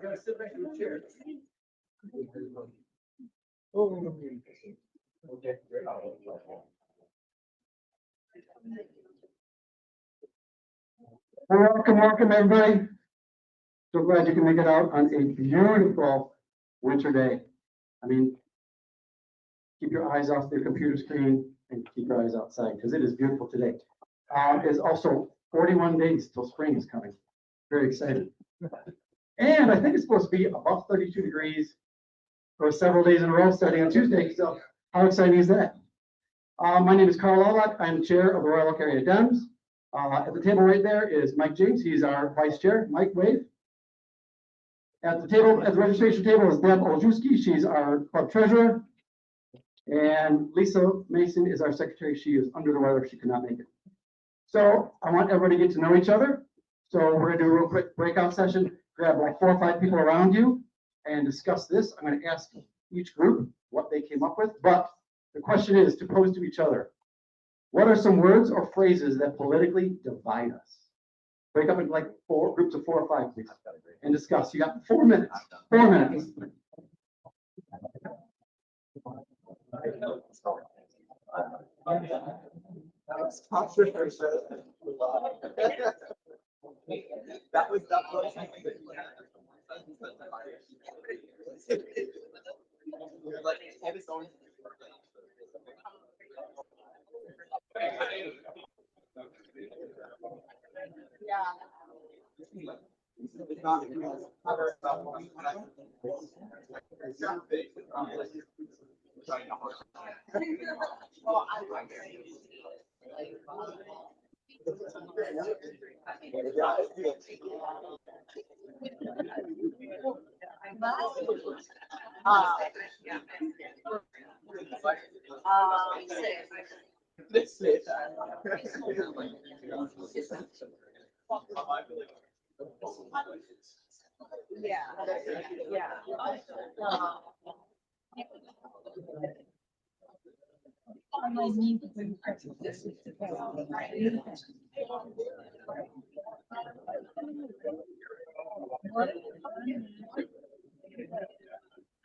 gotta sit back in the chair. Okay. Welcome, everybody. So glad you can make it out on a beautiful winter day. I mean, keep your eyes off your computer screen and keep your eyes outside because it is beautiful today. It's also 41 days till spring is coming. Very excited. And I think it's supposed to be above 32 degrees for several days in a row starting on Tuesday. So how exciting is that? My name is Kalah. I'm the chair of the Royal Oak Area Dems. At the table right there is Mike James. He's our vice chair. Mike, wave. At the table, at the registration table is Deb Olszewski. She's our club treasurer. And Lisa Mason is our secretary. She is under the weather. She could not make it. So I want everybody to get to know each other. So we're going to do a real quick breakout session. Grab like 4 or 5 people around you and discuss this. I'm going to ask each group what they came up with. But the question is to pose to each other. What are some words or phrases that politically divide us? Break up into like groups of 4 or 5, please, and discuss. You got 4 minutes. 4 minutes. That was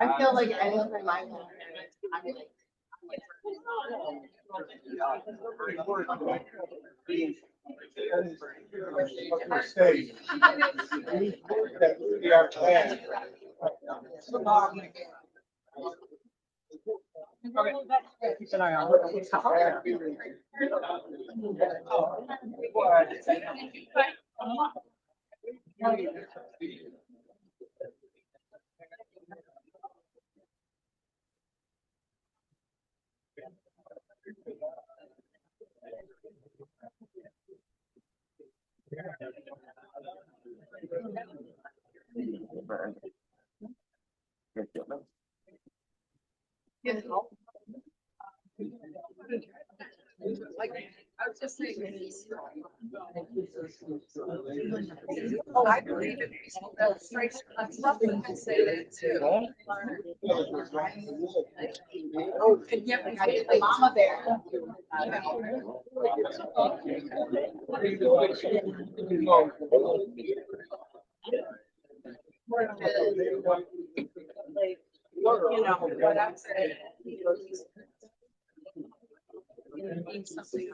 I feel like anytime I'm like, keep an eye on I was just saying. Oh, I believe it. Strikes something can say that too. Oh, and yet I get the mama bear. You know what I'm saying. Something.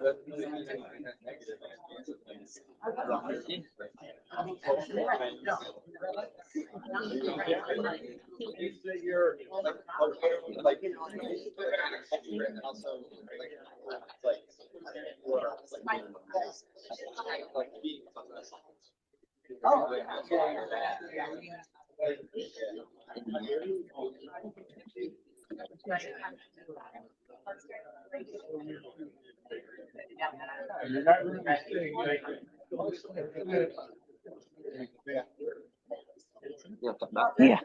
You're not really saying Yeah.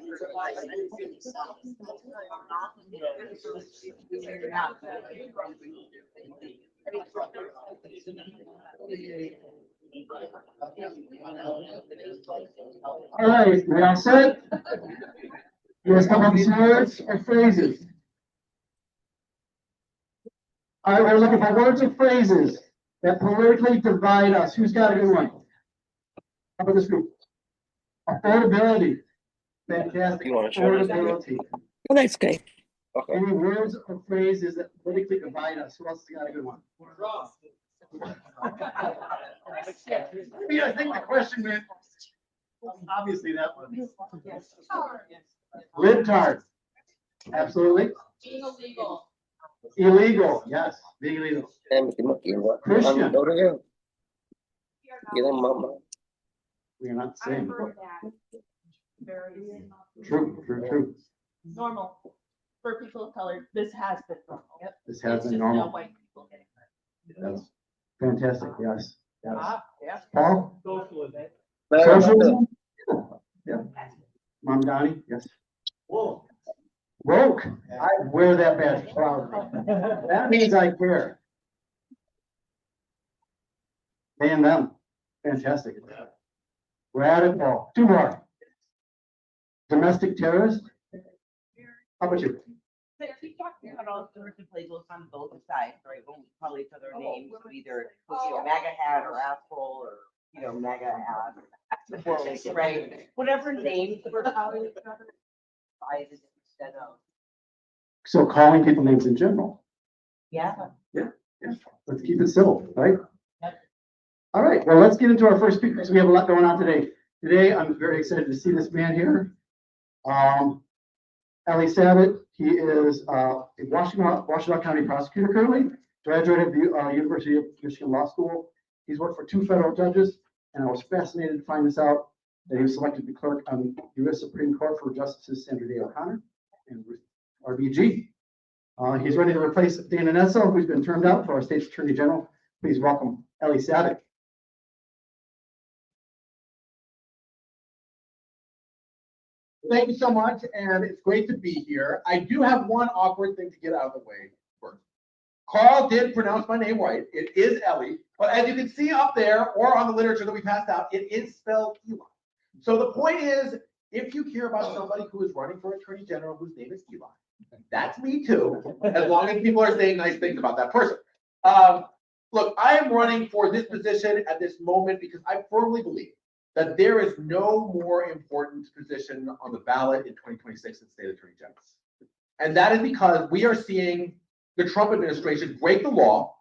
All right, we all set? You guys come up with some words or phrases? All right, we're looking for words or phrases that politically divide us. Who's got a good one? How about this group? Affordability. Fantastic. You wanna share this? Affordability. Well, that's good. Okay. Any words or phrases that politically divide us? Who else has got a good one? Yeah, I think the question meant, obviously that one. Libtard. Absolutely. Illegal. Illegal, yes, being illegal. Christian. We are not the I same. heard that. Very. True. Normal for people of color. This has been normal. This has It's been just now normal. white people getting it. That's fantastic, yes. Yeah. Paul? Socialism. Socialism? Yeah. Mom Donnie, yes. Whoa. Woke. I wear that badge proudly. That means I care. They and them. Fantastic. Radical. Two more. Domestic terrorist. How about you? So keep talking about all the different labels on both sides, right? When we call each other names, of either, MAGA hat or asshole or, MAGA ass. Right? Whatever names we're calling each other. Sizes instead of. So calling people names in general. Yeah. Let's keep it civil, right? All right, well, let's get into our first speaker because we have a lot going on today. Today, I'm very excited to see this man here. Savit, he is a Washtenaw County prosecutor currently, graduated of the University of Michigan Law School. He's worked for 2 federal judges, and I was fascinated to find this out, that he was selected to be clerk on the U.S. Supreme Court for Justices Sandra Day O'Connor and RBG. He's ready to replace Dana Nessel, who's been termed out for our state's attorney general. Please welcome Savit. Thank you so much, and it's great to be here. I do have one awkward thing to get out of the way first. Carl did pronounce my name right. It is Ellie, but as you can see up there or on the literature that we passed out, it is spelled Eli. So the point is, if you hear about somebody who is running for attorney general whose name is Eli, that's me too, as long as people are saying nice things about that person. Look, I am running for this position at this moment because I firmly believe that there is no more important position on the ballot in 2026 than state attorney general. And that is because we are seeing the Trump administration break the law.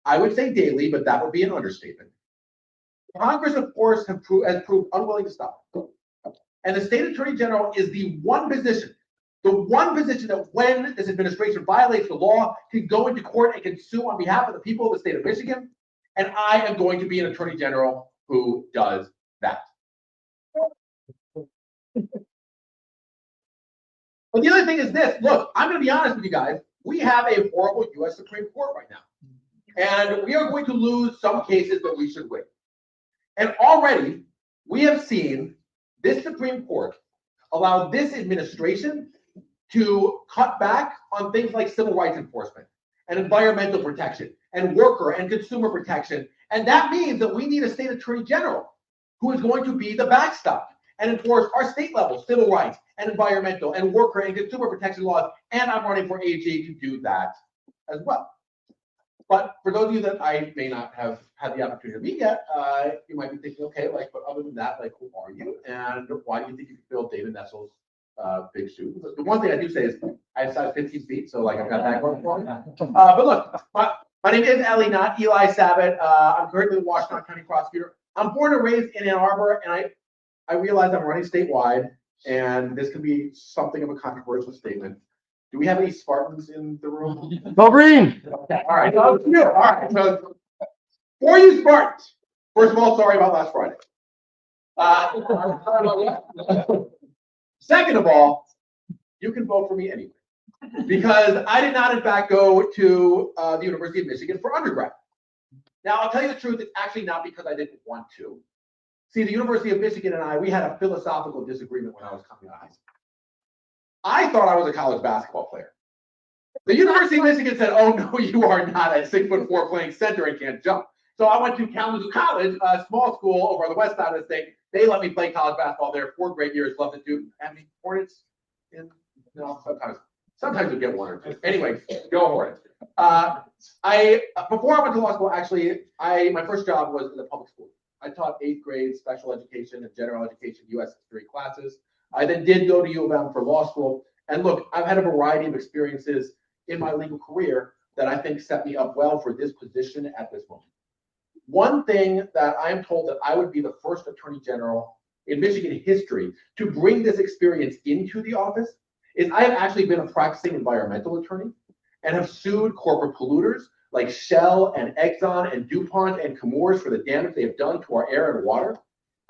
I would say daily, but that would be an understatement. Congress, of course, has proved unwilling to stop it. And the state attorney general is the one position that when this administration violates the law, can go into court and can sue on behalf of the people of the state of Michigan. And I am going to be an attorney general who does that. But the other thing is this. Look, I'm going to be honest with you guys. We have a horrible U.S. Supreme Court right now. And we are going to lose some cases that we should win. And already, we have seen this Supreme Court allow this administration to cut back on things like civil rights enforcement and environmental protection and worker and consumer protection. And that means that we need a state attorney general who is going to be the backstop and enforce our state level civil rights and environmental and worker and consumer protection laws. And I'm running for AG to do that as well. But for those of you that I may not have had the opportunity to meet yet, you might be thinking, okay, but other than that, who are you? And why do you think you can fill David Nessel's big shoes? The one thing I do say is I have size 15 feet, so I've got that going for me. But look, my name is Ellie, not Eli Savit. I'm currently the Washtenaw County prosecutor. I'm born and raised in Ann Arbor, and I realize I'm running statewide, and this can be something of a controversial statement. Do we have any Spartans in the room? Go Green! Okay, all right. All right. So, for you Spartans, first of all, sorry about last Friday. Second of all, you can vote for me anyway, because I did not, in fact, go to the University of Michigan for undergrad. Now, I'll tell you the truth, it's actually not because I didn't want to. See, the University of Michigan and we had a philosophical disagreement when I was coming out of high school. I thought I was a college basketball player. The University of Michigan said, oh, no, you are not a 6'4" playing center and can't jump. So I went to Kalamazoo College, a small school over on the west side of the state. They let me play college basketball there. 4 great years, loved it too. How many Hornets? No, sometimes you get 1 or 2. Anyway, go Hornets. Before I went to law school, actually, my first job was in the public school. I taught 8th grade special education and general education U.S. history classes. I then did go to U of M for law school. And look, I've had a variety of experiences in my legal career that I think set me up well for this position at this moment. One thing that I'm told that I would be the first attorney general in Michigan history to bring this experience into the office is I have actually been a practicing environmental attorney and have sued corporate polluters like Shell and Exxon and DuPont and Chemours for the damage they have done to our air and water.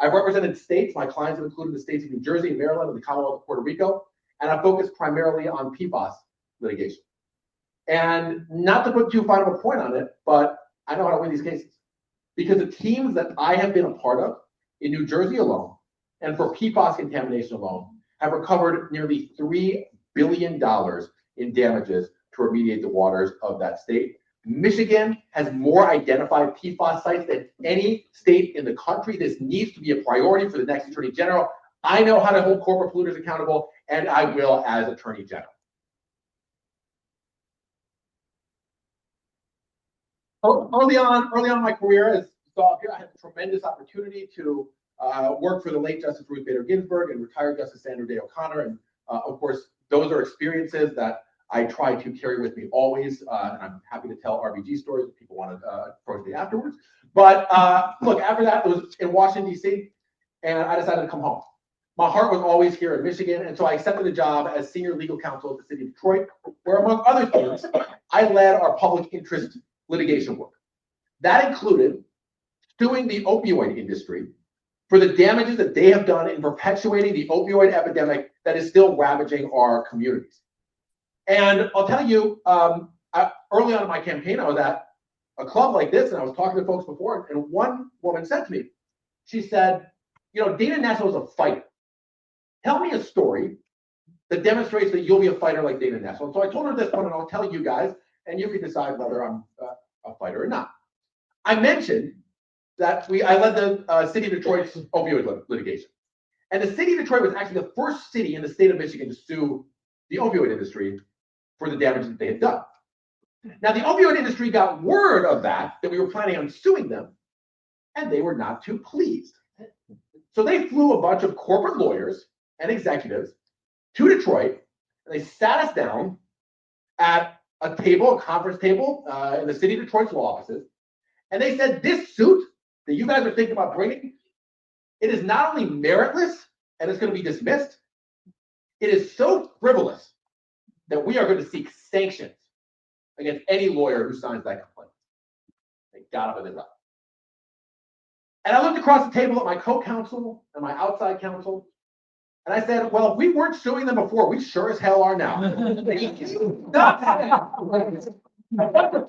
I've represented states, my clients have included the states of New Jersey, Maryland, and the Commonwealth of Puerto Rico, and I focus primarily on PFAS litigation. And not to put too fine of a point on it, but I know how to win these cases. Because the teams that I have been a part of in New Jersey alone, and for PFAS contamination alone, have recovered nearly $3 billion in damages to remediate the waters of that state. Michigan has more identified PFAS sites than any state in the country. This needs to be a priority for the next Attorney General. I know how to hold corporate polluters accountable, and I will as Attorney General. Early on in my career, as you saw up here, I had a tremendous opportunity to work for the late Justice Ruth Bader Ginsburg and retired Justice Sandra Day O'Connor. And of course, those are experiences that I try to carry with me always. And I'm happy to tell RBG stories if people want to approach me afterwards. But look, after that, it was in Washington, D.C., and I decided to come home. My heart was always here in Michigan, and so I accepted a job as senior legal counsel at the city of Detroit, where, among other things, I led our public interest litigation work. That included suing the opioid industry for the damages that they have done in perpetuating the opioid epidemic that is still ravaging our communities. And I'll tell you, early on in my campaign, I was at a club like this, and I was talking to folks before, and one woman said to me, she said, you know, Dana Nessel is a fighter. Tell me a story that demonstrates that you'll be a fighter like Dana Nessel. And so I told her this one, and I'll tell you guys, and you can decide whether I'm a fighter or not. I mentioned that I led the city of Detroit's opioid litigation. And the city of Detroit was actually the first city in the state of Michigan to sue the opioid industry for the damage that they had done. Now, the opioid industry got word of that we were planning on suing them, and they were not too pleased. So they flew a bunch of corporate lawyers and executives to Detroit, and they sat us down at a conference table in the city of Detroit's law offices, and they said, this suit that you guys are thinking about bringing, it is not only meritless and it's going to be dismissed, it is so frivolous that we are going to seek sanctions against any lawyer who signs that complaint. They got up and they left. And I looked across the table at my co-counsel and my outside counsel, and I said, well, if we weren't suing them before, we sure as hell are now.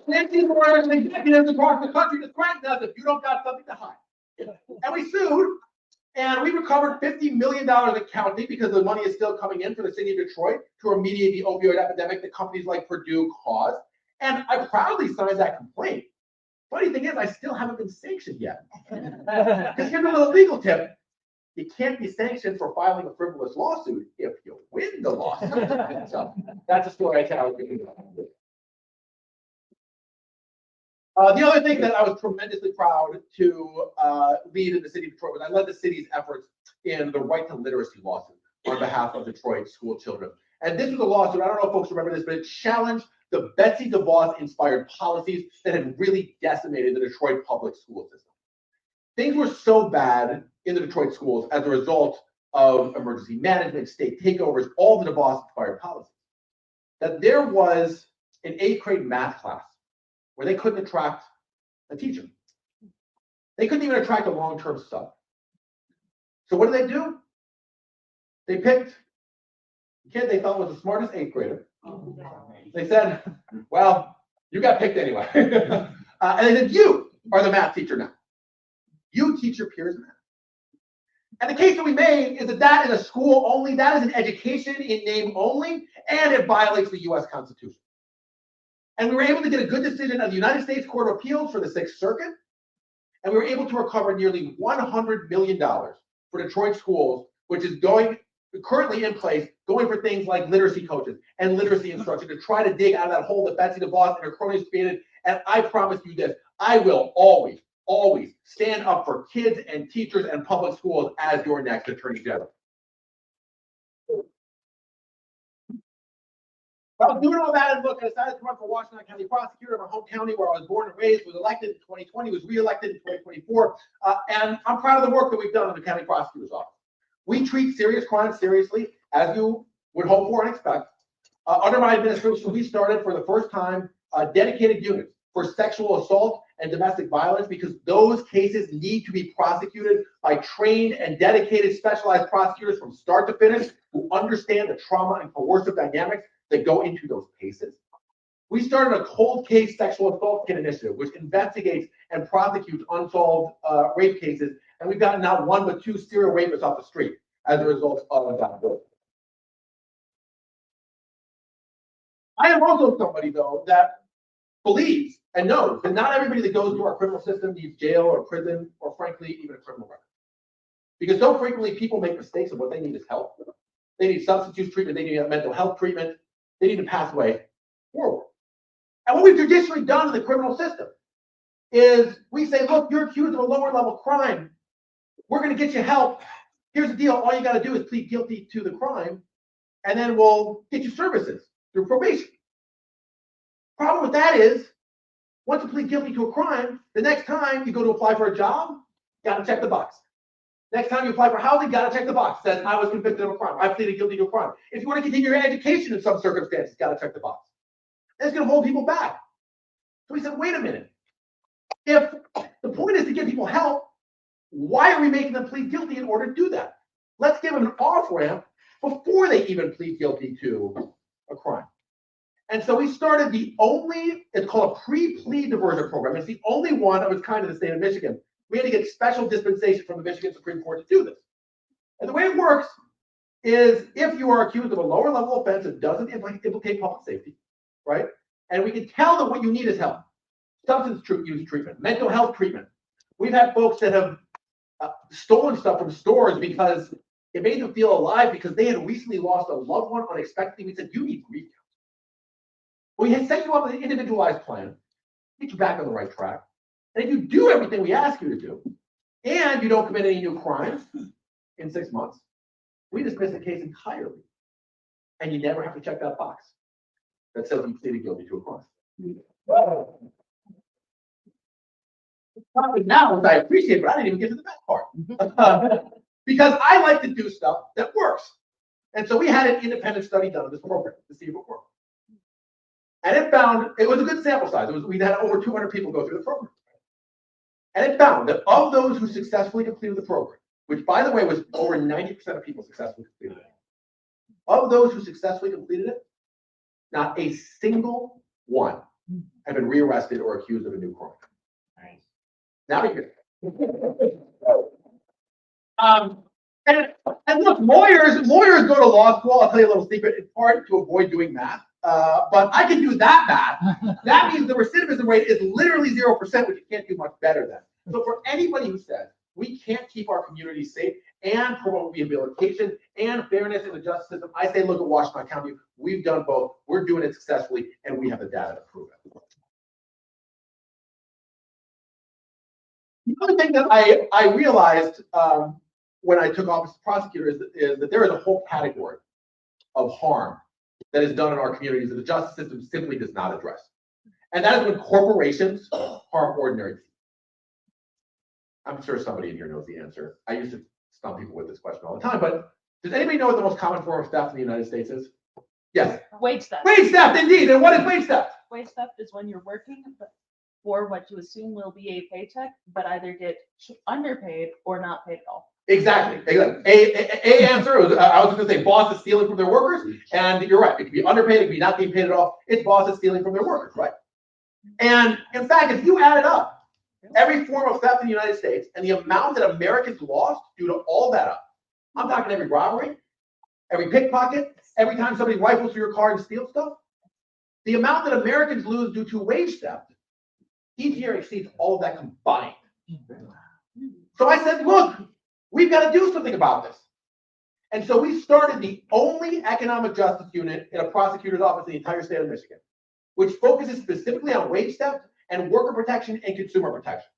Plenty more executives across the country to threaten us if you don't got something to hide. And we sued, and we recovered $50 million in counting because the money is still coming in for the city of Detroit to remediate the opioid epidemic that companies like Purdue caused. And I proudly signed that complaint. Funny thing is, I still haven't been sanctioned yet. Because here's a little legal tip. You can't be sanctioned for filing a frivolous lawsuit if you win the lawsuit. So that's a story I tell. The other thing that I was tremendously proud to lead in the city of Detroit was I led the city's efforts in the right to literacy lawsuit on behalf of Detroit school children. And this was a lawsuit, I don't know if folks remember this, but it challenged the Betsy DeVos-inspired policies that had really decimated the Detroit public school system. Things were so bad in the Detroit schools as a result of emergency management, state takeovers, all the DeVos-inspired policies, that there was an 8th grade math class where they couldn't attract a teacher. They couldn't even attract a long-term sub. So what did they do? They picked the kid they thought was the smartest 8th grader. They said, well, you got picked anyway. And they said, you are the math teacher now. You teach your peers math. And the case that we made is that is a school only, that is an education in name only, and it violates the US Constitution. And we were able to get a good decision of the United States Court of Appeals for the 6th Circuit, and we were able to recover nearly $100 million for Detroit schools, which is currently in place, going for things like literacy coaches and literacy instruction to try to dig out of that hole that Betsy DeVos and her cronies created. And I promise you this, I will always stand up for kids and teachers and public schools as your next Attorney General. I was doing all that, and look, I decided to run for Washtenaw County Prosecutor in my home county where I was born and raised, was elected in 2020, was reelected in 2024. And I'm proud of the work that we've done in the county prosecutor's office. We treat serious crimes seriously, as you would hope for and expect. Under my administration, we started for the first time dedicated units for sexual assault and domestic violence, because those cases need to be prosecuted by trained and dedicated specialized prosecutors from start to finish who understand the trauma and coercive dynamics that go into those cases. We started a cold case sexual assault kit initiative, which investigates and prosecutes unsolved rape cases, and we've gotten not one but two serial rapists off the street as a result of that work. I am also somebody, though, that believes and knows that not everybody that goes to our criminal system needs jail or prison or, frankly, even a criminal record. Because so frequently people make mistakes, and what they need is help. They need substance use treatment, they need mental health treatment, they need a pathway forward. And what we've traditionally done in the criminal system is we say, look, you're accused of a lower level crime. We're going to get you help. Here's the deal. All you got to do is plead guilty to the crime, and then we'll get you services through probation. Problem with that is, once you plead guilty to a crime, the next time you go to apply for a job, got to check the box. Next time you apply for housing, got to check the box. Says, I was convicted of a crime. I pleaded guilty to a crime. If you want to continue your education in some circumstances, got to check the box. That's going to hold people back. So we said, wait a minute. If the point is to give people help, why are we making them plead guilty in order to do that? Let's give them an off-ramp before they even plead guilty to a crime. And so we started the only, it's called a pre-plea diversion program. It's the only one of its kind in the state of Michigan. We had to get special dispensation from the Michigan Supreme Court to do this. And the way it works is if you are accused of a lower level offense that doesn't implicate public safety, right? And we can tell that what you need is help. Substance use treatment, mental health treatment. We've had folks that have stolen stuff from stores because it made them feel alive because they had recently lost a loved one unexpectedly. We said, you need grief counseling. We had set you up with an individualized plan, get you back on the right track. And if you do everything we ask you to do, and you don't commit any new crimes in 6 months, we dismiss the case entirely. And you never have to check that box that says you pleaded guilty to a crime. Now, which I appreciate, but I didn't even get to the best part. Because I like to do stuff that works. And so we had an independent study done of this program to see if it worked. And it found, it was a good sample size. We had over 200 people go through the program. And it found that of those who successfully completed the program, which by the way was over 90% of people successfully completed it, of those who successfully completed it, not a single one had been rearrested or accused of a new crime. Nice. Now you're and look, lawyers go to law school. I'll tell you a little secret. It's hard to avoid doing math. But I can do that math. That means the recidivism rate is literally 0%, which you can't do much better than. So for anybody who says we can't keep our communities safe and promote rehabilitation and fairness in the justice system, I say look at Washtenaw County. We've done both. We're doing it successfully, and we have the data to prove it. The other thing that I realized when I took office as prosecutor is that there is a whole category of harm that is done in our communities that the justice system simply does not address. And that is when corporations harm ordinary people. I'm sure somebody in here knows the answer. I used to stump people with this question all the time, but does anybody know what the most common form of theft in the United States is? Yes. Wage theft. Wage theft, indeed. And what is wage theft? Wage theft is when you're working for what you assume will be a paycheck, but either get underpaid or not paid at all. Exactly. A answer was, I was going to say bosses stealing from their workers, and you're right. It could be underpaid, it could be not being paid at all. It's bosses stealing from their workers, right? And in fact, if you add it up, every form of theft in the United States and the amount that Americans lost due to all that up, I'm talking every robbery, every pickpocket, every time somebody rifles through your car and steals stuff, the amount that Americans lose due to wage theft each year exceeds all of that combined. So I said, look, we've got to do something about this. And so we started the only economic justice unit in a prosecutor's office in the entire state of Michigan, which focuses specifically on wage theft and worker protection and consumer protection.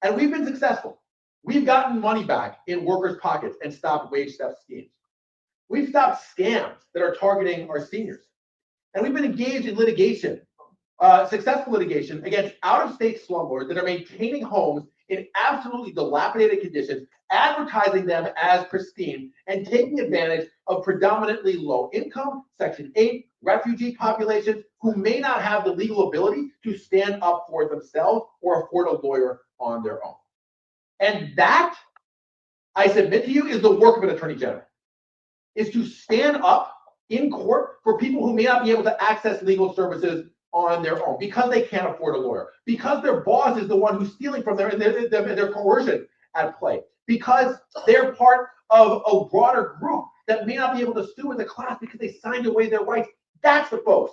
And we've been successful. We've gotten money back in workers' pockets and stopped wage theft schemes. We've stopped scams that are targeting our seniors. And we've been engaged in litigation, successful litigation against out-of-state slumlords that are maintaining homes in absolutely dilapidated conditions, advertising them as pristine, and taking advantage of predominantly low-income, Section 8 refugee populations who may not have the legal ability to stand up for themselves or afford a lawyer on their own. And that, I submit to you, is the work of an attorney general, is to stand up in court for people who may not be able to access legal services on their own because they can't afford a lawyer, because their boss is the one who's stealing from their coercion at play, because they're part of a broader group that may not be able to sue as a class because they signed away their rights. That's the folks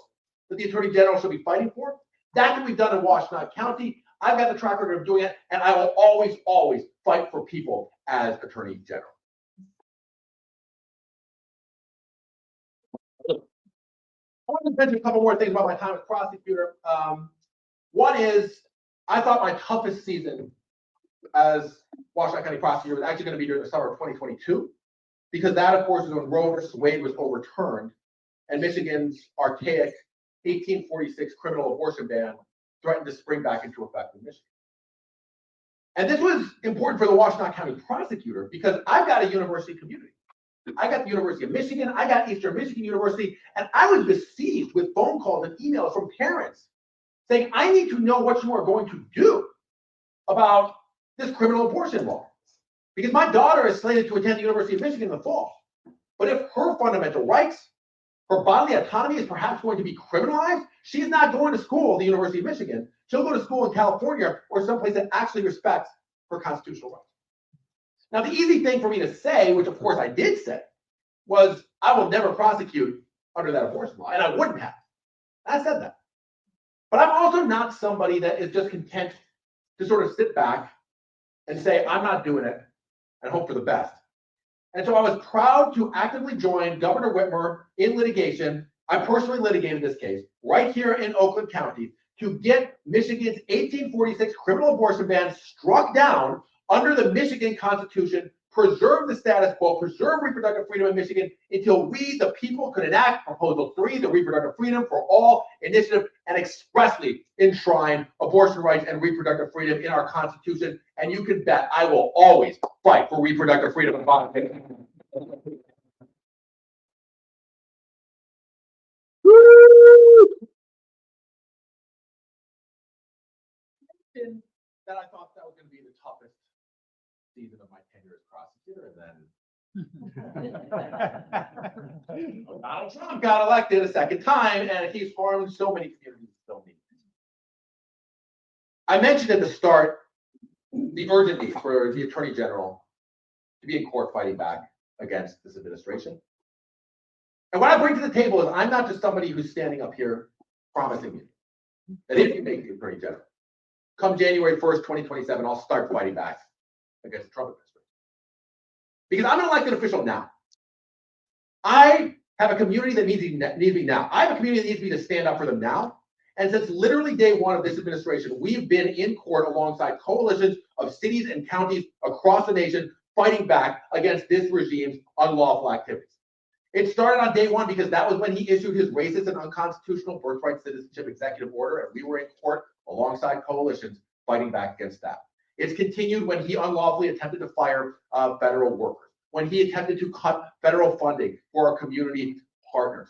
that the attorney general should be fighting for. That's what we've done in Washtenaw County. I've got the track record of doing it, and I will always, always fight for people as attorney general. I want to mention a couple more things about my time as prosecutor. One is, I thought my toughest season as Washtenaw County prosecutor was actually going to be during the summer of 2022, because that, of course, is when Roe versus Wade was overturned, and Michigan's archaic 1846 criminal abortion ban threatened to spring back into effect in Michigan. And this was important for the Washtenaw County prosecutor because I've got a university community. I got the University of Michigan, I got Eastern Michigan University, and I was besieged with phone calls and emails from parents saying, I need to know what you are going to do about this criminal abortion law. Because my daughter is slated to attend the University of Michigan in the fall. But if her fundamental rights, her bodily autonomy is perhaps going to be criminalized, she's not going to school at the University of Michigan. She'll go to school in California or someplace that actually respects her constitutional rights. Now, the easy thing for me to say, which of course I did say, was I will never prosecute under that abortion law, and I wouldn't have. I said that. But I'm also not somebody that is just content to sort of sit back and say, I'm not doing it, and hope for the best. And so I was proud to actively join Governor Whitmer in litigation. I personally litigated this case right here in Oakland County to get Michigan's 1846 criminal abortion ban struck down under the Michigan Constitution, preserve the status quo, preserve reproductive freedom in Michigan until we, the people, could enact Proposal 3, the Reproductive Freedom for All initiative, and expressly enshrine abortion rights and reproductive freedom in our Constitution. And you can bet I will always fight for reproductive freedom and politics. That I thought that was going to be the toughest season of my tenure as prosecutor, and then Donald Trump got elected a second time, and he's harmed so many communities that don't need it. I mentioned at the start the urgent need for the Attorney General to be in court fighting back against this administration. And what I bring to the table is I'm not just somebody who's standing up here promising you that if you make the Attorney General, come January 1st, 2027, I'll start fighting back against the Trump administration. Because I'm an elected official now. I have a community that needs me now. I have a community that needs me to stand up for them now. And since literally day one of this administration, we've been in court alongside coalitions of cities and counties across the nation fighting back against this regime's unlawful activities. It started on day one because that was when he issued his racist and unconstitutional birthright citizenship executive order, and we were in court alongside coalitions fighting back against that. It's continued when he unlawfully attempted to fire federal workers, when he attempted to cut federal funding for our community partners.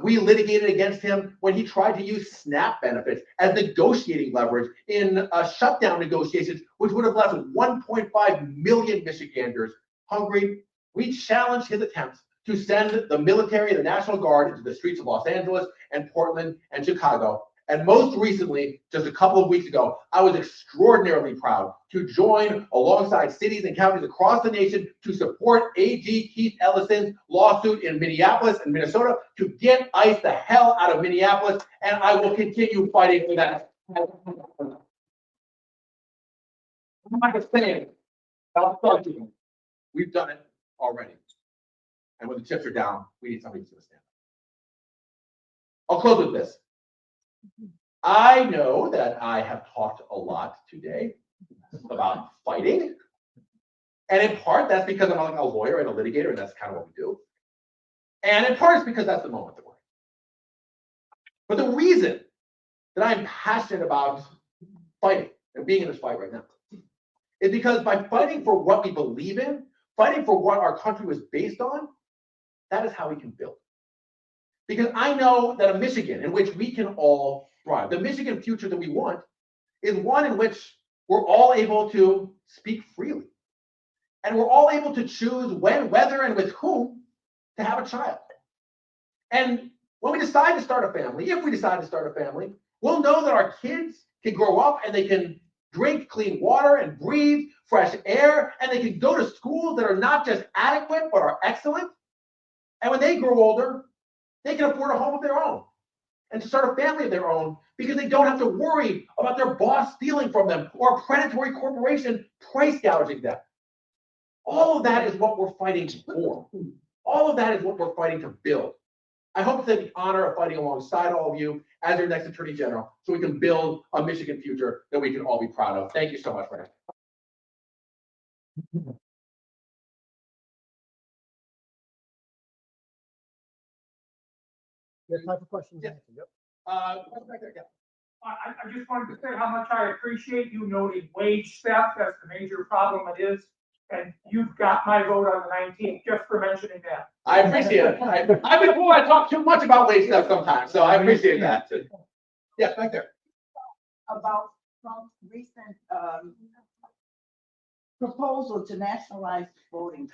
We litigated against him when he tried to use SNAP benefits as negotiating leverage in shutdown negotiations, which would have left 1.5 million Michiganders hungry. We challenged his attempts to send the military and the National Guard into the streets of Los Angeles and Portland and Chicago. And most recently, just a couple of weeks ago, I was extraordinarily proud to join alongside cities and counties across the nation to support AG Keith Ellison's lawsuit in Minneapolis and Minnesota to get ICE the hell out of Minneapolis, and I will continue fighting for that. I'm not just saying, we've done it already. And when the chips are down, we need somebody who's going to stand up. I'll close with this. I know that I have talked a lot today about fighting. And in part, that's because I'm a lawyer and a litigator, and that's kind of what we do. And in part, it's because that's the moment that we're in. But the reason that I'm passionate about fighting and being in this fight right now is because by fighting for what we believe in, fighting for what our country was based on, that is how we can build. Because I know that a Michigan in which we can all thrive, the Michigan future that we want, is one in which we're all able to speak freely. And we're all able to choose when, whether, and with whom to have a child. And when we decide to start a family, if we decide to start a family, we'll know that our kids can grow up and they can drink clean water and breathe fresh air, and they can go to schools that are not just adequate, but are excellent. And when they grow older, they can afford a home of their own and to start a family of their own because they don't have to worry about their boss stealing from them or a predatory corporation price gouging them. All of that is what we're fighting for. All of that is what we're fighting to build. I hope to take the honor of fighting alongside all of you as your next Attorney General so we can build a Michigan future that we can all be proud of. Thank you so much for that. There's time for questions. Yeah. Yep. Back there, yeah. I just wanted to say how much I appreciate you noting wage theft as the major problem it is. And you've got my vote on the 19th just for mentioning that. I appreciate it. I've been told I talk too much about wage stuff sometimes, so I appreciate that. Yeah, back there. About Trump's recent proposal to nationalize voting.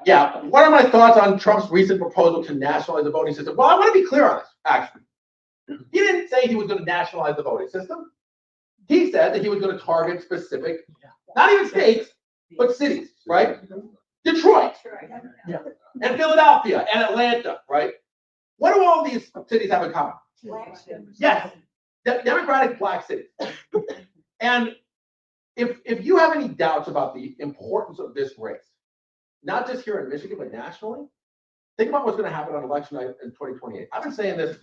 Yeah, what are my thoughts on Trump's recent proposal to nationalize the voting system? Well, I want to be clear on this, actually. He didn't say he was going to nationalize the voting system. He said that he was going to target specific, not even states, but cities, right? Detroit, and Philadelphia, and Atlanta, right? What do all these cities have in common? Yes, Democratic black cities. And if you have any doubts about the importance of this race, not just here in Michigan, but nationally, think about what's going to happen on election night in 2028. I've been saying this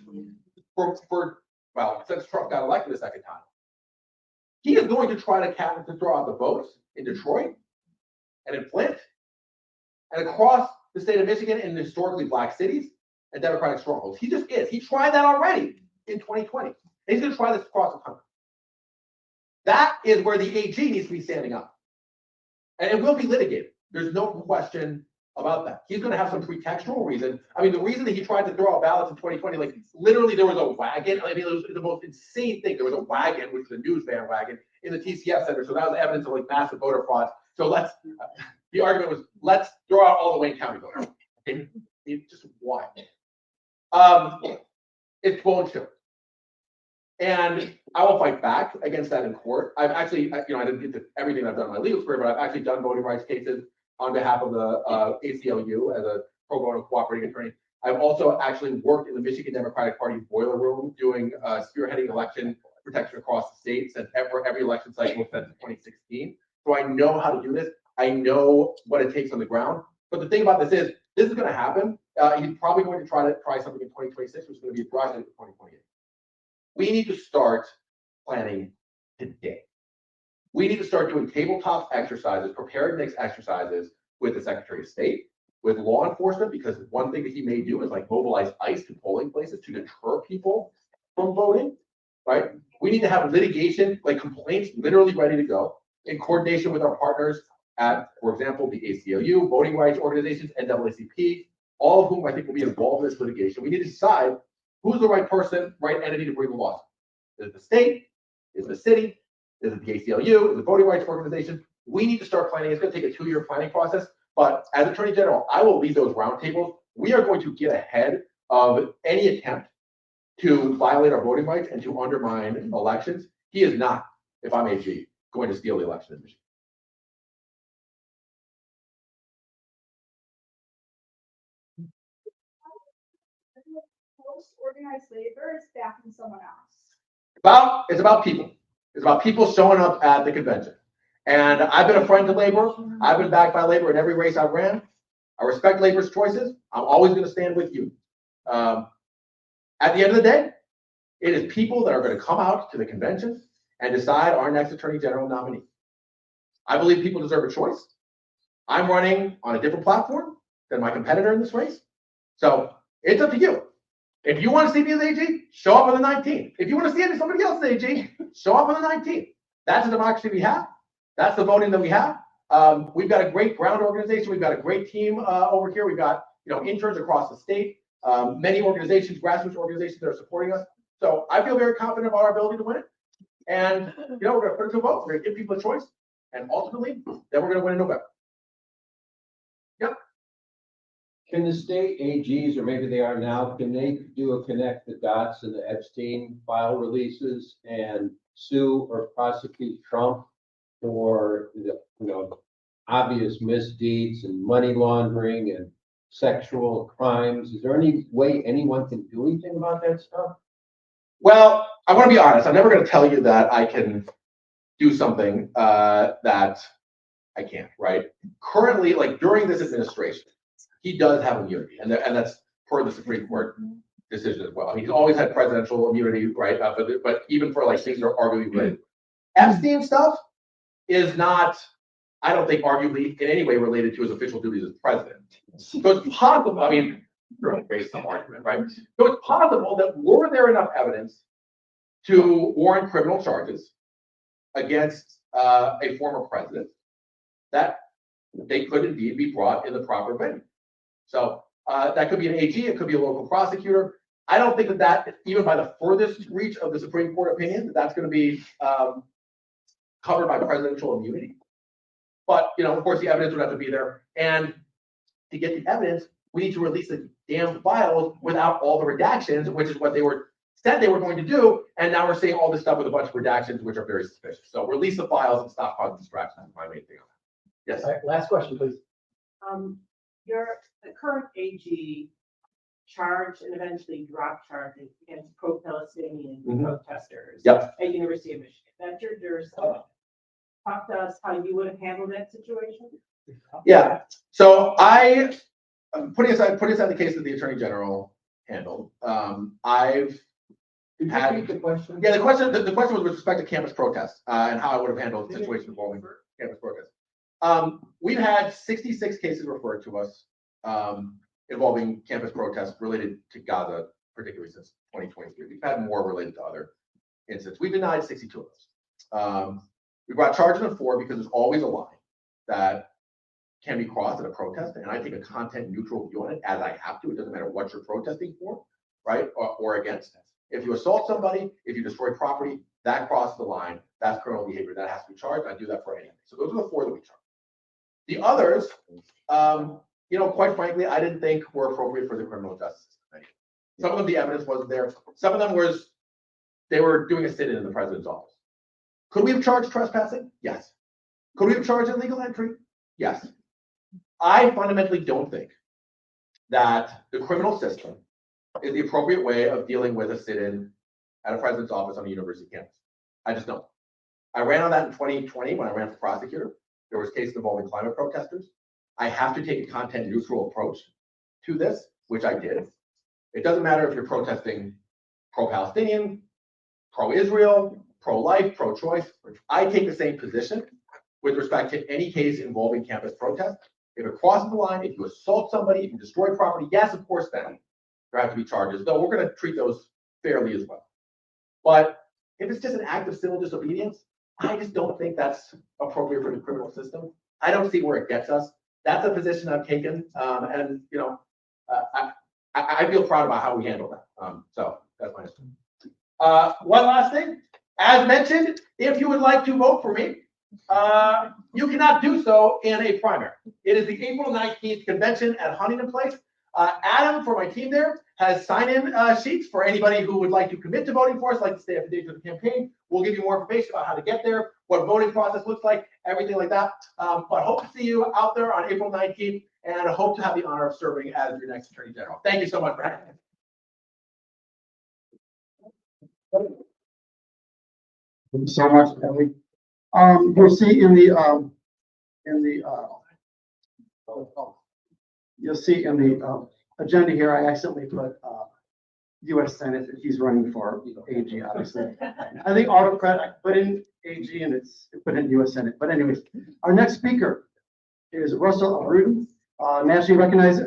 well, since Trump got elected the second time. He is going to try to draw out the votes in Detroit and in Flint and across the state of Michigan in historically black cities and Democratic strongholds. He just is. He tried that already in 2020. And he's going to try this across the country. That is where the AG needs to be standing up. And it will be litigated. There's no question about that. He's going to have some pretextual reason. I mean, the reason that he tried to throw out ballots in 2020, like literally there was a wagon. I mean, it was the most insane thing. There was a wagon, which was a news van wagon, in the TCF center. So that was evidence of like massive voter fraud. So the argument was, let's throw out all the Wayne County voters. Okay? It's just wild. It's bullshit. And I will fight back against that in court. I've actually, I didn't get to everything I've done in my legal career, but I've actually done voting rights cases on behalf of the ACLU as a pro bono cooperating attorney. I've also actually worked in the Michigan Democratic Party boiler room doing spearheading election protection across the state since every election cycle since 2016. So I know how to do this. I know what it takes on the ground. But the thing about this is going to happen. He's probably going to try something in 2026, which is going to be a project in 2028. We need to start planning today. We need to start doing tabletop exercises, preparedness exercises with the Secretary of State, with law enforcement, because one thing that he may do is like mobilize ICE to polling places to deter people from voting, right? We need to have litigation, like complaints literally ready to go in coordination with our partners at, for example, the ACLU, voting rights organizations, NAACP, all of whom I think will be involved in this litigation. We need to decide who's the right person, right entity to bring the lawsuit. Is it the state? Is it the city? Is it the ACLU? Is it voting rights organization? We need to start planning. It's going to take a 2-year planning process. But as Attorney General, I will lead those roundtables. We are going to get ahead of any attempt to violate our voting rights and to undermine elections. He is not, if I'm AG, going to steal the election in Michigan. Organized labor is backing someone else. It's about people. It's about people showing up at the convention. And I've been a friend to labor. I've been backed by labor in every race I've ran. I respect labor's choices. I'm always going to stand with you. At the end of the day, it is people that are going to come out to the convention and decide our next Attorney General nominee. I believe people deserve a choice. I'm running on a different platform than my competitor in this race. So it's up to you. If you want to see me as AG, show up on the 19th. If you want to see somebody else as AG, show up on the 19th. That's the democracy we have. That's the voting that we have. We've got a great ground organization. We've got a great team over here. We've got interns across the state, many organizations, grassroots organizations that are supporting us. So I feel very confident about our ability to win it. And we're going to put it to a vote. We're going to give people a choice, and ultimately, then we're going to win in November. Yep. Can the state AGs, or maybe they are now, can they do a connect the dots in the Epstein file releases and sue or prosecute Trump for the obvious misdeeds and money laundering and sexual crimes? Is there any way anyone can do anything about that stuff? Well, I want to be honest. I'm never going to tell you that I can do something that I can't, right? Currently, like during this administration, he does have immunity, and that's per the Supreme Court decision as well. He's always had presidential immunity, right? But even for like things that are arguably related. Epstein stuff is not, I don't think, arguably in any way related to his official duties as president. So it's possible, I mean, based on argument, right? So it's possible that were there enough evidence to warrant criminal charges against a former president, that they could indeed be brought in the proper venue. So that could be an AG, it could be a local prosecutor. I don't think that even by the furthest reach of the Supreme Court opinion, that's going to be covered by presidential immunity. But, of course, the evidence would have to be there. And to get the evidence, we need to release the damn files without all the redactions, which is what they said they were going to do. And now we're seeing all this stuff with a bunch of redactions, which are very suspicious. So release the files and stop causing distractions. That's my main thing on that. Yes. All right, last question, please. The current AG charged and eventually dropped charges against pro-Palestinian protesters Yep. at University of Michigan. That's your jurisdiction. Talk to us how you would have handled that situation. Yeah. So putting aside the case that the Attorney General handled, I've had the question. Yeah, the question was with respect to campus protests and how I would have handled a situation involving campus protests. We've had 66 cases referred to us involving campus protests related to Gaza, particularly since 2023. We've had more related to other incidents. We denied 62 of those. We brought charges of 4 because there's always a line that can be crossed at a protest, and I take a content neutral view on it, as I have to. It doesn't matter what you're protesting for, right, or against. If you assault somebody, if you destroy property, that crosses the line. That's criminal behavior. That has to be charged. I do that for anything. So those are the 4 that we charge. The others, quite frankly, I didn't think were appropriate for the criminal justice system. Some of them, the evidence wasn't there. Some of them they were doing a sit-in the president's office. Could we have charged trespassing? Yes. Could we have charged illegal entry? Yes. I fundamentally don't think that the criminal system is the appropriate way of dealing with a sit-in at a president's office on a university campus. I just don't. I ran on that in 2020 when I ran for prosecutor. There was cases involving climate protesters. I have to take a content neutral approach to this, which I did. It doesn't matter if you're protesting pro-Palestinian, pro-Israel, pro-life, pro-choice. I take the same position with respect to any case involving campus protest. If it crosses the line, if you assault somebody, if you destroy property, yes, of course, then there have to be charges, though we're going to treat those fairly as well. But if it's just an act of civil disobedience, I just don't think that's appropriate for the criminal system. I don't see where it gets us. That's a position I've taken, and I feel proud about how we handle that. So that's my answer. One last thing. As mentioned, if you would like to vote for me, you cannot do so in a primary. It is the April 19th convention at Huntington Place. Adam, for my team there, has sign-in sheets for anybody who would like to commit to voting for us, like to stay up to date with the campaign. We'll give you more information about how to get there, what voting process looks like, everything like that. But hope to see you out there on April 19th, and I hope to have the honor of serving as your next Attorney General. Thank you so much for having me. Thank you so much, Natalie. You'll see in the agenda here, I accidentally put U.S. Senate. He's running for AG, obviously. I think autocrat, I put in AG and it put in U.S. Senate. But anyways, our next speaker is Russell Abrutyn, nationally recognized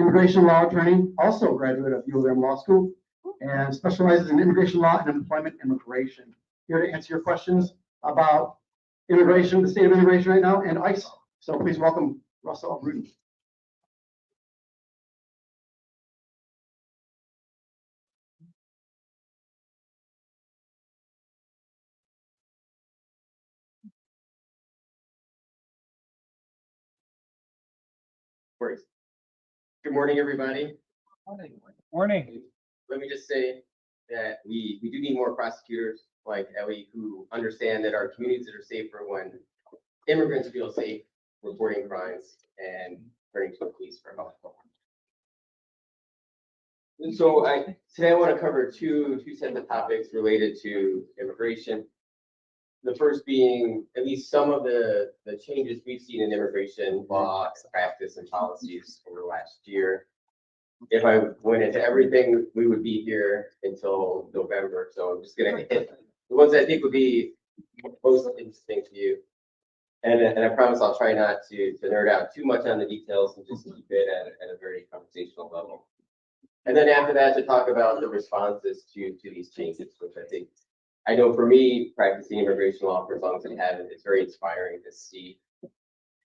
immigration law attorney, also a graduate of U of M Law School, and specializes in immigration law and employment immigration. Here to answer your questions about immigration, the state of immigration right now, and ICE. So please welcome Russell Abrutyn. Good morning, everybody. Morning. Let me just say that we do need more prosecutors like Ellie who understand that our communities are safer when immigrants feel safe reporting crimes and turning to the police for help. And so today I want to cover two sets of topics related to immigration. The first being at least some of the changes we've seen in immigration law, practice, and policies over the last year. If I went into everything, we would be here until November. So I'm just going to hit the ones that I think would be most interesting to you. And I promise I'll try not to nerd out too much on the details and just keep it at a very conversational level. And then after that, to talk about the responses to these changes, which I know for me, practicing immigration law for as long as I have, it's very inspiring to see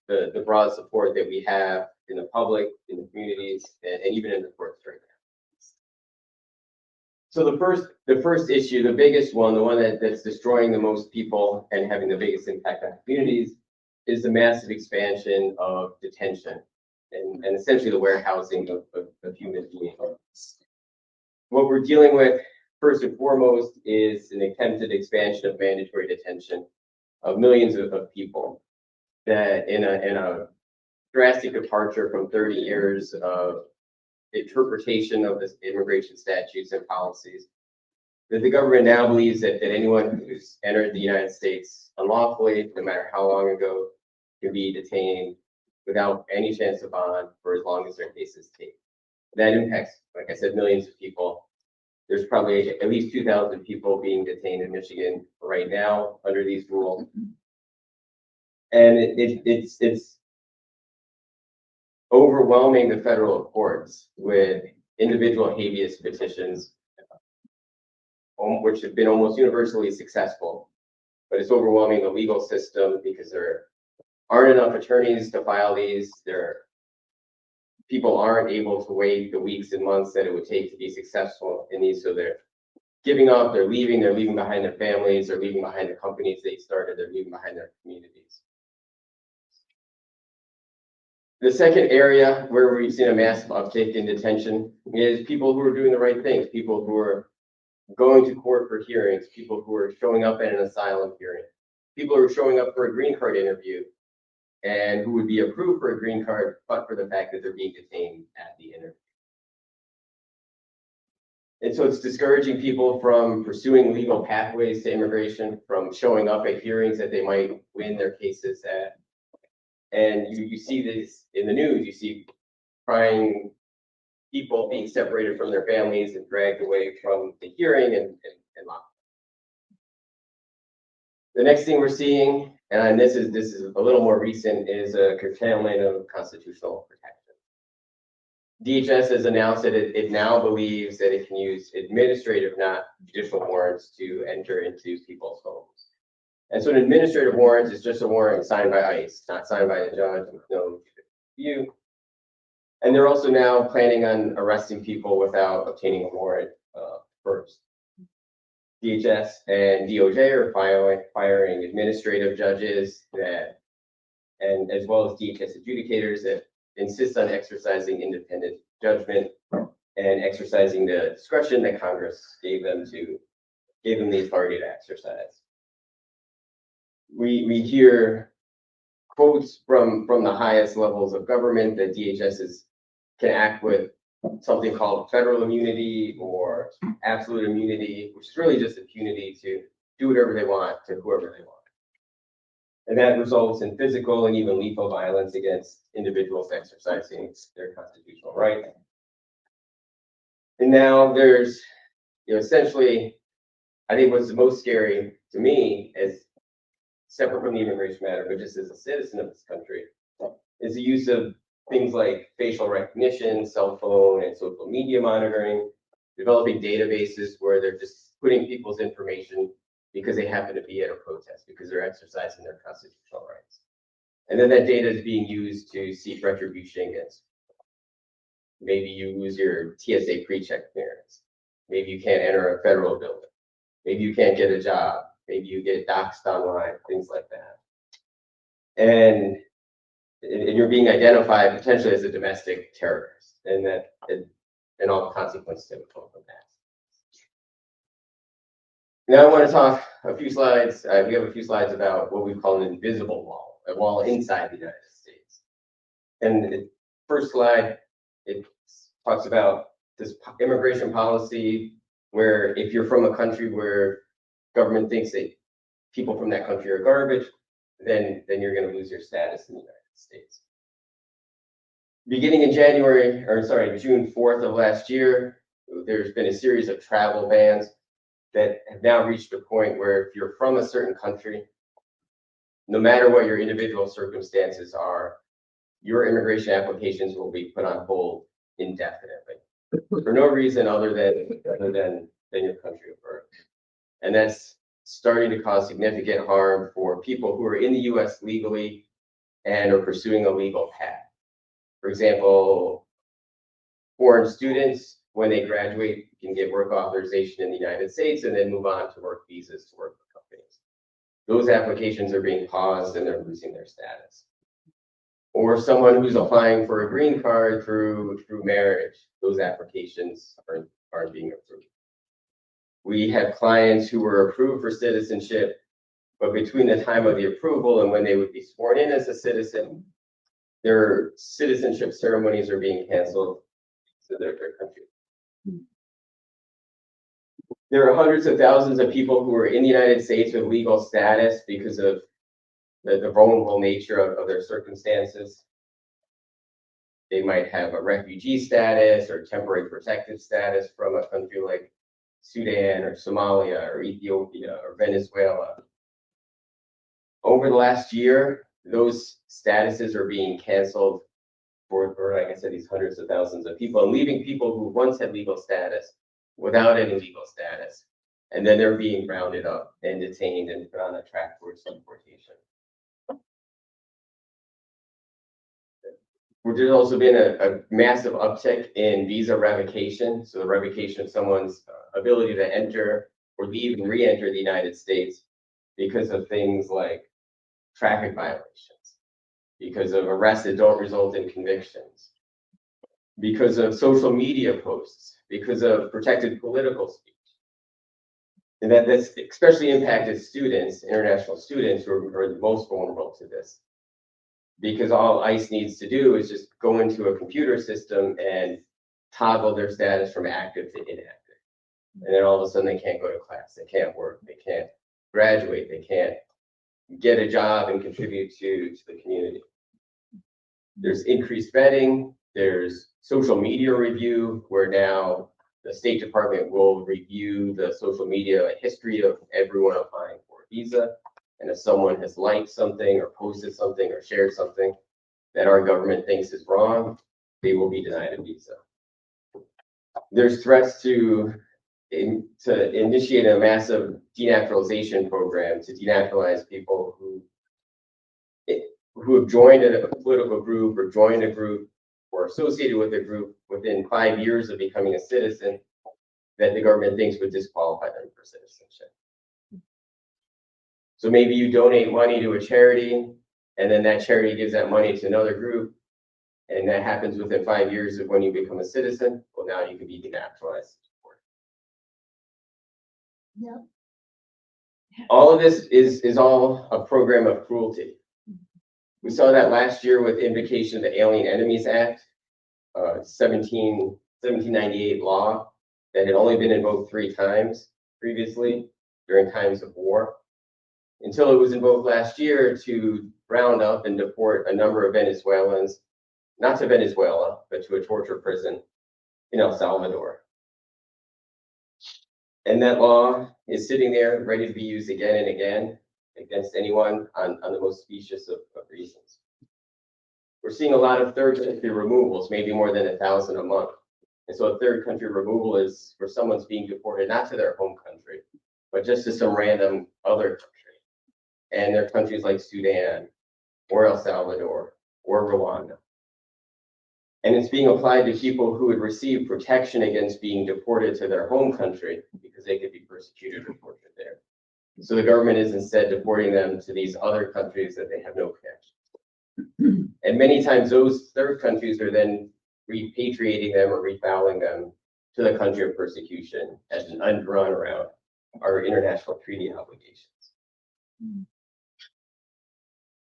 the broad support that we have in the public, in the communities, and even in the courts right now. So the first issue, the biggest one, the one that's destroying the most people and having the biggest impact on communities, is the massive expansion of detention and essentially the warehousing of human beings. What we're dealing with first and foremost is an attempted expansion of mandatory detention of millions of people that in a drastic departure from 30 years of interpretation of this immigration statutes and policies, that the government now believes that anyone who's entered the United States unlawfully, no matter how long ago, can be detained without any chance of bond for as long as their case is taken. That impacts, like I said, millions of people. There's probably at least 2,000 people being detained in Michigan right now under these rules. And it's overwhelming the federal courts with individual habeas petitions, which have been almost universally successful. But it's overwhelming the legal system because there aren't enough attorneys to file these. People aren't able to wait the weeks and months that it would take to be successful in these. So they're giving up, they're leaving behind their families, they're leaving behind the companies they started, they're leaving behind their communities. The second area where we've seen a massive uptick in detention is people who are doing the right things, people who are going to court for hearings, people who are showing up at an asylum hearing, people who are showing up for a green card interview, and who would be approved for a green card, but for the fact that they're being detained at the interview. And so it's discouraging people from pursuing legal pathways to immigration, from showing up at hearings that they might win their cases at. And you see this in the news, you see crying people being separated from their families and dragged away from the hearing and locked. The next thing we're seeing, and this is a little more recent, is a curtailment of constitutional protection. DHS has announced that it now believes that it can use administrative, not judicial warrants to enter into people's homes. And so an administrative warrant is just a warrant signed by ICE, not signed by a judge with no review. And they're also now planning on arresting people without obtaining a warrant first. DHS and DOJ are firing administrative judges and as well as DHS adjudicators that insist on exercising independent judgment and exercising the discretion that Congress gave them the authority to exercise. We hear quotes from the highest levels of government that DHS can act with something called federal immunity or absolute immunity, which is really just impunity to do whatever they want to whoever they want. And that results in physical and even lethal violence against individuals exercising their constitutional rights. And now there's, essentially, I think what's the most scary to me is, separate from the immigration matter, but just as a citizen of this country, is the use of things like facial recognition, cell phone and social media monitoring, developing databases where they're just putting people's information because they happen to be at a protest, because they're exercising their constitutional rights. And then that data is being used to seek retribution against. Maybe you lose your TSA pre-check clearance. Maybe you can't enter a federal building. Maybe you can't get a job. Maybe you get doxxed online, things like that. And you're being identified potentially as a domestic terrorist, and and all the consequences that would come from that. Now I want to talk a few slides. We have a few slides about what we call an invisible wall, a wall inside the United States. And the first slide, it talks about this immigration policy where if you're from a country where government thinks that people from that country are garbage, then you're going to lose your status in the United States. Beginning in June 4th of last year, there's been a series of travel bans that have now reached a point where if you're from a certain country, no matter what your individual circumstances are, your immigration applications will be put on hold indefinitely for no reason other than your country of birth. And that's starting to cause significant harm for people who are in the US legally and are pursuing a legal path. For example, foreign students, when they graduate, can get work authorization in the United States and then move on to work visas to work for companies. Those applications are being paused and they're losing their status. Or someone who's applying for a green card through marriage, those applications aren't being approved. We have clients who were approved for citizenship, but between the time of the approval and when they would be sworn in as a citizen, their citizenship ceremonies are being canceled to their country. There are hundreds of thousands of people who are in the United States with legal status because of the vulnerable nature of their circumstances. They might have a refugee status or temporary protected status from a country like Sudan or Somalia or Ethiopia or Venezuela. Over the last year, those statuses are being canceled for, like I said, these hundreds of thousands of people, and leaving people who once had legal status without any legal status. And then they're being rounded up and detained and put on a track towards deportation. There's also been a massive uptick in visa revocation. So the revocation of someone's ability to enter or leave and re-enter the United States because of things like traffic violations, because of arrests that don't result in convictions, because of social media posts, because of protected political speech. And that's especially impacted students, international students, who are the most vulnerable to this. Because all ICE needs to do is just go into a computer system and toggle their status from active to inactive. And then all of a sudden they can't go to class, they can't work, they can't graduate, they can't get a job and contribute to the community. There's increased vetting, there's social media review, where now the State Department will review the social media history of everyone applying for a visa. And if someone has liked something or posted something or shared something that our government thinks is wrong, they will be denied a visa. There's threats to initiate a massive denaturalization program to denaturalize people who have joined a political group or joined a group or associated with a group within 5 years of becoming a citizen that the government thinks would disqualify them for citizenship. So maybe you donate money to a charity, and then that charity gives that money to another group, and that happens within 5 years of when you become a citizen. Well, now you can be denaturalized. Yep. All of this is all a program of cruelty. We saw that last year with invocation of the Alien Enemies Act, 1798 law that had only been invoked 3 times previously during times of war, until it was invoked last year to round up and deport a number of Venezuelans, not to Venezuela, but to a torture prison in El Salvador. And that law is sitting there ready to be used again and again against anyone on the most specious of reasons. we're seeing a lot of third country removals, maybe more than 1,000 a month. And so a third country removal is where someone's being deported, not to their home country, but just to some random other country. And they're countries like Sudan, or El Salvador, or Rwanda. And it's being applied to people who would receive protection against being deported to their home country because they could be persecuted or tortured there. So the government is instead deporting them to these other countries that they have no connection. And many times those third countries are then repatriating them or refiling them to the country of persecution as an undrawn around our international treaty obligations.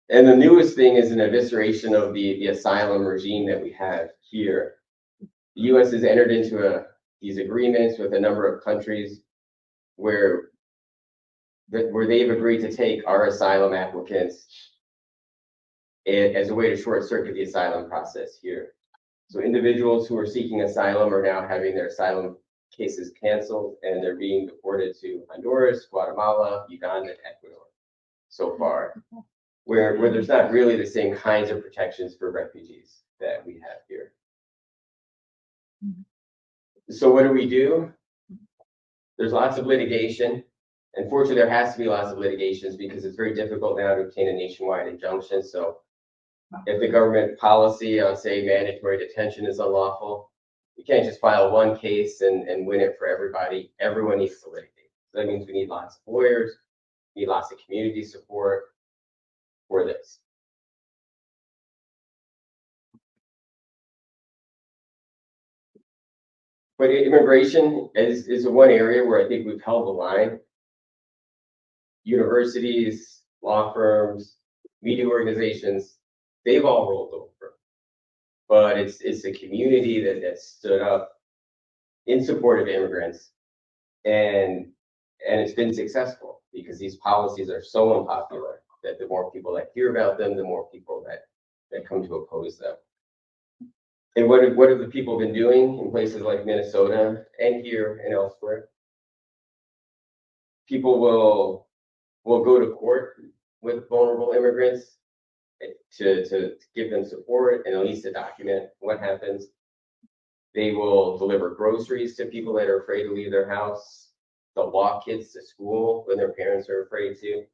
And the newest thing is an evisceration of the asylum regime that we have here. The U.S. has entered into these agreements with a number of countries where they've agreed to take our asylum applicants as a way to short circuit the asylum process here. So individuals who are seeking asylum are now having their asylum cases canceled, and they're being deported to Honduras, Guatemala, Uganda, and Ecuador so far, where there's not really the same kinds of protections for refugees that we have here. So what do? There's lots of litigation. Unfortunately, there has to be lots of litigations because it's very difficult now to obtain a nationwide injunction. So if the government policy on, say, mandatory detention is unlawful, you can't just file one case and win it for everybody. Everyone needs to litigate. So that means we need lots of lawyers, we need lots of community support for this. But immigration is one area where I think we've held the line. Universities, law firms, media organizations, they've all rolled over. But it's a community that stood up in support of immigrants, and it's been successful because these policies are so unpopular that the more people that hear about them, the more people that come to oppose them. And what have the people been doing in places like Minnesota and here and elsewhere? People will go to court with vulnerable immigrants to give them support and at least to document what happens. They will deliver groceries to people that are afraid to leave their house. They'll walk kids to school when their parents are afraid to.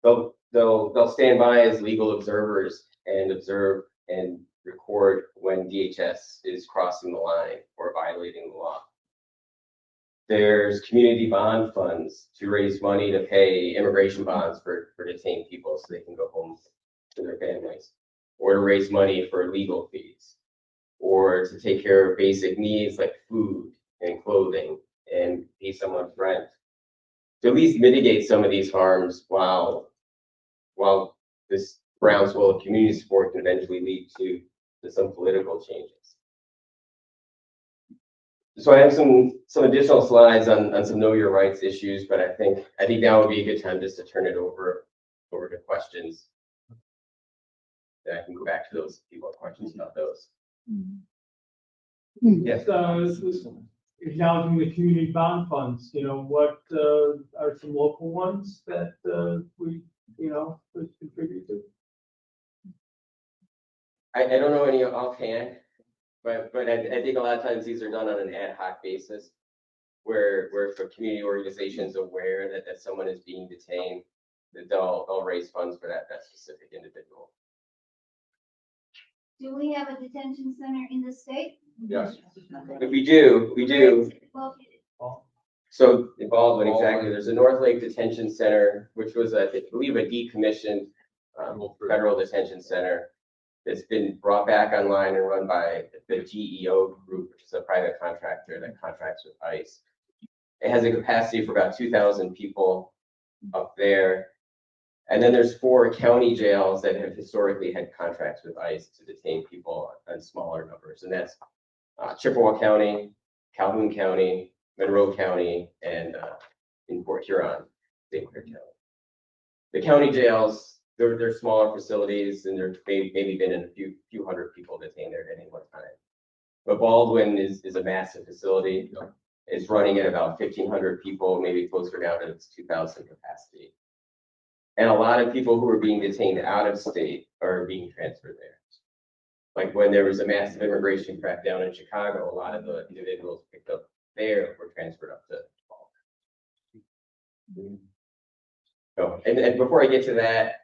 They'll stand by as legal observers and observe and record when DHS is crossing the line or violating the law. There's community bond funds to raise money to pay immigration bonds for detained people so they can go home to their families, or to raise money for legal fees, or to take care of basic needs like food and clothing and pay someone's rent, to at least mitigate some of these harms while this groundswell of community support can eventually lead to some political changes. So I have some additional slides on some know your rights issues, but I think now would be a good time just to turn it over to questions. Then I can go back to those if people have questions about those. Yes. Acknowledging the community bond funds, what are some local ones that we would contribute to? I don't know any offhand, but I think a lot of times these are done on an ad hoc basis, where if a community organization is aware that someone is being detained, that they'll raise funds for that specific individual. Do we have a detention center in the state? Yes. We do. Well, So in Baldwin, exactly. There's a North Lake Detention Center, which was, I believe, a decommissioned federal detention center that's been brought back online and run by the GEO group, which is a private contractor that contracts with ICE. It has a capacity for about 2,000 people up there. And then there's 4 county jails that have historically had contracts with ICE to detain people in smaller numbers. And that's Chippewa County, Calhoun County, Monroe County, and in Port Huron, St. Clair County. The county jails, they're smaller facilities, and there's maybe been a few hundred people detained there at any one time. But Baldwin is a massive facility. It's running at about 1,500 people, maybe closer now to its 2,000 capacity. And a lot of people who are being detained out of state are being transferred there. Like when there was a massive immigration crackdown in Chicago, a lot of the individuals picked up there were transferred up to Baltimore. So, and before I get to that,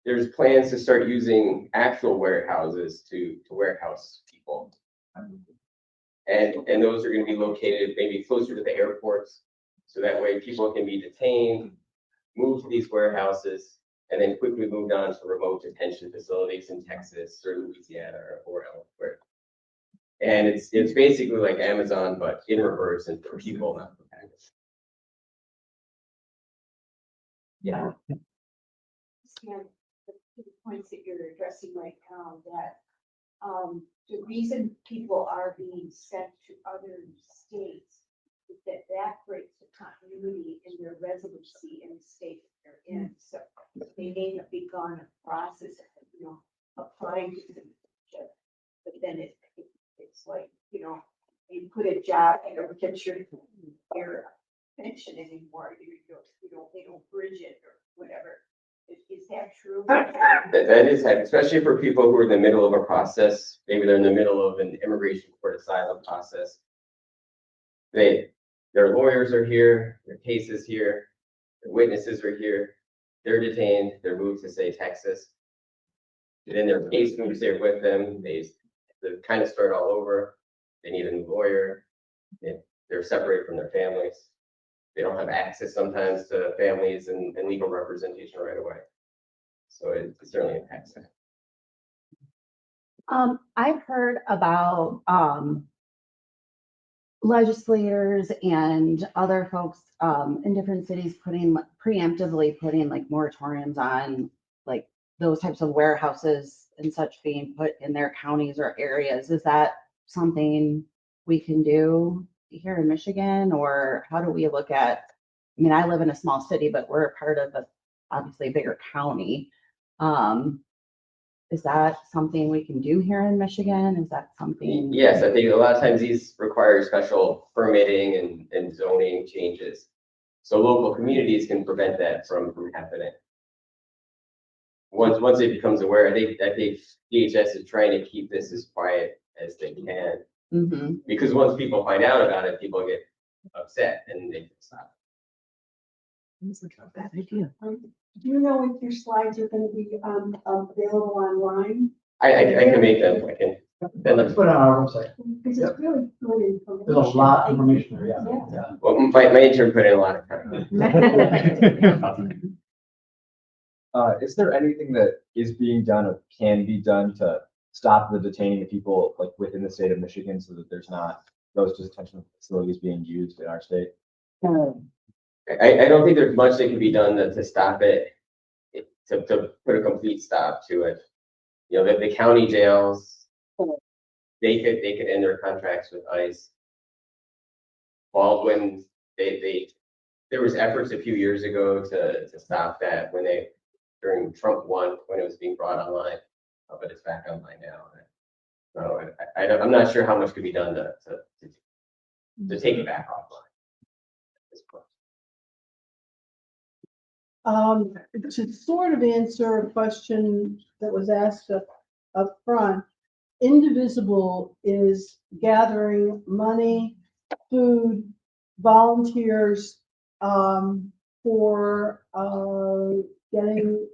there's plans to start using actual warehouses to warehouse people. And those are going to be located maybe closer to the airports. So that way people can be detained, moved to these warehouses, and then quickly moved on to remote detention facilities in Texas or Louisiana or elsewhere. And it's basically like Amazon, but in reverse and for people, not for packages. Yeah. Stan, the points that you're addressing right now, that the reason people are being sent to other states is that breaks the continuity in their residency in the state that they're in. So they may have begun a process of, applying to citizenship, but then it's like, you put a job, you don't get your pension anymore. They don't bridge it or whatever. Is that true? That is, especially for people who are in the middle of a process. Maybe they're in the middle of an immigration court asylum process. Their lawyers are here, their case is here, the witnesses are here, they're detained, they're moved to, say, Texas. And then their case moves there with them. They kind of start all over. They need a new lawyer. They're separated from their families. They don't have access sometimes to families and legal representation right away. So it certainly impacts that. I've heard about legislators and other folks in different cities preemptively putting like moratoriums on like those types of warehouses and such being put in their counties or areas. Is that something we can do here in Michigan, or how do we look at, I mean, I live in a small city, but we're a part of obviously a bigger county. Is that something we can do here in Michigan? Is that something? Yes, I think a lot of times these require special permitting and zoning changes. So local communities can prevent that from happening. Once it becomes aware, I think DHS is trying to keep this as quiet as they can. Mm-hmm. Because once people find out about it, people get upset and they can stop. That's a bad idea. Do you know if your slides are going to be available online? I can make them. I can. Let's put it on our website. Because it's really good information. There's a lot of information there, yeah. Well, my intern put in a lot of time. Is there anything that is being done or can be done to stop the detaining of people like within the state of Michigan so that there's not those detention facilities being used in our state? I don't think there's much that can be done to stop it, to put a complete stop to it. The county jails, they could end their contracts with ICE. Baldwin, there was efforts a few years ago to stop that during Trump 1 when it was being brought online, but it's back online now. So I'm not sure how much could be done to take it back offline. To sort of answer a question that was asked up front, Indivisible is gathering money, food, volunteers for getting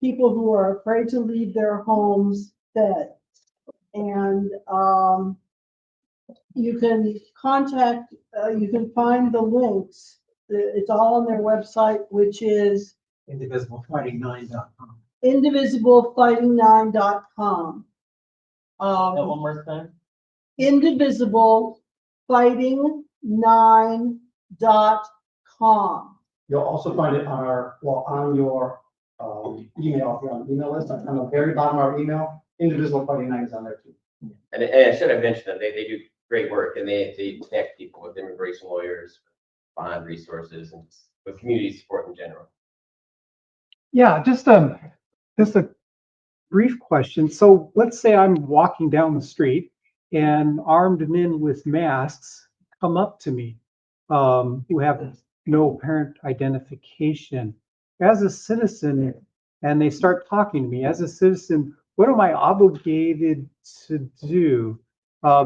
people who are afraid to leave their homes fed. And you can contact, you can find the links. It's all on their website, which is indivisiblefighting9.com. indivisiblefighting9.com. One more time. indivisiblefighting9.com. You'll also find it on your email, if you're on the email list, on the very bottom of our email. Indivisible Fighting 9 is on there too. And I should have mentioned that they do great work, and they connect people with immigration lawyers, bond resources, and with community support in general. Yeah, just a brief question. So let's say I'm walking down the street and armed men with masks come up to me who have no apparent identification. As a citizen, and they start talking to me, as a citizen, what am I obligated to do?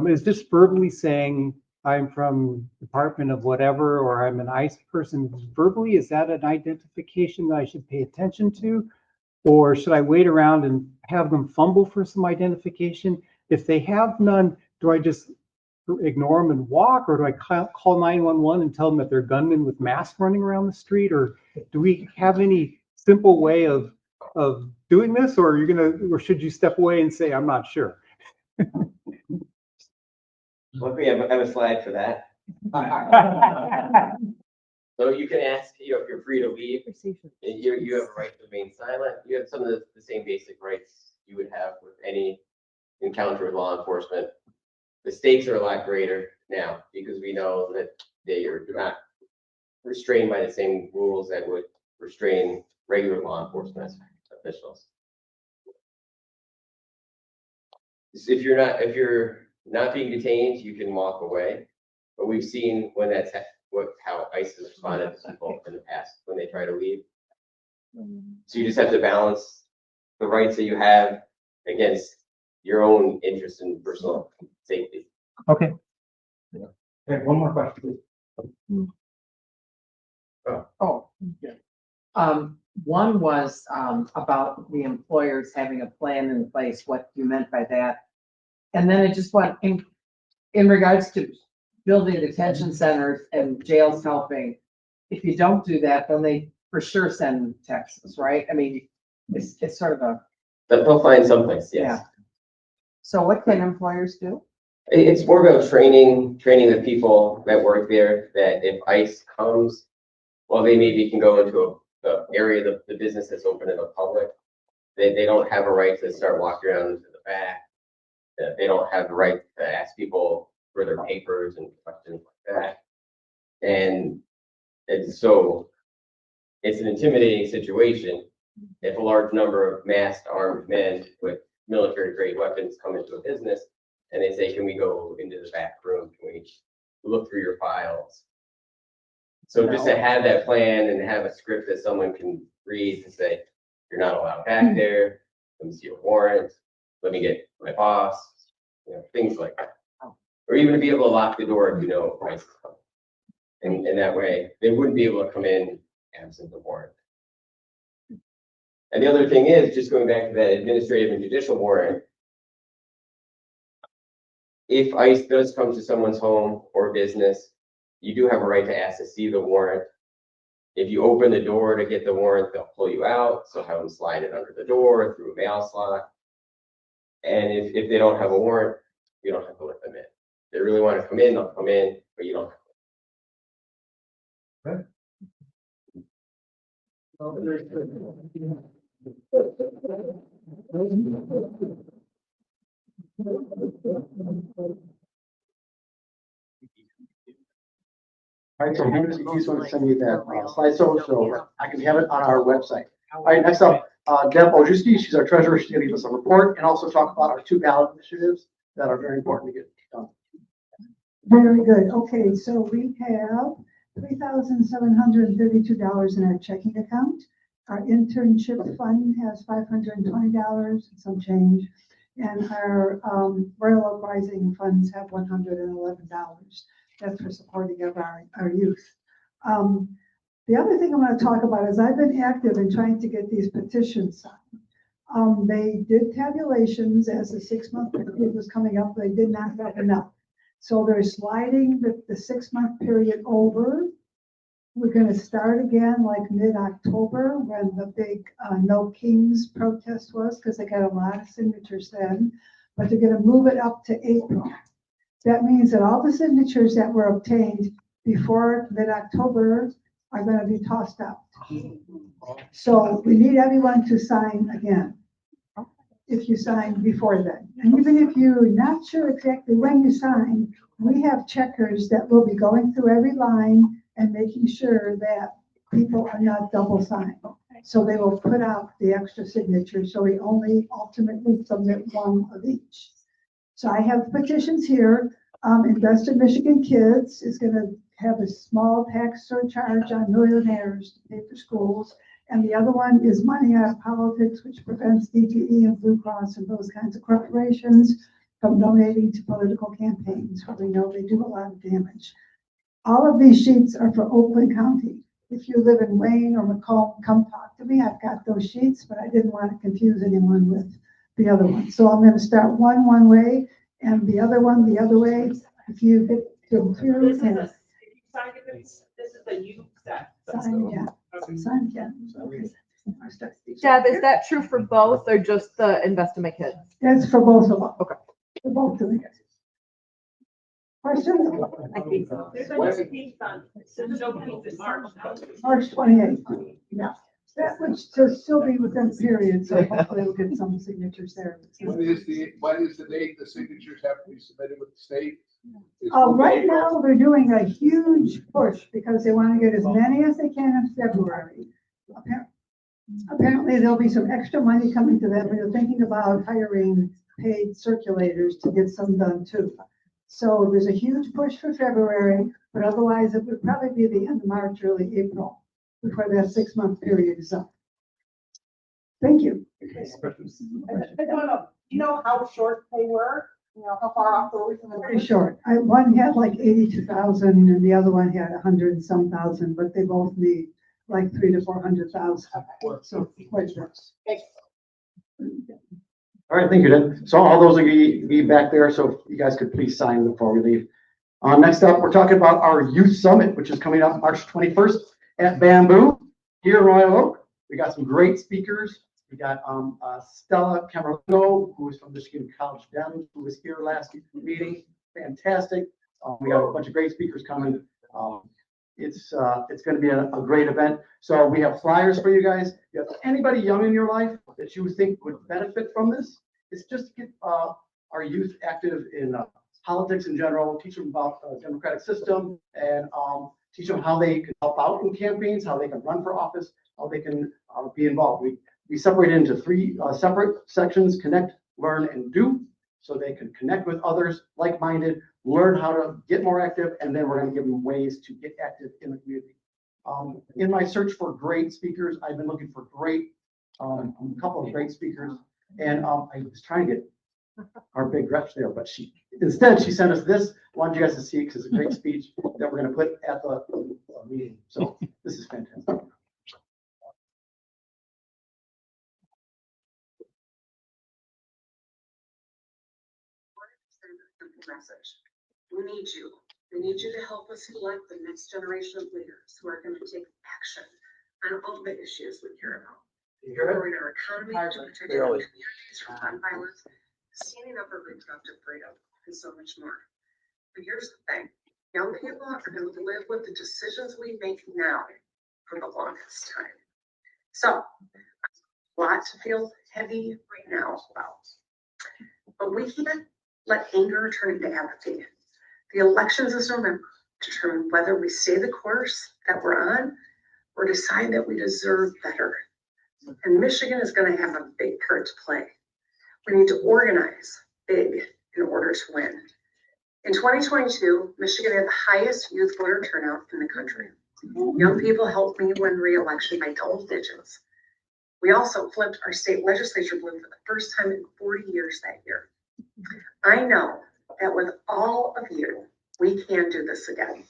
Is this verbally saying I'm from Department of whatever, or I'm an ICE person verbally? Is that an identification that I should pay attention to? Or should I wait around and have them fumble for some identification? If they have none, do I just ignore them and walk, or do I call 911 and tell them that they're gunmen with masks running around the street? Or do we have any simple way of doing this, or or should you step away and say, I'm not sure? Look, we have a slide for that. So you can ask, if you're free to leave, you have a right to remain silent. You have some of the same basic rights you would have with any encounter with law enforcement. The stakes are a lot greater now because we know that you're not restrained by the same rules that would restrain regular law enforcement officials. If you're not being detained, you can walk away. But we've seen when that's how ICE has responded to people in the past when they try to leave. So you just have to balance the rights that you have against your own interest in personal safety. Okay. Okay, one more question, please. One was about the employers having a plan in place, what you meant by that. And then I just want, in regards to building detention centers and jails helping, if you don't do that, then they for sure send texts, right? I mean, it's sort of a. They'll find someplace, yes. Yeah. So what can employers do? It's more about training the people that work there, that if ICE comes, well, they maybe can go into the area of the business that's open to the public. They don't have a right to start walking around into the back. They don't have the right to ask people for their papers and questions like that. And so it's an intimidating situation if a large number of masked armed men with military grade weapons come into a business and they say, can we go into the back room? Can we look through your files? So just to have that plan and have a script that someone can read to say, you're not allowed back there, let me see your warrant, let me get my boss, things like that. Or even to be able to lock the door if you know ICE is coming. And that way, they wouldn't be able to come in absent the warrant. And the other thing is, just going back to that administrative and judicial warrant, if ICE does come to someone's home or business, you do have a right to ask to see the warrant. If you open the door to get the warrant, they'll pull you out. So have them slide it under the door through a mail slot. And if they don't have a warrant, you don't have to let them in. If they really want to come in, they'll come in, but you don't have to. All right, so here's want to send me that slide so I can have it on our website. All right, next up, Deb Ojuski, she's our treasurer. She's going to give us a report and also talk about our 2 ballot initiatives that are very important to get done. Very good. Okay, so we have $3,732 in our checking account. Our internship fund has $520 and some change. And our Royal Uprising funds have $111. That's for supporting of our youth. The other thing I want to talk about is I've been active in trying to get these petitions signed. They did tabulations as the 6-month period was coming up. They did not have enough. So they're sliding the 6-month period over. We're going to start again like mid-October when the big No Kings protest was, because they got a lot of signatures then. But they're going to move it up to April. That means that all the signatures that were obtained before mid-October are going to be tossed out. So we need everyone to sign again, if you sign before then. And even if you're not sure exactly when you sign, we have checkers that will be going through every line and making sure that people are not double signed. So they will put out the extra signatures, so we only ultimately submit one of each. So I have petitions here. Invest in Michigan Kids is going to have a small tax surcharge on millionaires to pay for schools. And the other one is money out of politics, which prevents DTE and Blue Cross and those kinds of corporations from donating to political campaigns, where we know they do a lot of damage. All of these sheets are for Oakland County. If you live in Wayne or Macomb, come talk to me. I've got those sheets, but I didn't want to confuse anyone with the other one. So I'm going to start one way and the other one the other way. If you get confused, This is a youth set. sign again. Sign again. Okay. Deb, is that true for both or just the Invest in My Kids? That's for both of them. Okay. For both of them. Questions? I think so. There's a piece on, there's no piece in March. March 28th. Yeah. That would still be within the period, so hopefully we'll get some signatures there. What is the date the signatures have to be submitted with the state? Right now, they're doing a huge push because they want to get as many as they can in February. Apparently, there'll be some extra money coming to them. They're thinking about hiring paid circulators to get some done too. So there's a huge push for February, but otherwise it would probably be the end of March, early April, before that 6-month period is up. Thank you. I don't know, you know how short they were? You know, how far off were we from the? Pretty short. One had like 82,000 and the other one had 100 and some thousand, but they both need like 300,000 to 400,000. So quite a bit. All right, thank you, Deb. So all those will be back there, so if you guys could please sign before we leave. Next up, we're talking about our youth summit, which is coming up March 21st at Bamboo here in Royal Oak. We got some great speakers. We got Stella Camarillo, who is from Michigan College Denton, who was here last meeting. Fantastic. We got a bunch of great speakers coming. It's going to be a great event. So we have flyers for you guys. If you have anybody young in your life that you think would benefit from this, it's just to get our youth active in politics in general, teach them about the democratic system, and teach them how they can help out in campaigns, how they can run for office, how they can be involved. We separate it into 3 separate sections: connect, learn, and do, so they can connect with others like-minded, learn how to get more active, and then we're going to give them ways to get active in the community. In my search for great speakers, I've been looking for a couple of great speakers, and I was trying to get our big Gretch there, but instead she sent us this. I wanted you guys to see it because it's a great speech that we're going to put at the meeting. So this is fantastic. Message. We need you. We need you to help us select the next generation of leaders who are going to take action on all the issues we care about. Growing our economy to protect our communities from gun violence, standing up for reproductive freedom, and so much more. But here's the thing. Young people are going to live with the decisions we make now for the longest time. So, a lot to feel heavy right now about. But we can't let anger turn into apathy. The elections this November determine whether we stay the course that we're on or decide that we deserve better. And Michigan is going to have a big part to play. We need to organize big in order to win. In 2022, Michigan had the highest youth voter turnout in the country. Young people helped me win re-election by double digits. We also flipped our state legislature blue for the first time in 40 years that year. I know that with all of you, we can do this again.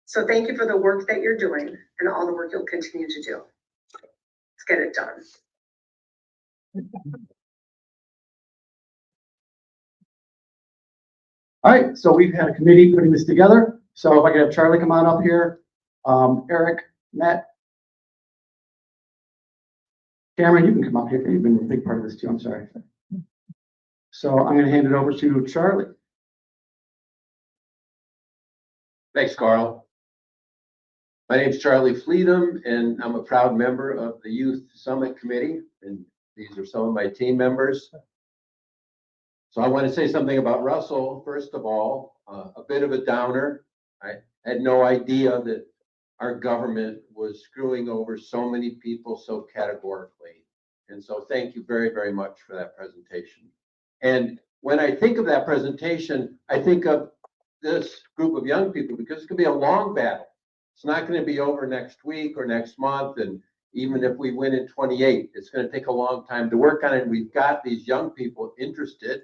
So thank you for the work that you're doing and all the work you'll continue to do. Let's get it done. All right, so we've had a committee putting this together. So if I could have Charlie come on up here, Eric, Matt, Cameron, you can come up here. You've been a big part of this too. I'm sorry. So I'm going to hand it over to Charlie. Thanks, Carl. My name is Charlie Fleedham, and I'm a proud member of the Youth Summit Committee, and these are some of my team members. So I want to say something about Russell. First of all, a bit of a downer. I had no idea that our government was screwing over so many people so categorically. And so thank you very, very much for that presentation. And when I think of that presentation, I think of this group of young people because it's going to be a long battle. It's not going to be over next week or next month. And even if we win in 28. It's gonna take a long time to work on it. We've got these young people interested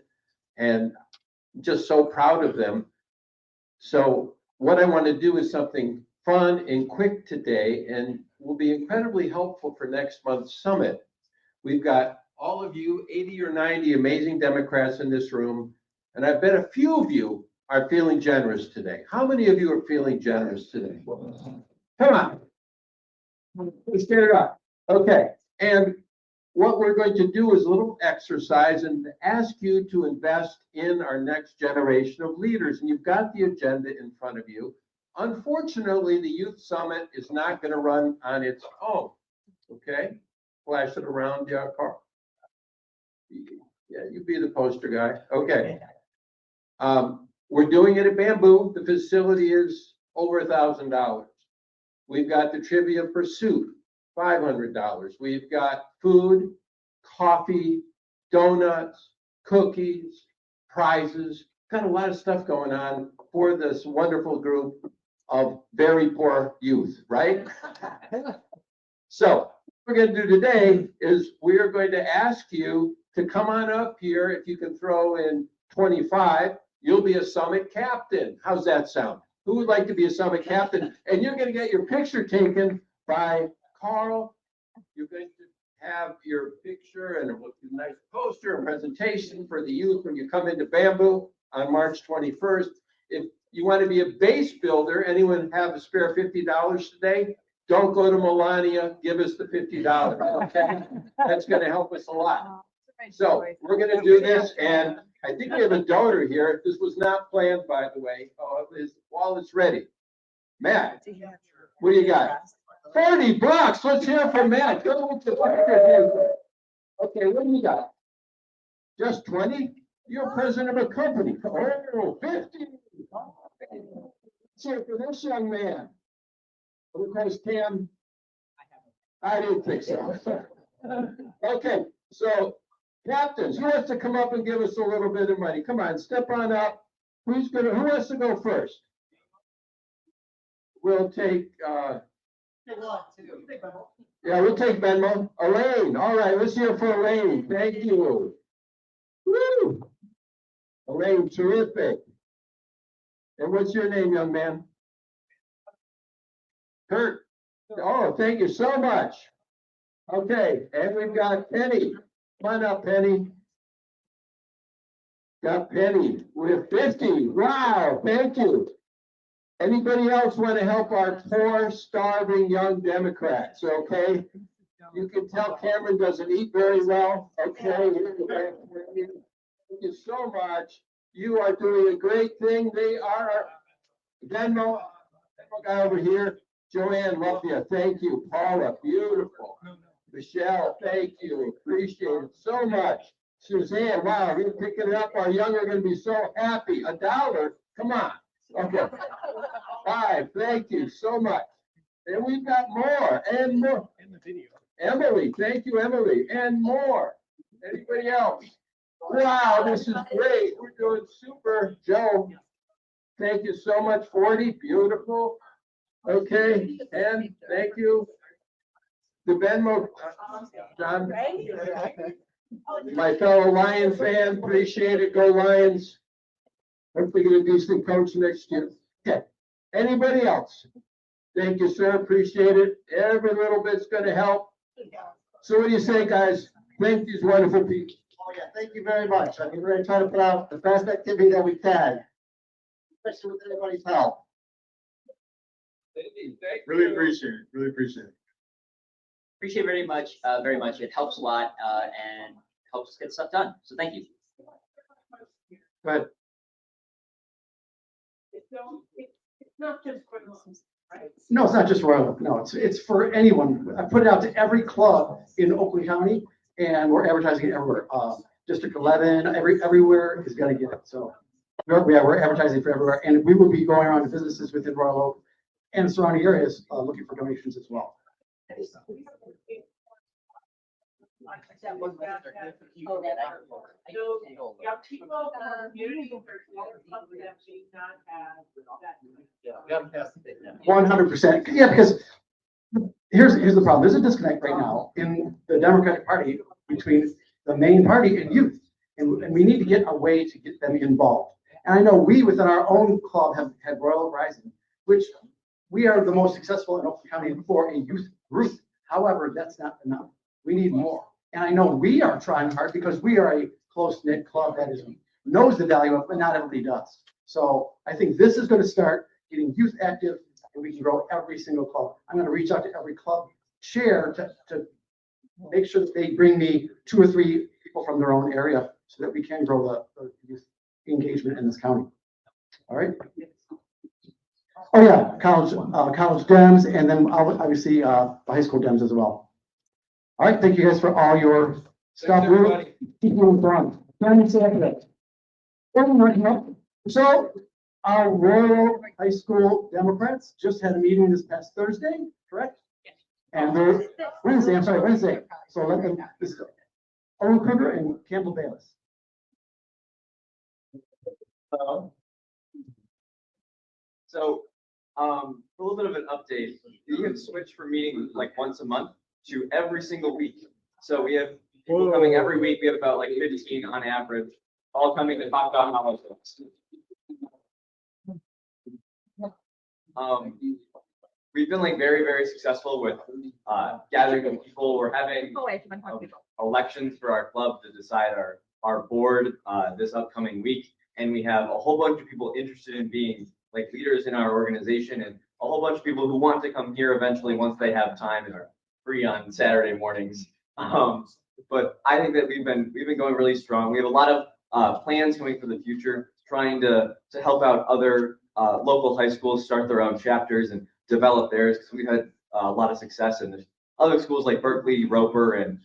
and just so proud of them. So what I want to do is something fun and quick today and will be incredibly helpful for next month's summit. We've got all of you, 80 or 90 amazing Democrats in this room, and I bet a few of you are feeling generous today. How many of you are feeling generous today? Come on. Let's get it up. Okay. And what we're going to do is a little exercise and ask you to invest in our next generation of leaders. And you've got the agenda in front of you. Unfortunately, the Youth Summit is not going to run on its own. Okay? Flash it around your car. Yeah, you be the poster guy. Okay. We're doing it at Bamboo. The facility is over $1,000. We've got the Trivia Pursuit, $500. We've got food, coffee, donuts, cookies, prizes. Got a lot of stuff going on for this wonderful group of very poor youth, right? So what we're going to do today is we're going to ask you to come on up here. If you can throw in 25, you'll be a summit captain. How's that sound? Who would like to be a summit captain? And you're going to get your picture taken by Carl. You're going to have your picture and a nice poster and presentation for the youth when you come into Bamboo on March 21st. If you want to be a base builder, anyone have a spare $50 today? Don't go to Melania, give us the $50, okay? That's going to help us a lot. So we're going to do this, and I think we have a donor here. This was not planned, by the way. Oh, while it's ready. Matt, what do you got? $40. Let's hear it from Matt. Go with the okay, what do you got? Just 20? You're president of a company. Oh, 50. Let's hear it for this young man. Of course, Cam, I didn't think so. Okay, so captains, who wants to come up and give us a little bit of money? Come on, step on up. Who wants to go first? We'll take, yeah, we'll take Venmo. Elaine, all right, let's hear for Elaine. Thank you. Woo! Elaine, terrific. And what's your name, young man? Kurt. Oh, thank you so much. Okay, and we've got Penny. Come on up, Penny. Got Penny with 50. Wow, thank you. Anybody else want to help our poor, starving young Democrats? Okay. You can tell Cameron doesn't eat very well. Okay. Thank you so much. You are doing a great thing. They are Venmo guy over here. Joanne, love you. Thank you. Paula, beautiful. Michelle, thank you. Appreciate it so much. Suzanne, wow, you're picking it up. Our young are going to be so happy. $1. Come on. Okay. 5. Thank you so much. And we've got more and more. In the video. Emily, thank you, Emily, and more. Anybody else? Wow, this is great. We're doing super. Joe, thank you so much. 40, beautiful. Okay, and thank you. The Venmo, John, my fellow Lion fan, appreciate it. Go Lions. Hopefully get a decent coach next year. Okay, anybody else? Thank you, sir. Appreciate it. Every little bit's going to help. So what do you say, guys? Thank these wonderful people. Oh, yeah, thank you very much. I mean, we're going to try to put out the best activity that we can, especially with everybody's help. Really appreciate it. Really appreciate it. Appreciate it very much. Very much. It helps a lot and helps get stuff done. So thank you. Go ahead. It's not just for them, right? No, it's not just Royal Oak. No, it's for anyone. I put it out to every club in Oakland County, and we're advertising it everywhere. District 11, everywhere is going to get it. So we're advertising for everywhere, and we will be going around to businesses within Royal Oak and surrounding areas looking for donations as well. Yeah. 100%. Yeah, because here's the problem. There's a disconnect right now in the Democratic Party between the main party and youth. And we need to get a way to get them involved. And I know we within our own club have had Royal Rising, which we are the most successful in Oakland County for a youth group. However, that's not enough. We need more. And I know we are trying hard because we are a close-knit club that knows the value of it, but not everybody does. So I think this is going to start getting youth active, and we can grow every single club. I'm going to reach out to every club chair to make sure that they bring me 2 or 3 people from their own area so that we can grow the youth engagement in this county. All right. Oh yeah, college Dems, and then obviously the high school Dems as well. All right, thank you guys for all your stuff. We'll keep moving on. So our Royal High School Democrats just had a meeting this past Thursday, correct? Yes. And they're Wednesday. So let them, this is Owen Kruger and Campbell Bayless. So, a little bit of an update. You can switch from meeting like once a month to every single week. So we have people coming every week. We have about like 15 on average, all coming to talk about how we've been like very, very successful with gathering of people. We're having elections for our club to decide our board this upcoming week. And we have a whole bunch of people interested in being like leaders in our organization, and a whole bunch of people who want to come here eventually once they have time and are free on Saturday mornings. But I think that we've been going really strong. We have a lot of plans coming for the future, trying to help out other local high schools start their own chapters and develop theirs, because we've had a lot of success, and there's other schools like Berkeley, Roper, and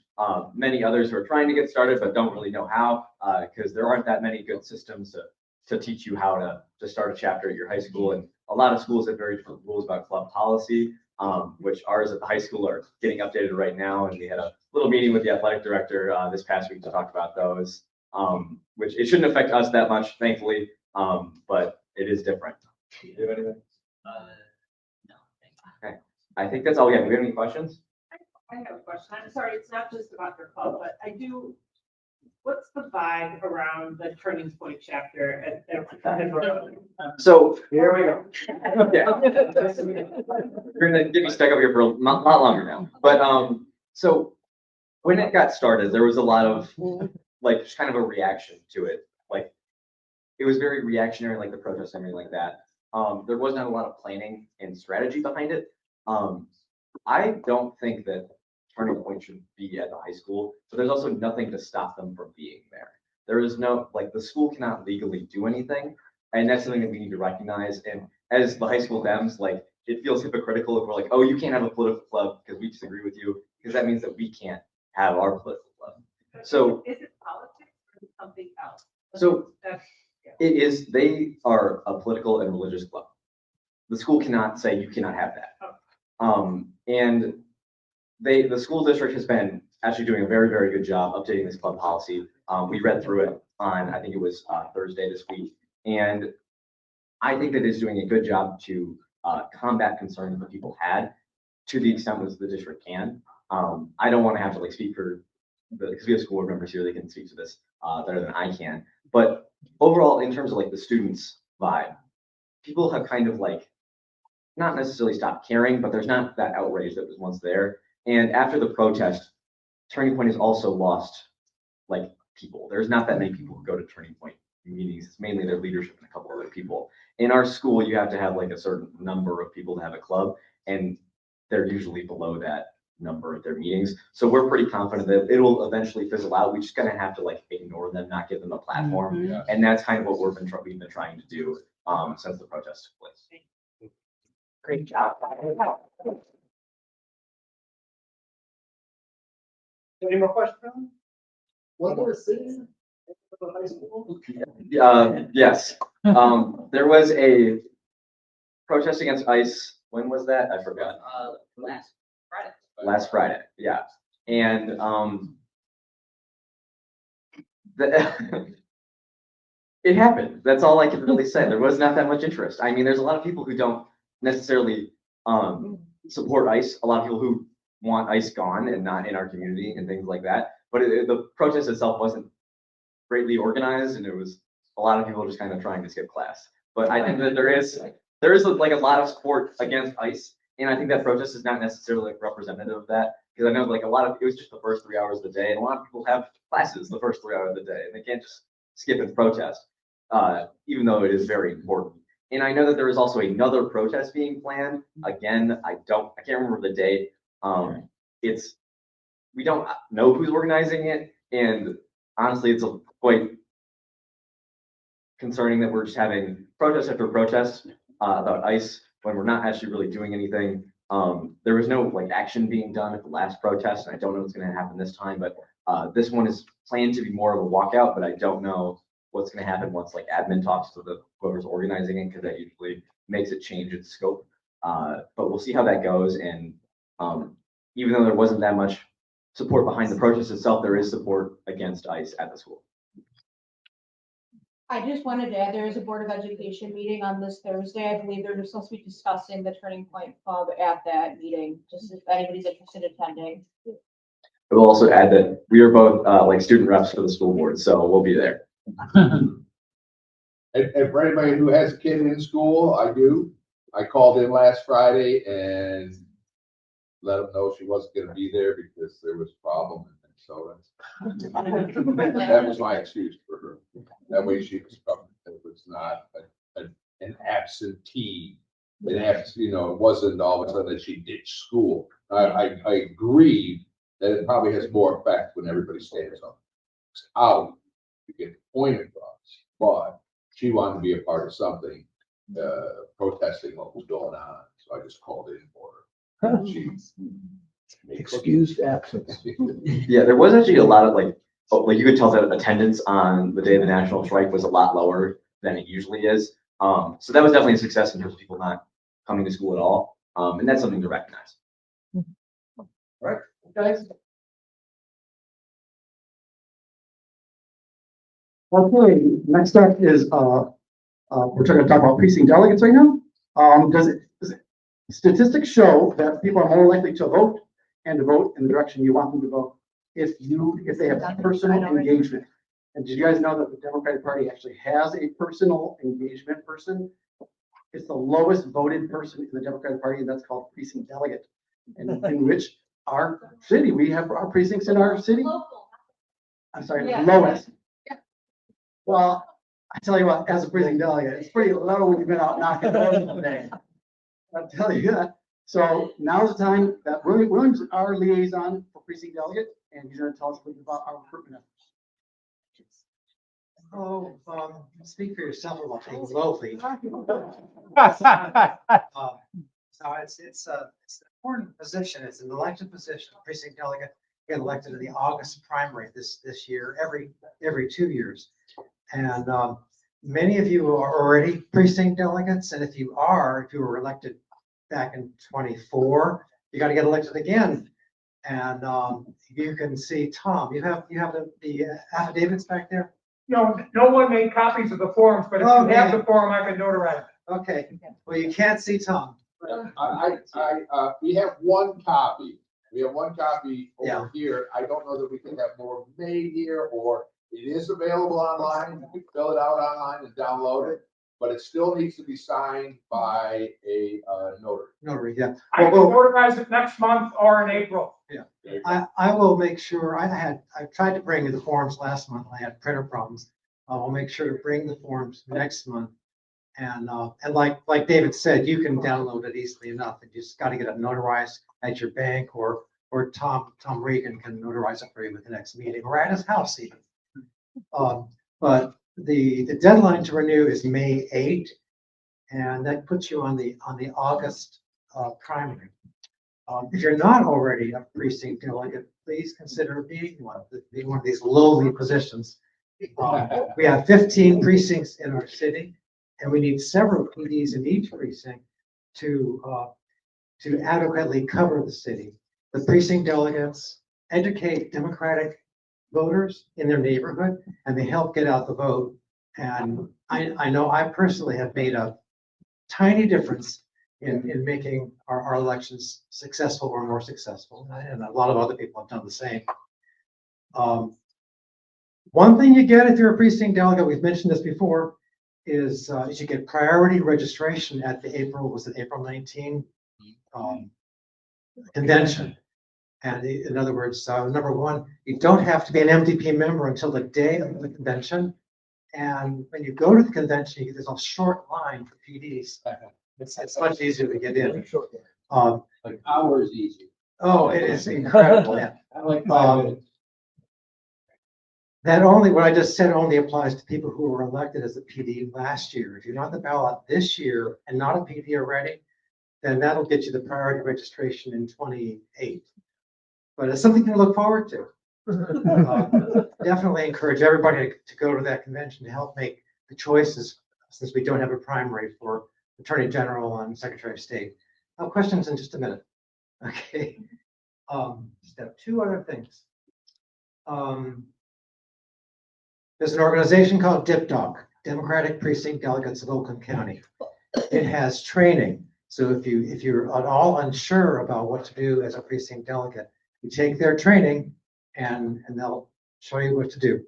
many others who are trying to get started but don't really know how, because there aren't that many good systems to teach you how to start a chapter at your high school. And a lot of schools have very different rules about club policy, which ours at the high school are getting updated right now. And we had a little meeting with the athletic director this past week to talk about those, which it shouldn't affect us that much, thankfully, but it is different. Do you have anything? No. Okay. I think that's all we have. Do we have any questions? I have a question. I'm sorry, it's not just about your club, but what's the vibe around the Turning Point chapter at So here we go. Okay. We're gonna get you stuck up here for a lot longer now. But so when it got started, there was a lot of like just kind of a reaction to it. Like it was very reactionary, like the protests and everything like that. There wasn't a lot of planning and strategy behind it. I don't think that Turning Point should be at the high school, but there's also nothing to stop them from being there. There is no, like, the school cannot legally do anything, and that's something that we need to recognize. And as the high school Dems, like, it feels hypocritical if we're like, oh, you can't have a political club because we disagree with you, because that means that we can't have our political club. So is it politics or something else? So it is, they are a political and religious club. The school cannot say you cannot have that. And the school district has been actually doing a very, very good job updating this club policy. We read through it on, I think it was Thursday this week. And I think that it's doing a good job to combat concerns that people had to the extent that the district can. I don't want to have to like speak for because we have school board members here, they can speak to this better than I can. But overall, in terms of like the students' vibe, people have kind of like not necessarily stopped caring, but there's not that outrage that was once there. And after the protest, Turning Point has also lost like people. There's not that many people who go to Turning Point meetings. It's mainly their leadership and a couple other people. In our school, you have to have like a certain number of people to have a club, and they're usually below that number at their meetings. So we're pretty confident that it'll eventually fizzle out. We just gonna have to like ignore them, not give them a platform. Mm-hmm. And that's kind of what we've been trying to do since the protest took place. Great job. Any more questions? What was the high school? Yes. There was a protest against ICE. When was that? I forgot. Last Friday. Last Friday, yeah. And it happened. That's all I can really say. There was not that much interest. I mean, there's a lot of people who don't necessarily support ICE, a lot of people who want ICE gone and not in our community and things like that. But the protest itself wasn't greatly organized, and it was a lot of people just kind of trying to skip class. But I think that there is like a lot of support against ICE, and I think that protest is not necessarily like representative of that, because I know like it was just the first 3 hours of the day, and a lot of people have classes the first 3 hours of the day, and they can't just skip and protest, even though it is very important. And I know that there is also another protest being planned. Again, I can't remember the date. We don't know who's organizing it, and honestly, it's quite concerning that we're just having protest after protest about ICE when we're not actually really doing anything. There was no like action being done at the last protest, and I don't know what's going to happen this time. But this one is planned to be more of a walkout, but I don't know what's going to happen once like admin talks to whoever's organizing it, because that usually makes it change its scope. But we'll see how that goes. And even though there wasn't that much support behind the protest itself, there is support against ICE at the school. I just wanted to add, there is a Board of Education meeting on this Thursday. I believe they're supposed to be discussing the Turning Point Club at that meeting, just if anybody's interested in attending. I will also add that we are both like student reps for the school board, so we'll be there. And for anybody who has a kid in school, I called in last Friday and let them know she wasn't gonna be there because there was a problem in Minnesota. That was my excuse for her. That way she was covered. It was not an absentee. It wasn't all of a sudden that she ditched school. I agree that it probably has more effect when everybody stands up. It's out to get the point across, but she wanted to be a part of something, protesting what was going on. So I just called in for her. Excused absence. Yeah, there was actually a lot of like you could tell that attendance on the day of the national strike was a lot lower than it usually is. So that was definitely a success in terms of people not coming to school at all. And that's something to recognize. All right, guys. Okay, next up is, we're going to talk about precinct delegates right now. Statistics show that people are more likely to vote and to vote in the direction you want them to vote if they have personal engagement. And did you guys know that the Democratic Party actually has a personal engagement person? It's the lowest voted person in the Democratic Party, and that's called precinct delegate. And in which our city, we have our precincts in our city. I'm sorry, lowest. Well, I tell you what, as a precinct delegate, it's pretty low when you've been out knocking doors all day. I'll tell you that. So now's the time that Williams, our liaison for precinct delegate, and he's going to tell us a little bit about our recruitment efforts. Oh, speak for yourself about being lowly. So it's an important position. It's an elected position. Precinct delegate get elected in the August primary this year, every 2 years. And many of you are already precinct delegates, and if you were elected back in 24, you got to get elected again. And you can see Tom. You have the affidavits back there. No one made copies of the forms, but if you have the form, I can notarize it. Okay. Well, you can't see Tom. We have one copy. We have one copy over here. I don't know that we can have more made here, or it is available online. You can fill it out online and download it, but it still needs to be signed by a notary. Notary, yeah. I can notarize it next month or in April. Yeah. I will make sure. I tried to bring the forms last month. I had printer problems. I'll make sure to bring the forms next month. And like David said, you can download it easily enough. You just got to get it notarized at your bank, or Tom Regan can notarize it for you at the next meeting, or at his house even. But the deadline to renew is May 8, and that puts you on the August primary. If you're not already a precinct delegate, please consider being one of these lowly positions. We have 15 precincts in our city, and we need several PDs in each precinct to adequately cover the city. The precinct delegates educate Democratic voters in their neighborhood, and they help get out the vote. And I know I personally have made a tiny difference in making our elections successful or more successful. And a lot of other people have done the same. One thing you get if you're a precinct delegate, we've mentioned this before, is you get priority registration at the April 19 convention. And in other words, number one, you don't have to be an MDP member until the day of the convention. And when you go to the convention, there's a short line for PDs. It's much easier to get in. Like hours easy. Oh, it is incredible. Yeah. I like 5 minutes. That only, what I just said only applies to people who were elected as a PD last year. If you're on the ballot this year and not a PD already, then that'll get you the priority registration in 28. But it's something to look forward to. Definitely encourage everybody to go to that convention to help make the choices, since we don't have a primary for Attorney General and Secretary of State. I'll have questions in just a minute. Okay. Just have 2 other things. There's an organization called DIPDOC, Democratic Precinct Delegates of Oakland County. It has training. So if you're at all unsure about what to do as a precinct delegate, you take their training and they'll show you what to do.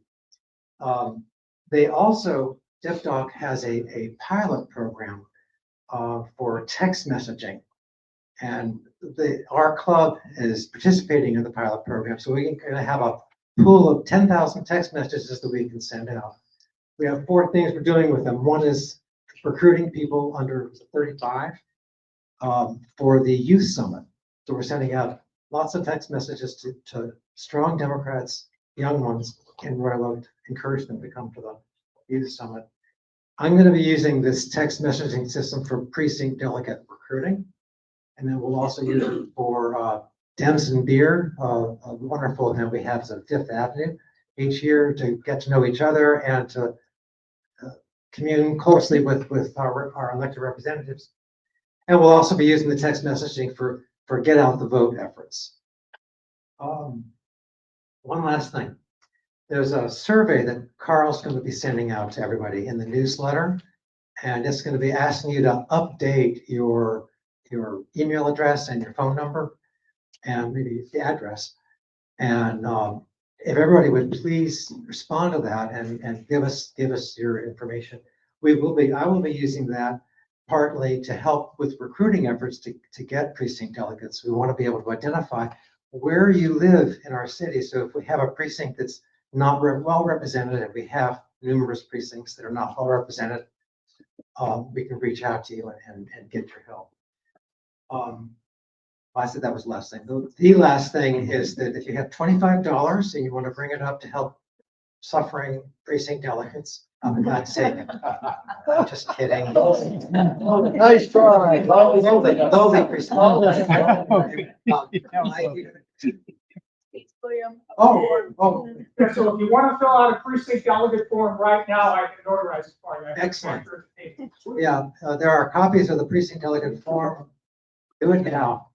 They also, DIPDOC has a pilot program for text messaging. And our club is participating in the pilot program. So we're going to have a pool of 10,000 text messages that we can send out. We have 4 things we're doing with them. One is recruiting people under 35 for the youth summit. So we're sending out lots of text messages to strong Democrats, young ones in Royal Oak, to encourage them to come to the youth summit. I'm going to be using this text messaging system for precinct delegate recruiting. And then we'll also use it for Dems and Beer, a wonderful event we have at Fifth Avenue each year to get to know each other and to commune closely with our elected representatives. And we'll also be using the text messaging for get out the vote efforts. One last thing. There's a survey that Carl's going to be sending out to everybody in the newsletter, and it's going to be asking you to update your email address and your phone number and maybe the address. And if everybody would please respond to that and give us your information. I will be using that partly to help with recruiting efforts to get precinct delegates. We want to be able to identify where you live in our city. So if we have a precinct that's not well represented, and we have numerous precincts that are not well represented, we can reach out to you and get your help. I said that was the last thing. The last thing is that if you have $25 and you want to bring it up to help suffering precinct delegates, I'm not saying it. I'm just kidding. Nice try. Lowly precinct. Oh. Yeah, so if you want to fill out a precinct delegate form right now, I can notarize it for you. Excellent. Yeah, there are copies of the precinct delegate form. Do it now.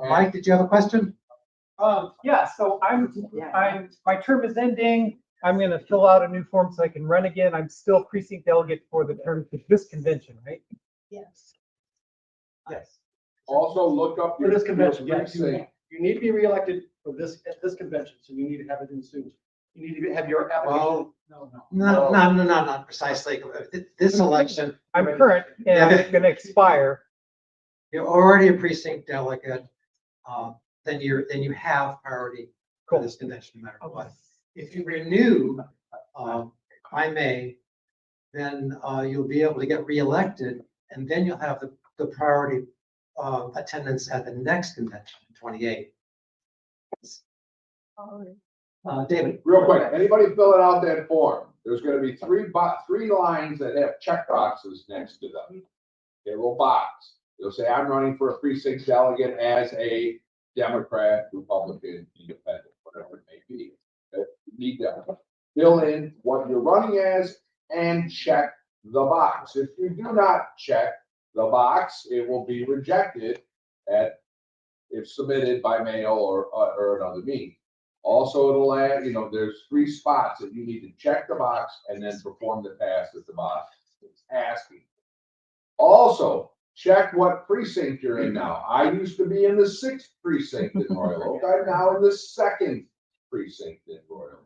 Mike, did you have a question? Yeah, so my term is ending. I'm going to fill out a new form so I can run again. I'm still precinct delegate for the term for this convention, right? Yes. Yes. Also look up For this convention, your yes, precinct. you need to be reelected for this, at this convention, so you need to have it in soon. You need to have your application. Not precisely. This election. I'm current and it's going to expire. You're already a precinct delegate, then you have priority for this convention, no matter what. If you renew by May, then you'll be able to get reelected, and then you'll have the priority attendance at the next convention, 28. David. Real quick, anybody filling out that form, there's gonna be three lines that have check boxes next to them. A little box. You'll say, I'm running for a precinct delegate as a Democrat, Republican, Independent, whatever it may be. You need to fill in what you're running as and check the box. If you do not check the box, it will be rejected if submitted by mail or another means. Also, it'll add, there's 3 spots that you need to check the box and then perform the task that the box is asking. Also, check what precinct you're in now. I used to be in the 6th precinct in Royal Oak. I'm now in the 2nd precinct in Royal Oak.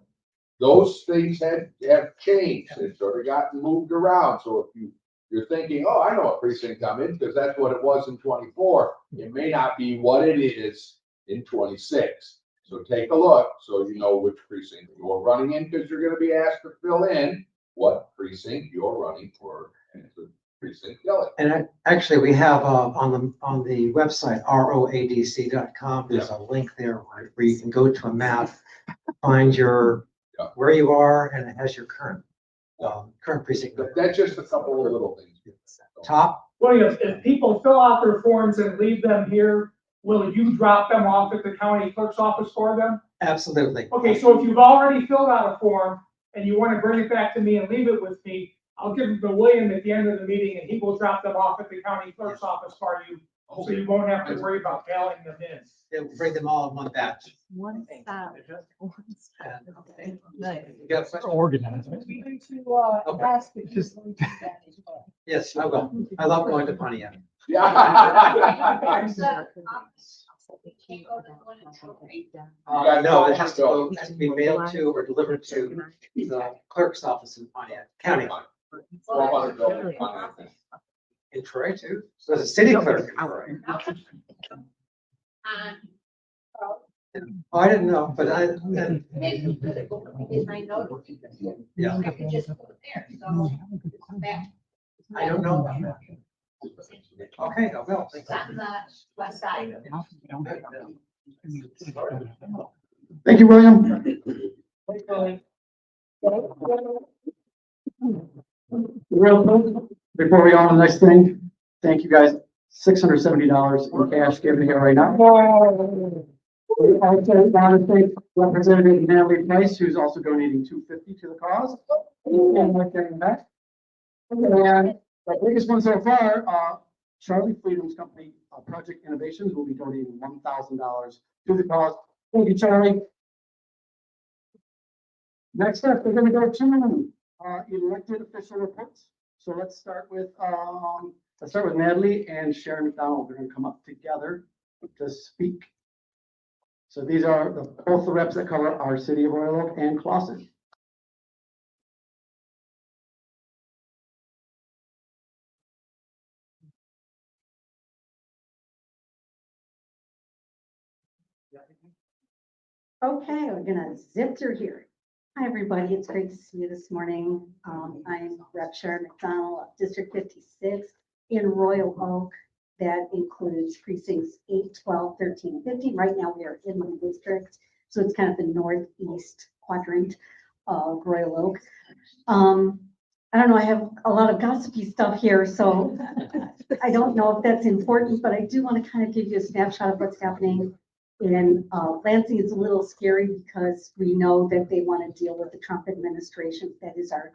Those things have changed. They've sort of gotten moved around. So if you're thinking, oh, I know what precinct I'm in because that's what it was in 24, it may not be what it is in 26. So take a look so you know which precinct you're running in, because you're going to be asked to fill in what precinct you're running for as a precinct delegate. And actually, we have on the website, ROADC.com, there's a link there where you can go to a map, find where you are, and it has your current precinct. That's just a couple of little things. Top. William, if people fill out their forms and leave them here, will you drop them off at the county clerk's office for them? Absolutely. Okay, so if you've already filled out a form and you want to bring it back to me and leave it with me, I'll give them to William at the end of the meeting and he will drop them off at the county clerk's office for you. So you won't have to worry about mailing them in. They'll bring them all in one batch. One stop. Okay. Nice. You got a question? Organized. We need to, ask if you're going to do that as well. Yes, I will. I love going to Pontiac. No, it has to be mailed to or delivered to the clerk's office in Pontiac County. In Troy too. So there's a city clerk in Troy. Oh, I didn't know, but I don't know about that. Okay, I will. It's on the west side. Thank you, William. Real quick, before we go on to the next thing, thank you guys. $670 in cash given here right now. I also want to thank Representative Natalie Price, who's also donating $250 to the cause. And we're getting back. And the biggest one so far, Charlie Freedom's company, Project Innovations, will be donating $1,000 to the cause. Thank you, Charlie. Next up, we're going to go to elected official reports. So let's start with Natalie and Sharon McDonell. They're going to come up together to speak. So these are both the reps that cover our city of Royal Oak and Clawson. Okay, we're gonna zip through here. Hi, everybody. It's great to see you this morning. I'm Rep. Sharon McDonell of District 56 in Royal Oak. That includes precincts 8, 12, 13, 15. Right now, we are in my district, so it's kind of the northeast quadrant of Royal Oak. I don't know, I have a lot of gossipy stuff here, so I don't know if that's important, but I do want to kind of give you a snapshot of what's happening in Lansing. Is a little scary because we know that they want to deal with the Trump administration. That is our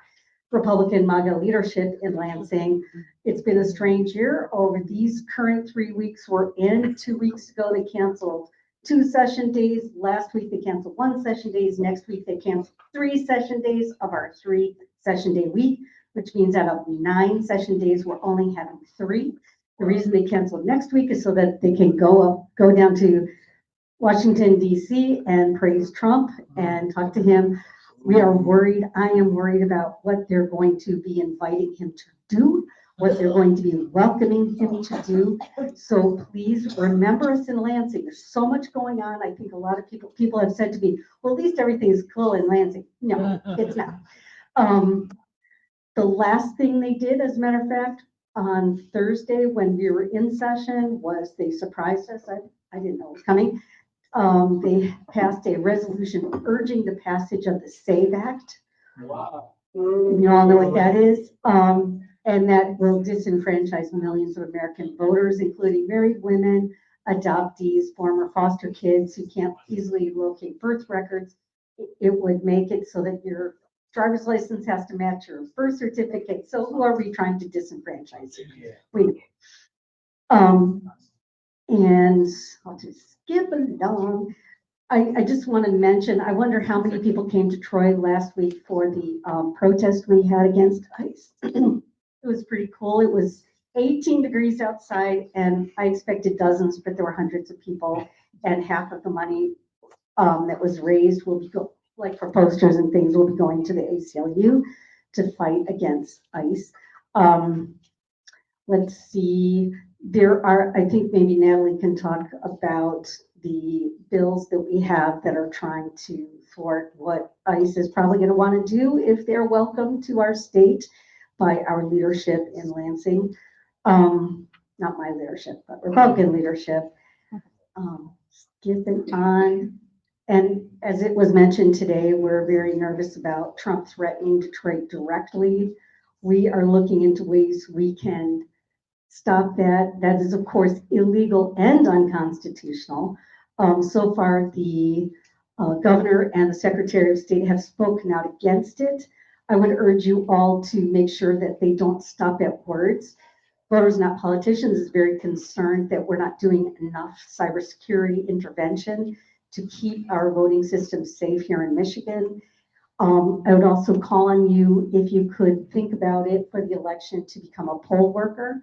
Republican MAGA leadership in Lansing. It's been a strange year. Over these current 3 weeks we're in, 2 weeks ago they canceled 2 session days. Last week they canceled 1 session days. Next week they canceled 3 session days of our 3 session day week, which means out of 9 session days we're only having 3. The reason they canceled next week is so that they can go down to Washington, D.C. and praise Trump and talk to him. We are worried. I am worried about what they're going to be inviting him to do, what they're going to be welcoming him to do. So please remember us in Lansing. There's so much going on. I think a lot of people have said to me, well, at least everything is cool in Lansing. No, it's not. The last thing they did, as a matter of fact, on Thursday when we were in session was they surprised us. I didn't know it was coming. They passed a resolution urging the passage of the SAVE Act. Wow. You all know what that is. And that will disenfranchise millions of American voters, including married women, adoptees, former foster kids who can't easily locate birth records. It would make it so that your driver's license has to match your birth certificate. So who are we trying to disenfranchise? And I'll just skip along. I just want to mention, I wonder how many people came to Troy last week for the protest we had against ICE. It was pretty cool. It was 18 degrees outside, and I expected dozens, but there were hundreds of people, and half of the money that was raised will be like for posters and things will be going to the ACLU to fight against ice. Let's see, there are, I think maybe Natalie can talk about the bills that we have that are trying to thwart what ICE is probably going to want to do if they're welcome to our state by our leadership in Lansing. Not my leadership, but Republican leadership. Skipping on. And as it was mentioned today, we're very nervous about Trump threatening Detroit directly. We are looking into ways we can stop that. That is, of course, illegal and unconstitutional. So far, the governor and the secretary of state have spoken out against it. I would urge you all to make sure that they don't stop at words. Voters, Not Politicians, is very concerned that we're not doing enough cybersecurity intervention to keep our voting system safe here in Michigan. I would also call on you, if you could think about it for the election, to become a poll worker,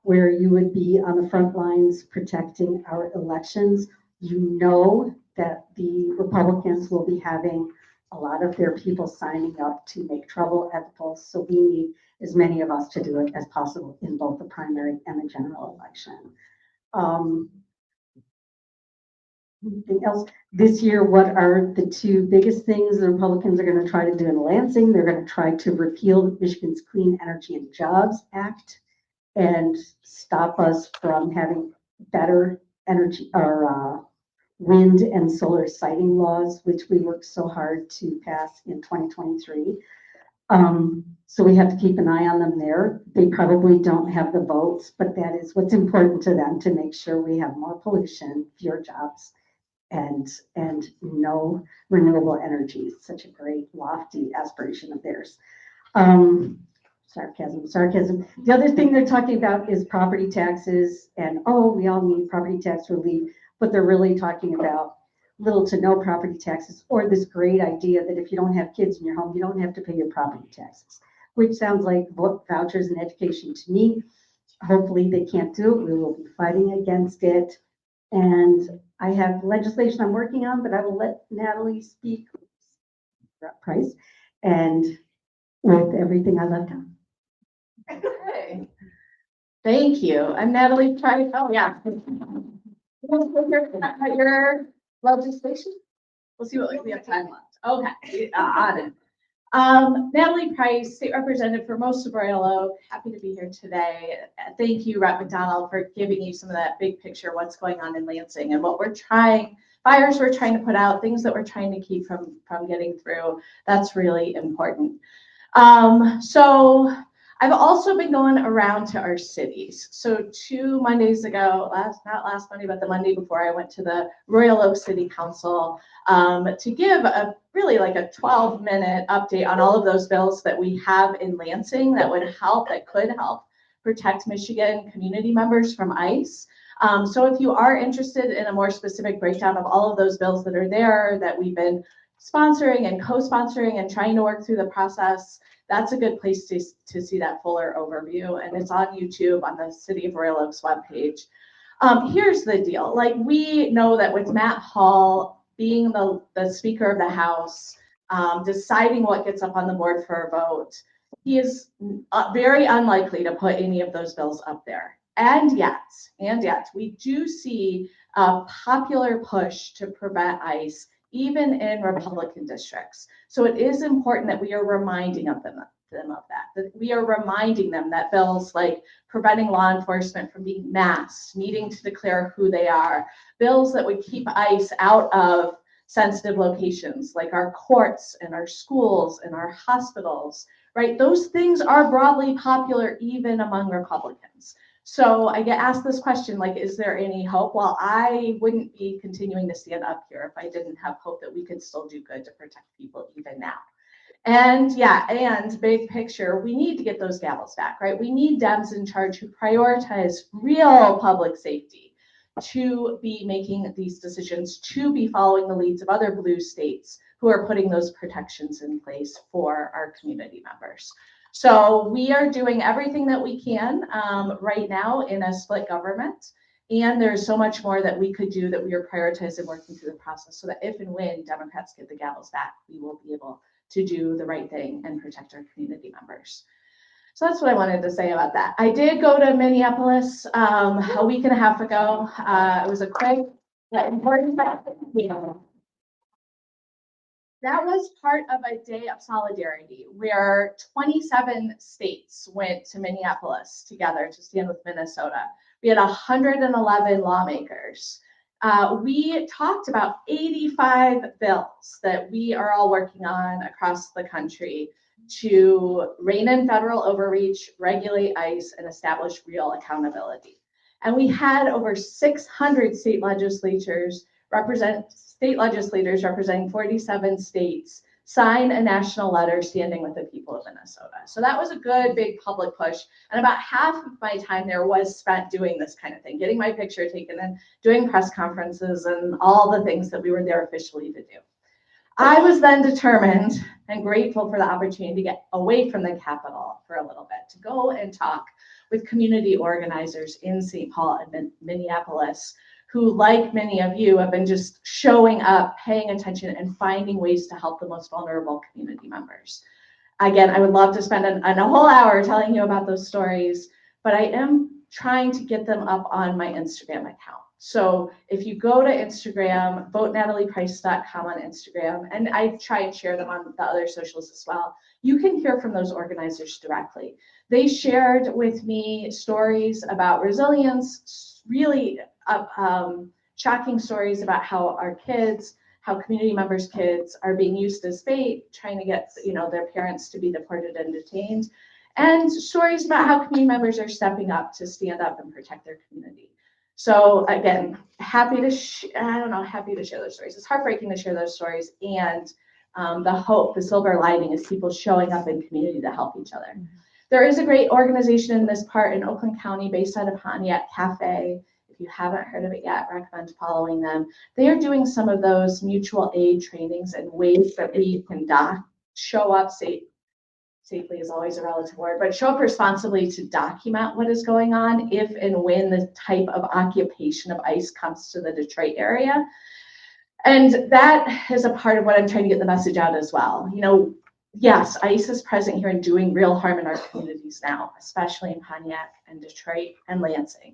where you would be on the front lines protecting our elections. You know that the Republicans will be having a lot of their people signing up to make trouble at the polls. So we need as many of us to do it as possible in both the primary and the general election. Anything else? This year, what are the two biggest things the Republicans are going to try to do in Lansing? They're going to try to repeal Michigan's Clean Energy and Jobs Act and stop us from having better energy or wind and solar siting laws, which we worked so hard to pass in 2023. So we have to keep an eye on them there. They probably don't have the votes, but that is what's important to them, to make sure we have more pollution, fewer jobs, and no renewable energy. Such a great lofty aspiration of theirs. Sarcasm. The other thing they're talking about is property taxes, and we all need property tax relief, but they're really talking about little to no property taxes, or this great idea that if you don't have kids in your home, you don't have to pay your property taxes, which sounds like vouchers and education to me. Hopefully they can't do it. We will be fighting against it. And I have legislation I'm working on, but I will let Natalie speak. Price and with everything I left out. Okay. Thank you. I'm Natalie Price. Oh, yeah. Your legislation? We'll see what we have time left. Okay. On it. Natalie Price, State Representative for most of Royal Oak. Happy to be here today. Thank you, Rep. McDonell, for giving you some of that big picture, what's going on in Lansing and what we're trying, fires we're trying to put out, things that we're trying to keep from getting through. That's really important. So I've also been going around to our cities. So 2 Mondays ago, not last Monday, but the Monday before, I went to the Royal Oak City Council to give a really like a 12-minute update on all of those bills that we have in Lansing that could help protect Michigan community members from ICE. So if you are interested in a more specific breakdown of all of those bills that are there that we've been sponsoring and co-sponsoring and trying to work through the process, that's a good place to see that fuller overview. And it's on YouTube on the City of Royal Oak's webpage. Here's the deal. Like, we know that with Matt Hall being the Speaker of the House, deciding what gets up on the board for a vote, he is very unlikely to put any of those bills up there. And yet, we do see a popular push to prevent ICE even in Republican districts. So it is important that we are reminding them of that we are reminding them that bills like preventing law enforcement from being masked, needing to declare who they are, bills that would keep ICE out of sensitive locations like our courts and our schools and our hospitals, right? Those things are broadly popular even among Republicans. So I get asked this question, like, is there any hope? Well, I wouldn't be continuing to stand up here if I didn't have hope that we could still do good to protect people even now. And big picture, we need to get those gavels back, right? We need Dems in charge who prioritize real public safety, to be making these decisions, to be following the leads of other blue states who are putting those protections in place for our community members. So we are doing everything that we can right now in a split government. And there's so much more that we could do that we are prioritizing working through the process so that if and when Democrats get the gavels back, we will be able to do the right thing and protect our community members. So that's what I wanted to say about that. I did go to Minneapolis a week and a half ago. It was a quick but important meeting. That was part of a day of solidarity where 27 states went to Minneapolis together to stand with Minnesota. We had 111 lawmakers. We talked about 85 bills that we are all working on across the country to rein in federal overreach, regulate ICE, and establish real accountability. And we had over 600 state legislators representing 47 states sign a national letter standing with the people of Minnesota. So that was a good big public push. And about half of my time there was spent doing this kind of thing, getting my picture taken and doing press conferences and all the things that we were there officially to do. I was then determined and grateful for the opportunity to get away from the Capitol for a little bit, to go and talk with community organizers in St. Paul and Minneapolis, who, like many of you, have been just showing up, paying attention, and finding ways to help the most vulnerable community members. Again, I would love to spend a whole hour telling you about those stories, but I am trying to get them up on my Instagram account. So if you go to Instagram, votenataliepryce.com on Instagram, and I try and share them on the other socials as well, you can hear from those organizers directly. They shared with me stories about resilience, really shocking stories about how our kids, how community members' kids are being used as bait, trying to get their parents to be deported and detained, and stories about how community members are stepping up to stand up and protect their community. So again, happy to share those stories. It's heartbreaking to share those stories, and the hope, the silver lining is people showing up in community to help each other. There is a great organization in this part in Oakland County based out of Pontiac Cafe. If you haven't heard of it yet, recommend following them. They are doing some of those mutual aid trainings and ways that we can show up safely is always a relative word, but show up responsibly to document what is going on if and when the type of occupation of ICE comes to the Detroit area. And that is a part of what I'm trying to get the message out as well. Yes, ICE is present here and doing real harm in our communities now, especially in Pontiac and Detroit and Lansing.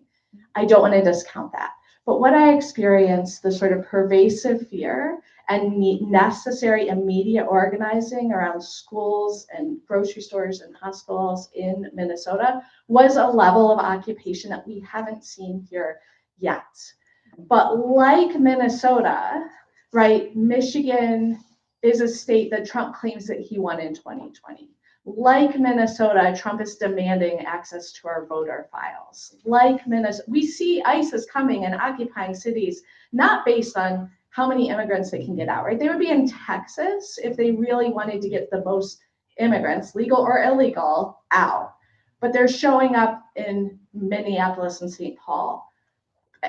I don't want to discount that. But what I experienced, the sort of pervasive fear and necessary immediate organizing around schools and grocery stores and hospitals in Minnesota, was a level of occupation that we haven't seen here yet. But like Minnesota, right, Michigan is a state that Trump claims that he won in 2020. Like Minnesota, Trump is demanding access to our voter files. Like Minnesota, we see ISIS coming and occupying cities, not based on how many immigrants they can get out, right? They would be in Texas if they really wanted to get the most immigrants, legal or illegal, out. But they're showing up in Minneapolis and St. Paul.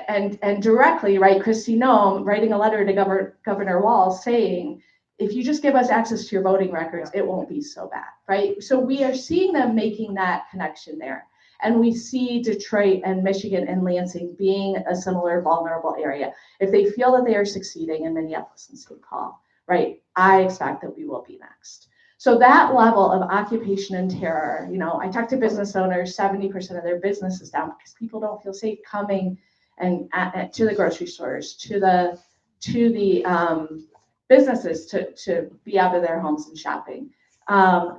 And directly, right, Kristi Noem writing a letter to Governor Walz saying, if you just give us access to your voting records, it won't be so bad, right? So we are seeing them making that connection there. And we see Detroit and Michigan and Lansing being a similar vulnerable area. If they feel that they are succeeding in Minneapolis and St. Paul, right, I expect that we will be next. So that level of occupation and terror, I talk to business owners, 70% of their business is down because people don't feel safe coming and to the grocery stores, to the businesses to be out of their homes and shopping.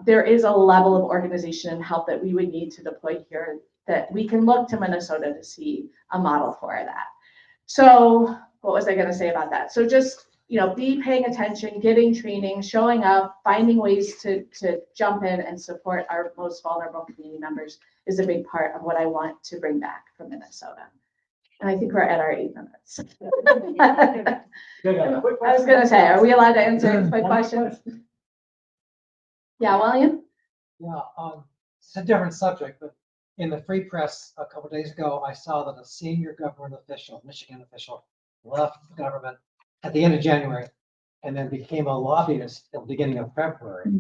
There is a level of organization and help that we would need to deploy here that we can look to Minnesota to see a model for that. So what was I going to say about that? So just, be paying attention, getting training, showing up, finding ways to jump in and support our most vulnerable community members is a big part of what I want to bring back from Minnesota. And I think we're at our 8 minutes. I was going to say, are we allowed to answer quick questions? Yeah, William? Yeah, it's a different subject, but in the Free Press a couple days ago, I saw that a senior government official, Michigan official, left the government at the end of January and then became a lobbyist at the beginning of February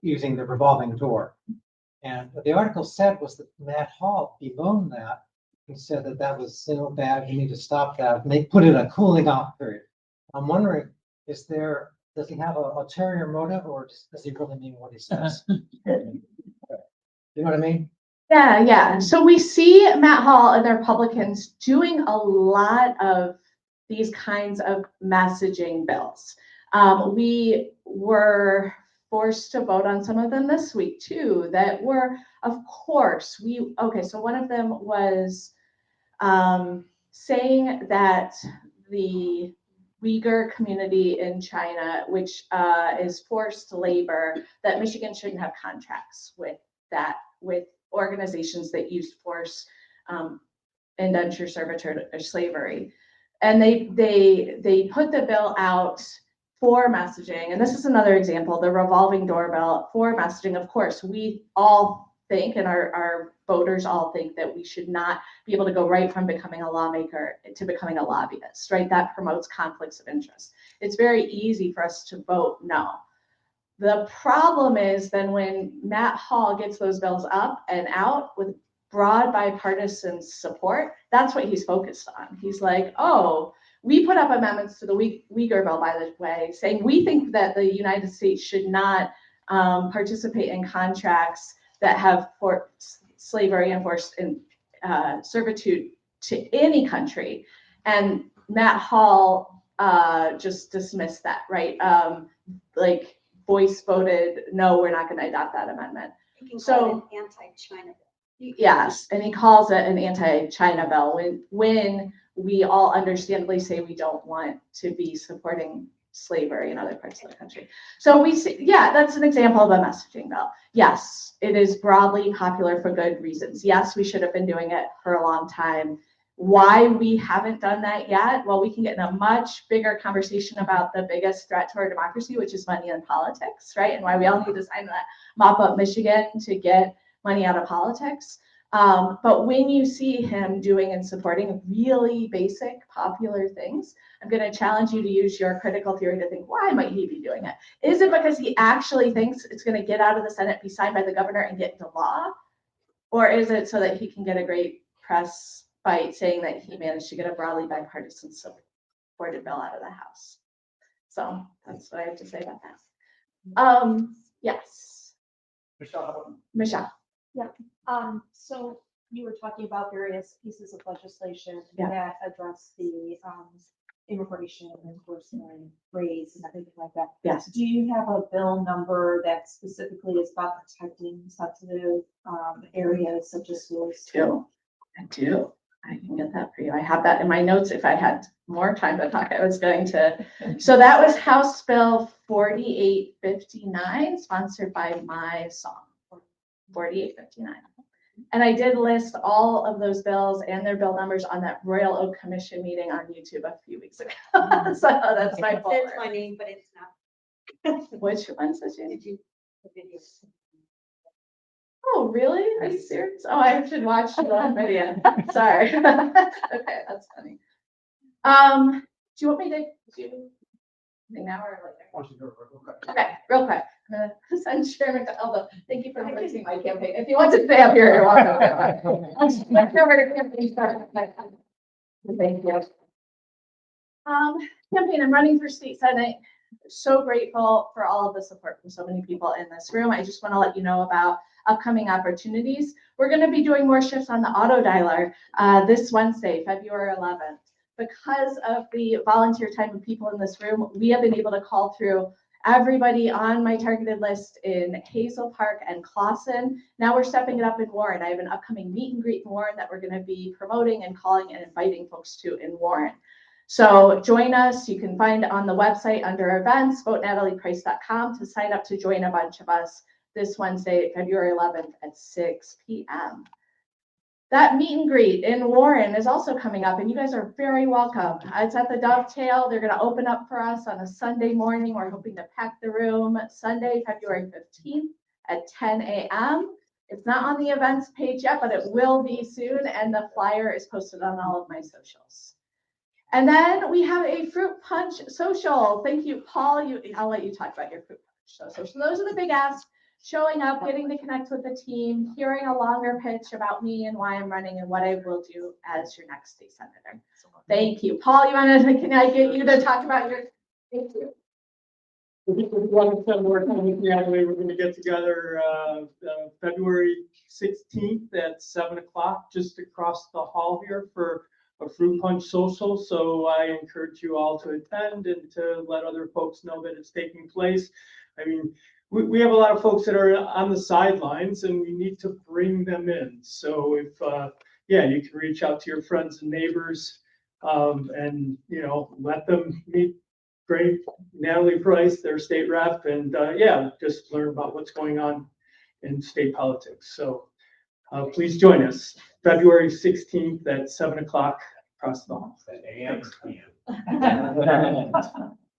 using the revolving door. And what the article said was that Matt Hall bemoaned that. He said that that was so bad, we need to stop that, and they put in a cooling off period. I'm wondering, does he have an ulterior motive, or does he really mean what he says? You know what I mean? Yeah. So we see Matt Hall and the Republicans doing a lot of these kinds of messaging bills. We were forced to vote on some of them this week too, that were, of course, so one of them was saying that the Uyghur community in China, which is forced labor, that Michigan shouldn't have contracts with organizations that use force, indenture servitude, or slavery. And they put the bill out for messaging. And this is another example, the revolving door bill for messaging. Of course, we all think, and our voters all think, that we should not be able to go right from becoming a lawmaker to becoming a lobbyist, right? That promotes conflicts of interest. It's very easy for us to vote no. The problem is then when Matt Hall gets those bills up and out with broad bipartisan support, that's what he's focused on. He's like, oh, we put up amendments to the Uyghur bill, by the way, saying we think that the United States should not participate in contracts that have slavery and forced servitude to any country. And Matt Hall just dismissed that, right? Like voice voted, no, we're not going to adopt that amendment. So an anti-China bill. Yes, and he calls it an anti-China bill when we all understandably say we don't want to be supporting slavery in other parts of the country. So we see, yeah, that's an example of a messaging bill. Yes, it is broadly popular for good reasons. Yes, we should have been doing it for a long time. Why we haven't done that yet? Well, we can get in a much bigger conversation about the biggest threat to our democracy, which is money in politics, right? And why we all need to sign that Mop Up Michigan to get money out of politics. But when you see him doing and supporting really basic popular things, I'm going to challenge you to use your critical theory to think, why might he be doing it? Is it because he actually thinks it's going to get out of the Senate, be signed by the governor, and get into law? Or is it so that he can get a great press fight saying that he managed to get a broadly bipartisan supported bill out of the House? So that's what I have to say about that. Yes. Michelle. Yeah, so you were talking about various pieces of legislation Yeah. that address the immigration enforcement rates and everything like that. Yes. Do you have a bill number that specifically is about protecting sensitive areas such as schools? I do. I can get that for you. I have that in my notes. If I had more time to talk, I was going to. So that was House Bill 4859, sponsored by my song. 4859. And I did list all of those bills and their bill numbers on that Royal Oak Commission meeting on YouTube a few weeks ago. So that's my fault. It's funny, but it's not. Which ones did you? Did you the video? Oh, really? Are you serious? Oh, I should watch the video. Sorry. Okay, that's funny. Do you want me to do anything now or later? Okay, real quick. I'm gonna send Sharon to Elba. Thank you for hosting my campaign. If you want to stay up here, you're welcome. Let's go over to campaign start. Thank you. Campaign, I'm running for state senate. So grateful for all of the support from so many people in this room. I just want to let you know about upcoming opportunities. We're going to be doing more shifts on the auto dialer this Wednesday, February 11th. Because of the volunteer time of people in this room, we have been able to call through everybody on my targeted list in Hazel Park and Clawson. Now we're stepping it up in Warren. I have an upcoming meet and greet in Warren that we're going to be promoting and calling and inviting folks to in Warren. So join us. You can find on the website under events, votenatalieprice.com to sign up to join a bunch of us this Wednesday, February 11th at 6 p.m. That meet and greet in Warren is also coming up, and you guys are very welcome. It's at the Dovetail. They're going to open up for us on a Sunday morning. We're hoping to pack the room Sunday, February 15th at 10 a.m. It's not on the events page yet, but it will be soon, and the flyer is posted on all of my socials. And then we have a fruit punch social. Thank you, Paul. I'll let you talk about your fruit punch social. So those are the big asks. showing up, getting to connect with the team, hearing a longer pitch about me and why I'm running and what I will do as your next state senator. Thank you. Paul, can I get you to talk about your, thank you. If you want to spend more time with Natalie, we're going to get together February 16th at 7 o'clock, just across the hall here for a fruit punch social. So I encourage you all to attend and to let other folks know that it's taking place. I mean, we have a lot of folks that are on the sidelines and we need to bring them in. So if, yeah, you can reach out to your friends and neighbors and, you know, let them meet great Natalie Price, their state rep, and yeah, just learn about what's going on in state politics. So please join us February 16th at 7 o'clock across the hall. AM.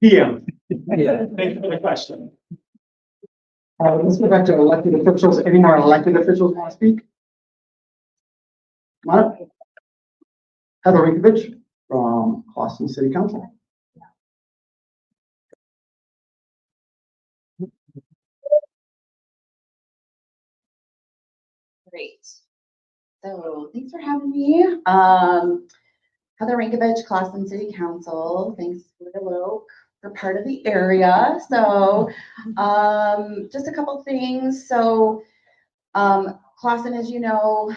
PM. Yeah. Thank you for the question. Let's go back to elected officials. Any more elected officials want to speak? Come on up. Heather Rinkevich from Clawson City Council. Great. So thanks for having me. Heather Rinkevich, Clawson City Council. Thanks for the Oak for part of the area. So just a couple things. So Clawson, as you know,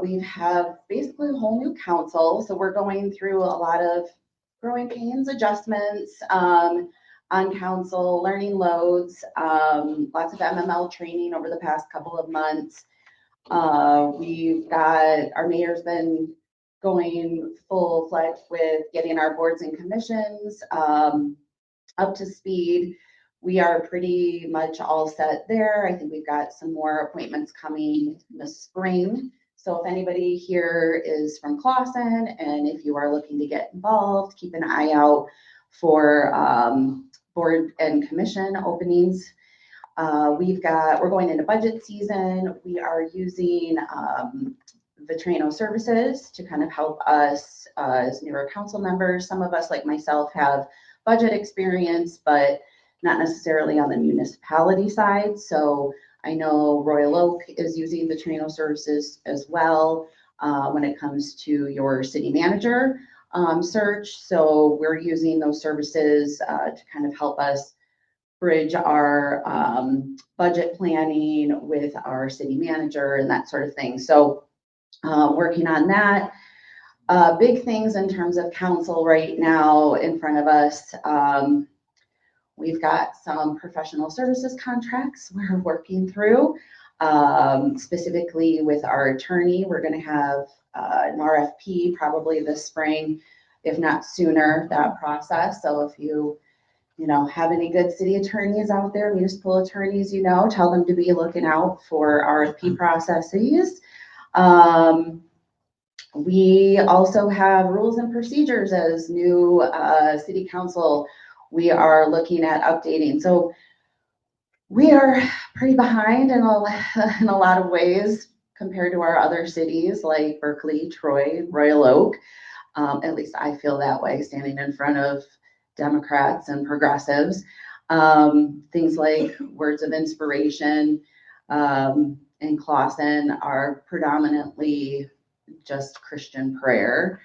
we have basically a whole new council. So we're going through a lot of growing pains, adjustments on council, learning loads, lots of MML training over the past couple of months. We've got, our mayor's been going full-fledged with getting our boards and commissions up to speed. We are pretty much all set there. I think we've got some more appointments coming in the spring. So if anybody here is from Clawson and if you are looking to get involved, keep an eye out for board and commission openings. We're going into budget season. We are using Washtenaw services to kind of help us as newer council members. Some of us, like myself, have budget experience, but not necessarily on the municipality side. So I know Royal Oak is using Washtenaw services as well when it comes to your city manager search. So we're using those services to kind of help us bridge our budget planning with our city manager and that sort of thing. So working on that. Big things in terms of council right now in front of us. We've got some professional services contracts we're working through. Specifically with our attorney, we're going to have an RFP probably this spring, if not sooner, that process. So if you have any good city attorneys out there, municipal attorneys, tell them to be looking out for RFP processes. We also have rules and procedures as new city council. We are looking at updating. So we are pretty behind in a lot of ways compared to our other cities like Berkeley, Troy, Royal Oak. At least I feel that way standing in front of Democrats and progressives. Things like words of inspiration in Clawson are predominantly just Christian prayer.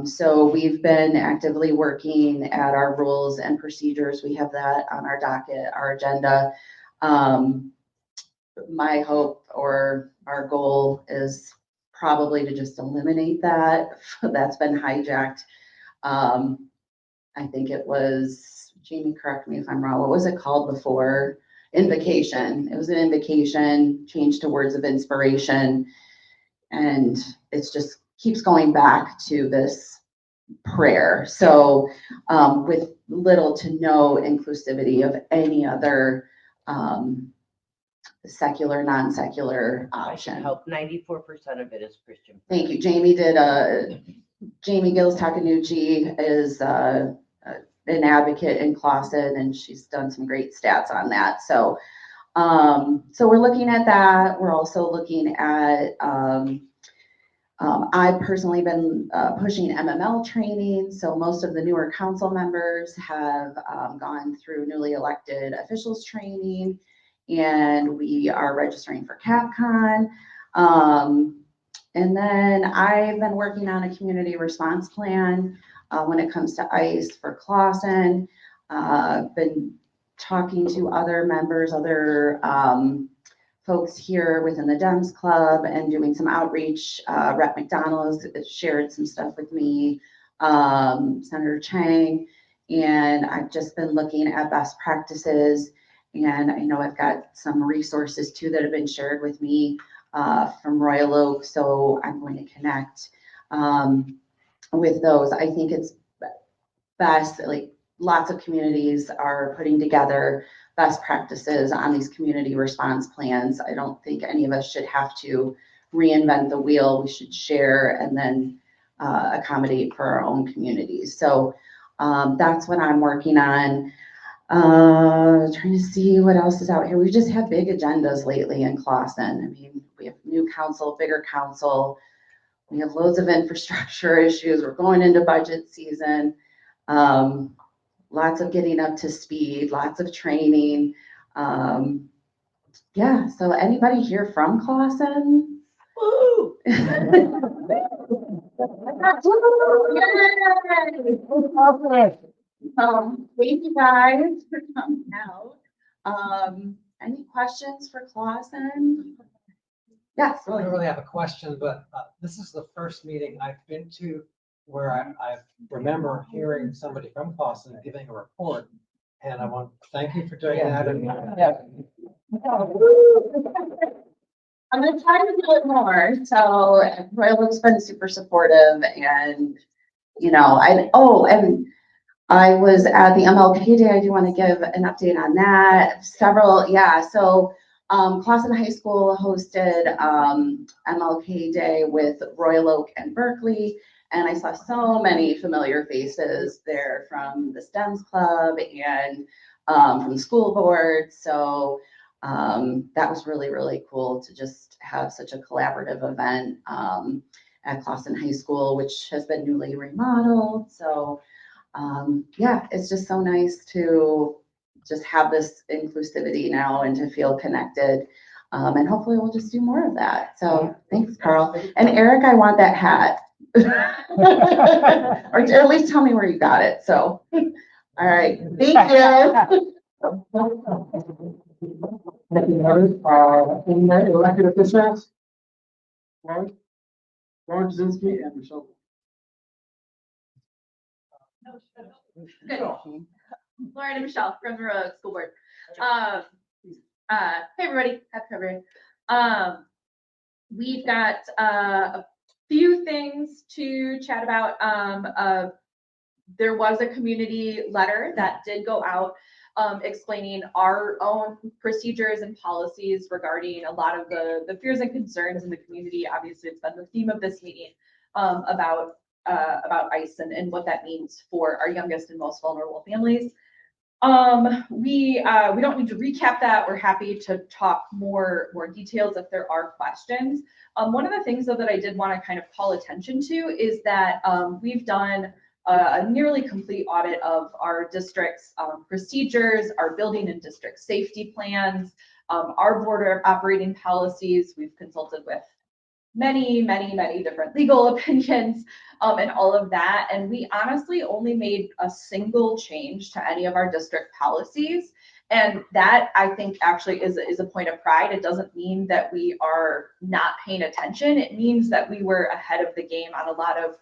So we've been actively working at our rules and procedures. We have that on our docket, our agenda. My hope or our goal is probably to just eliminate that. That's been hijacked. I think it was, Jamie, correct me if I'm wrong, what was it called before? Invocation. It was an invocation, changed to words of inspiration. And it's just keeps going back to this prayer. So with little to no inclusivity of any other secular, non-secular option. Help 94% of it is Christian. Thank you. Jamie Gills Takanuchi is an advocate in Clawson, and she's done some great stats on that. So we're looking at that. We're also looking at, I've personally been pushing MML training. So most of the newer council members have gone through newly elected officials training. and we are registering for CapCon. And then I've been working on a community response plan when it comes to ICE for Clawson. Been talking to other members, other folks here within the Dems Club and doing some outreach. Rep McDonell has shared some stuff with me, Senator Chang, and I've just been looking at best practices. And I know I've got some resources too that have been shared with me from Royal Oak, so I'm going to connect with those. I think it's best, like lots of communities are putting together best practices on these community response plans. I don't think any of us should have to reinvent the wheel. We should share and then accommodate for our own communities. So that's what I'm working on. Trying to see what else is out here. We've just had big agendas lately in Clawson. I mean, we have new council, bigger council. We have loads of infrastructure issues. We're going into budget season. Lots of getting up to speed, lots of training. Yeah, so anybody here from Clawson? Woo! Thank you guys for coming out. Any questions for Clawson? Yes. I don't really have a question, but this is the first meeting I've been to where I remember hearing somebody from Clawson giving a report. And I want to thank you for doing that. And, I'm gonna try to do it more. So Royal Oak's been super supportive, and you know, and I was at the MLK Day. I do want to give an update on that. So Clawson High School hosted MLK Day with Royal Oak and Berkeley, and I saw so many familiar faces there from the STEMS Club and from the school board. So that was really, really cool to just have such a collaborative event at Clawson High School, which has been newly remodeled. So yeah, it's just so nice to just have this inclusivity now and to feel connected. And hopefully we'll just do more of that. So thanks, Carl. And Eric, I want that hat. Or at least tell me where you got it. So, all right. Thank you. Any elected officials? Lauer, Jasinski, and Michelle. Good. Lauren and Michelle from the Royal Oak School Board. Hey everybody, happy February. We've got a few things to chat about. There was a community letter that did go out explaining our own procedures and policies regarding a lot of the fears and concerns in the community. Obviously, it's been the theme of this meeting about ICE and what that means for our youngest and most vulnerable families. We don't need to recap that. We're happy to talk more details if there are questions. One of the things though that I did want to kind of call attention to is that we've done a nearly complete audit of our district's procedures, our building and district safety plans, our border operating policies. We've consulted with many different legal opinions and all of that. And we honestly only made a single change to any of our district policies. And that I think actually is a point of pride. It doesn't mean that we are not paying attention. It means that we were ahead of the game on a lot of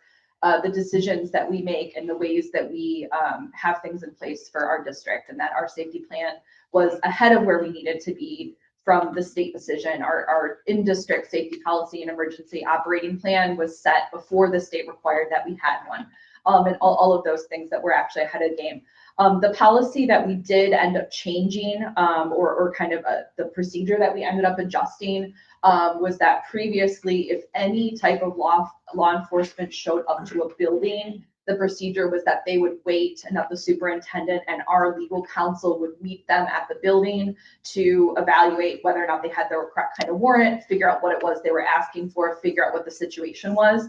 the decisions that we make and the ways that we have things in place for our district, and that our safety plan was ahead of where we needed to be from the state decision. Our in-district safety policy and emergency operating plan was set before the state required that we had one, and all of those things that were actually ahead of the game. The policy that we did end up changing, or kind of the procedure that we ended up adjusting, was that previously, if any type of law enforcement showed up to a building, the procedure was that they would wait and that the superintendent and our legal counsel would meet them at the building to evaluate whether or not they had the correct kind of warrant, figure out what it was they were asking for, figure out what the situation was.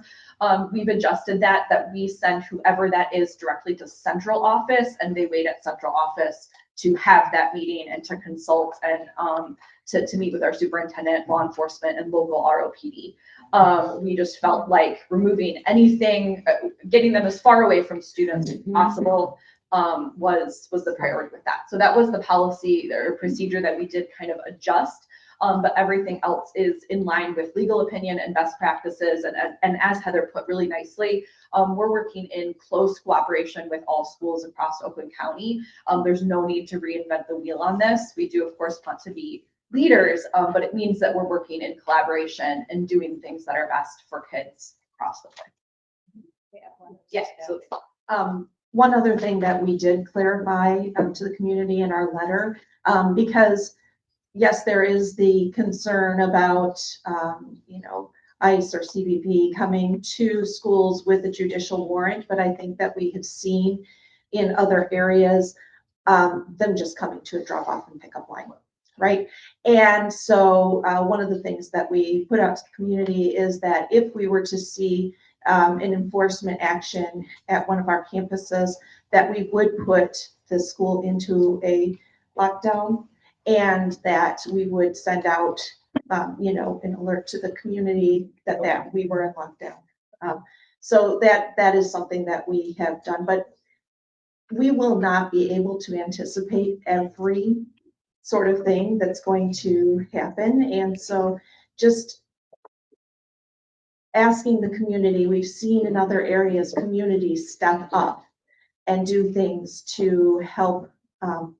We've adjusted that we send whoever that is directly to central office, and they wait at central office to have that meeting and to consult and to meet with our superintendent, law enforcement, and local ROPD. We just felt like removing anything, getting them as far away from students as possible was the priority with that. So that was the policy or procedure that we did kind of adjust. But everything else is in line with legal opinion and best practices. And as Heather put really nicely, we're working in close cooperation with all schools across Oakland County. There's no need to reinvent the wheel on this. We do, of course, want to be leaders, but it means that we're working in collaboration and doing things that are best for kids across the board. Yes. So, one other thing that we did clarify to the community in our letter, because yes, there is the concern about, ICE or CBP coming to schools with a judicial warrant, but I think that we have seen in other areas them just coming to a drop-off and pickup line, right? And so one of the things that we put out to the community is that if we were to see an enforcement action at one of our campuses, that we would put the school into a lockdown, and that we would send out, an alert to the community that we were in lockdown. So that is something that we have done, but we will not be able to anticipate every sort of thing that's going to happen. And so just asking the community, we've seen in other areas, communities step up and do things to help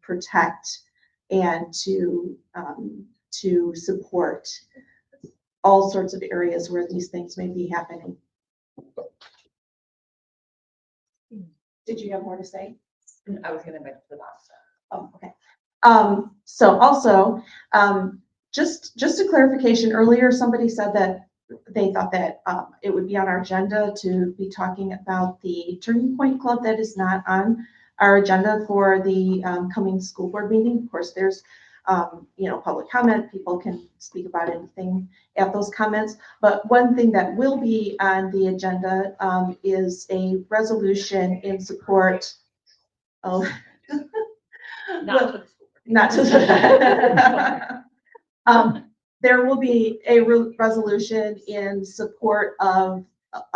protect and to support all sorts of areas where these things may be happening. Did you have more to say? I was gonna invite to the box. Oh, okay. So also, just a clarification, earlier somebody said that they thought that it would be on our agenda to be talking about the Turning Point Club. That is not on our agenda for the coming school board meeting. Of course, there's public comment. People can speak about anything at those comments. But one thing that will be on the agenda is a resolution in support of Not to the school board. not to the there will be a resolution in support of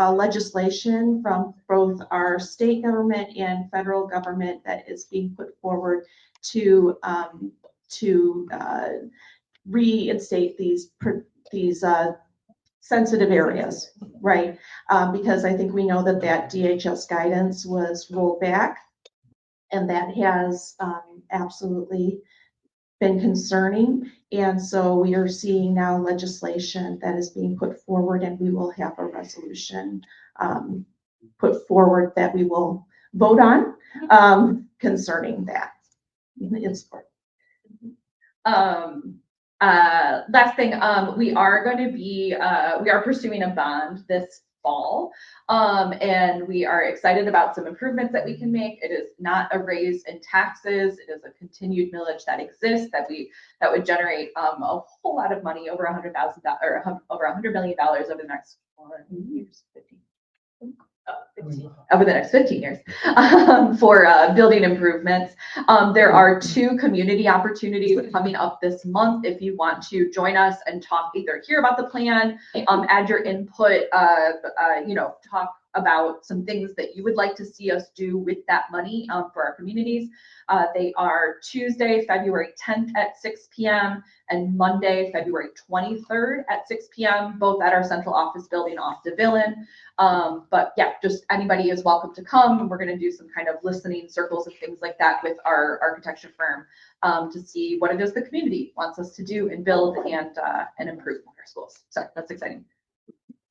legislation from both our state government and federal government that is being put forward to reinstate these sensitive areas, right? Because I think we know that DHS guidance was rolled back, and that has absolutely been concerning. And so we are seeing now legislation that is being put forward, and we will have a resolution put forward that we will vote on concerning that in support. Last thing, we are pursuing a bond this fall. And we are excited about some improvements that we can make. It is not a raise in taxes. It is a continued millage that exists that would generate a whole lot of money, over $100,000 or over $100 million over the next 4 years, 15. Over the next 15 years for building improvements. There are 2 community opportunities coming up this month. If you want to join us and talk, either hear about the plan, add your input, talk about some things that you would like to see us do with that money for our communities. They are Tuesday, February 10th at 6 p.m. and Monday, February 23rd at 6 p.m., both at our central office building off DeVillen. But yeah, just anybody is welcome to come. We're going to do some kind of listening circles and things like that with our architecture firm to see what it is the community wants us to do and build and improve our schools. So that's exciting.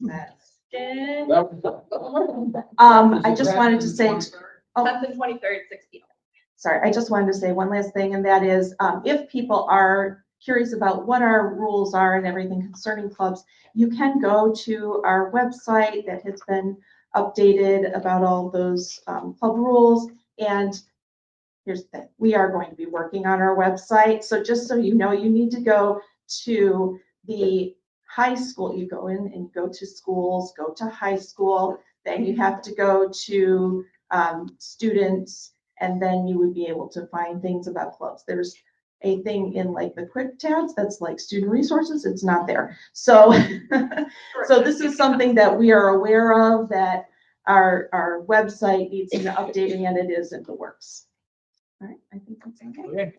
I just wanted to say, 10th and 23rd, 6 p.m. Sorry, I just wanted to say one last thing, and that is, if people are curious about what our rules are and everything concerning clubs, you can go to our website that has been updated about all those club rules. And here's the thing, we are going to be working on our website. So just so you know, you need to go to the high school. You go in and go to schools, go to high school, then you have to go to students, And then you would be able to find things about clubs. There's a thing in like the quick tabs that's like student resources. It's not there. So, so this is something that we are aware of, that our website needs some updating, and it is in the works. All right, I think that's okay.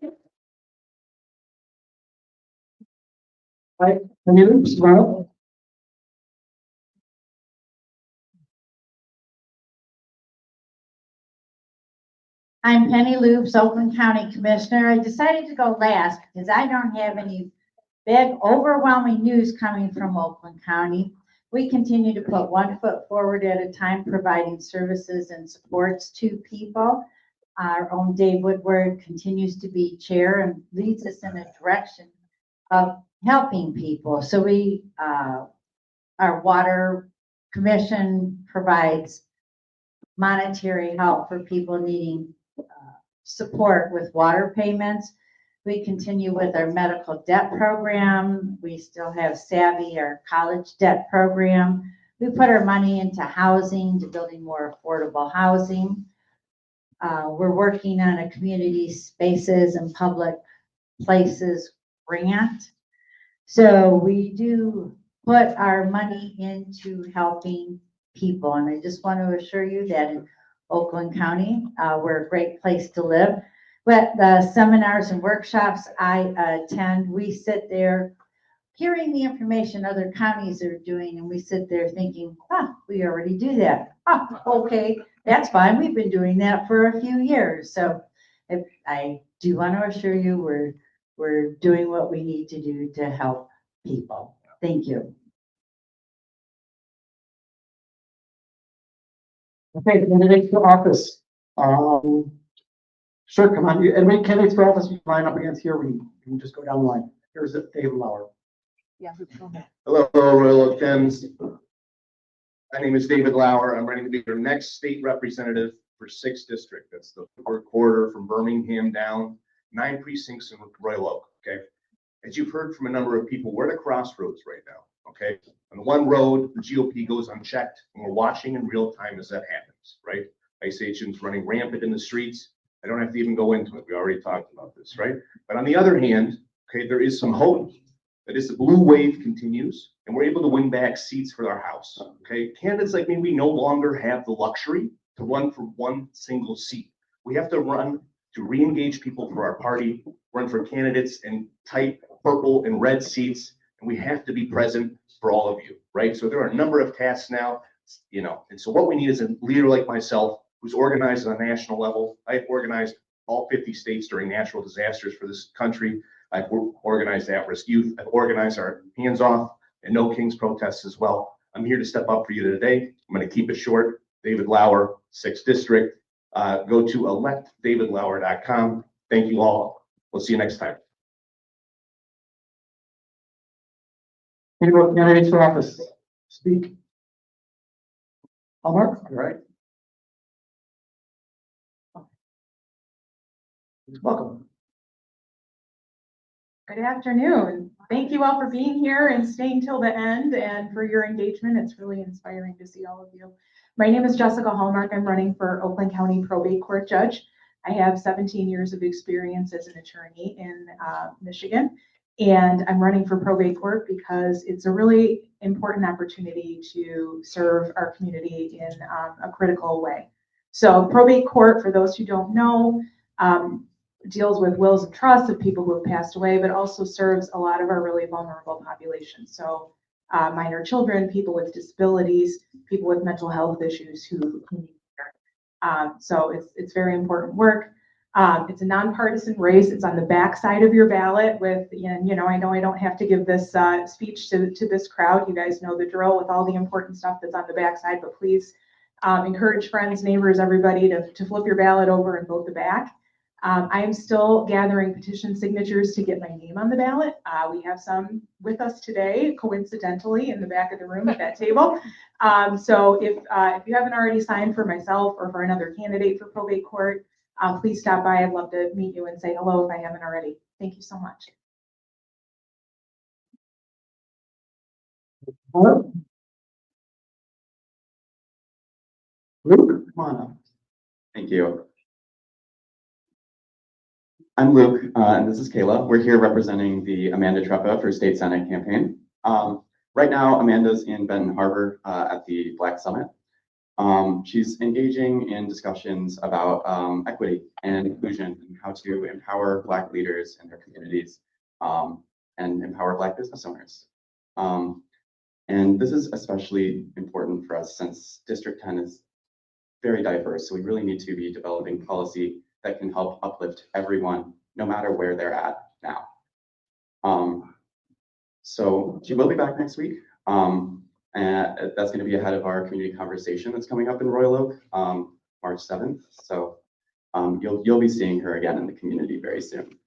Hi, can you smile? I'm Penny Luebs, Oakland County Commissioner. I decided to go last because I don't have any big, overwhelming news coming from Oakland County. We continue to put one foot forward at a time, providing services and supports to people. Our own Dave Woodward continues to be chair and leads us in a direction of helping people. So we, our water commission provides monetary help for people needing support with water payments. We continue with our medical debt program. We still have Savit, our college debt program. We put our money into housing, to building more affordable housing. We're working on a community spaces and public places grant. So we do put our money into helping people. And I just want to assure you that in Oakland County, we're a great place to live. But the seminars and workshops I attend, we sit there hearing the information other counties are doing, and we sit there thinking, we already do that. Okay, that's fine. We've been doing that for a few years. So I do want to assure you we're doing what we need to do to help people. Thank you. Okay, candidates for office. Sure, come on. And we candidates for office, you line up against here. We can just go down the line. Here's David Lauer. Yeah. Hello, Royal Oak Dems. My name is David Lauer. I'm running to be your next state representative for 6th District. That's the fourth quarter from Birmingham down, 9 precincts in Royal Oak, okay? As you've heard from a number of people, we're at a crossroads right now, okay? On one road, the GOP goes unchecked, and we're watching in real time as that happens, right? ICE agents running rampant in the streets. I don't have to even go into it. We already talked about this, right? But on the other hand, okay, there is some hope. That is, the blue wave continues, and we're able to win back seats for our House, okay? Candidates like me, we no longer have the luxury to run for one single seat. We have to run to re-engage people for our party, run for candidates in tight purple and red seats, and we have to be present for all of you, right? So there are a number of tasks now, you know, and so what we need is a leader like myself who's organized on a national level. I've organized all 50 states during natural disasters for this country. I've organized at-risk youth. I've organized our hands-off and no Kings protests as well. I'm here to step up for you today. I'm going to keep it short. David Lauer, 6th District. Go to electdavidlauer.com. Thank you all. We'll see you next time. Any more candidates for office? Speak. Hallmark, all right. Welcome. Good afternoon. Thank you all for being here and staying till the end and for your engagement. It's really inspiring to see all of you. My name is Jessica Hallmark. I'm running for Oakland County Probate Court Judge. I have 17 years of experience as an attorney in Michigan, and I'm running for probate court because it's a really important opportunity to serve our community in a critical way. So probate court, for those who don't know, deals with wills and trusts of people who have passed away, but also serves a lot of our really vulnerable populations. So minor children, people with disabilities, people with mental health issues who need care. So it's very important work. It's a nonpartisan race. It's on the back side of your ballot with, you know I don't have to give this speech to this crowd. You guys know the drill with all the important stuff that's on the back side, but please encourage friends, neighbors, everybody to flip your ballot over and vote the back. I am still gathering petition signatures to get my name on the ballot. We have some with us today, coincidentally, in the back of the room at that table. So if you haven't already signed for myself or for another candidate for probate court, please stop by. I'd love to meet you and say hello if I haven't already. Thank you so much. Hello? Luke, come on up. Thank you. I'm Luke, and this is Kalah. We're here representing the Amanda Treppa for State Senate campaign. Right now, Amanda's in Benton Harbor at the Black Summit. She's engaging in discussions about equity and inclusion and how to empower Black leaders in their communities and empower Black business owners. And this is especially important for us since District 10 is very diverse. So we really need to be developing policy that can help uplift everyone, no matter where they're at now. So she will be back next week. And that's going to be ahead of our community conversation that's coming up in Royal Oak, March 7th. So you'll be seeing her again in the community very soon.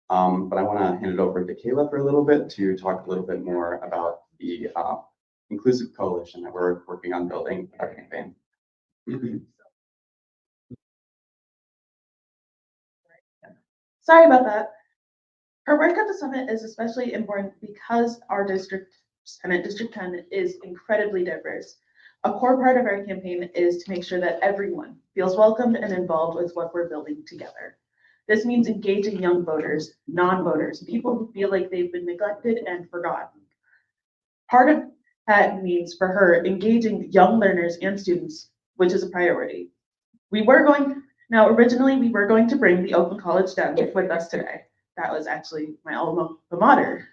But I want to hand it over to Kalah for a little bit to talk a little bit more about the inclusive coalition that we're working on building our campaign. Sorry about that. Her work at the summit is especially important because our district, Senate District 10, is incredibly diverse. A core part of our campaign is to make sure that everyone feels welcomed and involved with what we're building together. This means engaging young voters, non-voters, people who feel like they've been neglected and forgotten. Part of that means for her engaging young learners and students, which is a priority. Originally we were going to bring the Oakland College Dem with us today. That was actually my alma mater.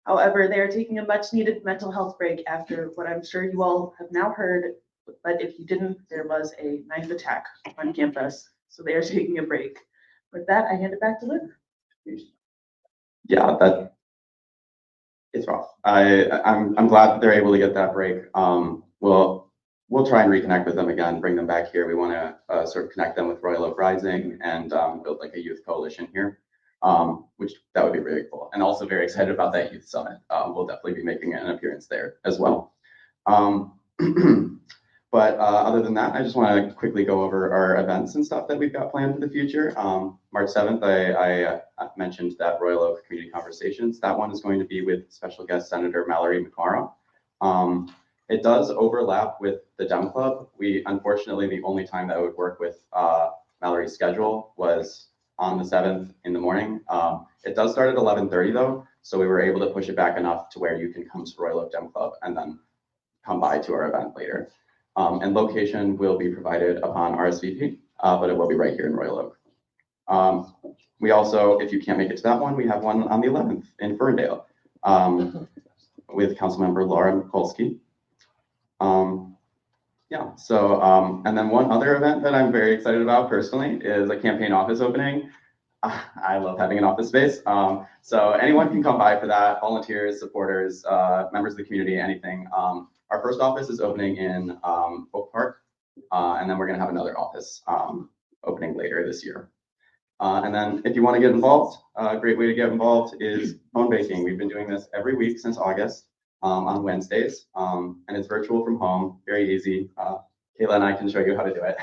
However, they are taking a much needed mental health break after what I'm sure you all have now heard, but if you didn't, there was a knife attack on campus. So they are taking a break. With that, I hand it back to Luke. Yeah, it's rough. I'm glad that they're able to get that break. We'll try and reconnect with them again, bring them back here. We want to sort of connect them with Royal Oak Rising and build like a youth coalition here, which that would be really cool. And also very excited about that youth summit. We'll definitely be making an appearance there as well. But other than that, I just want to quickly go over our events and stuff that we've got planned for the future. March 7th, I mentioned that Royal Oak Community Conversations. That one is going to be with special guest Senator Mallory McMorrow. It does overlap with the Dem Club. Unfortunately, the only time that would work with Mallory's schedule was on the 7th in the morning. It does start at 11:30 though, so we were able to push it back enough to where you can come to Royal Oak Dem Club and then come by to our event later. And location will be provided upon RSVP, but it will be right here in Royal Oak. We also, if you can't make it to that one, we have one on the 11th in Ferndale with Councilmember Laura Mikulski. And then one other event that I'm very excited about personally is a campaign office opening. I love having an office space. So anyone can come by for that, volunteers, supporters, members of the community, anything. Our first office is opening in Oak Park, and then we're gonna have another office opening later this year. And then if you wanna get involved, a great way to get involved is phone banking. We've been doing this every week since August. On Wednesdays, and it's virtual from home, very easy. Kalah and I can show you how to do it.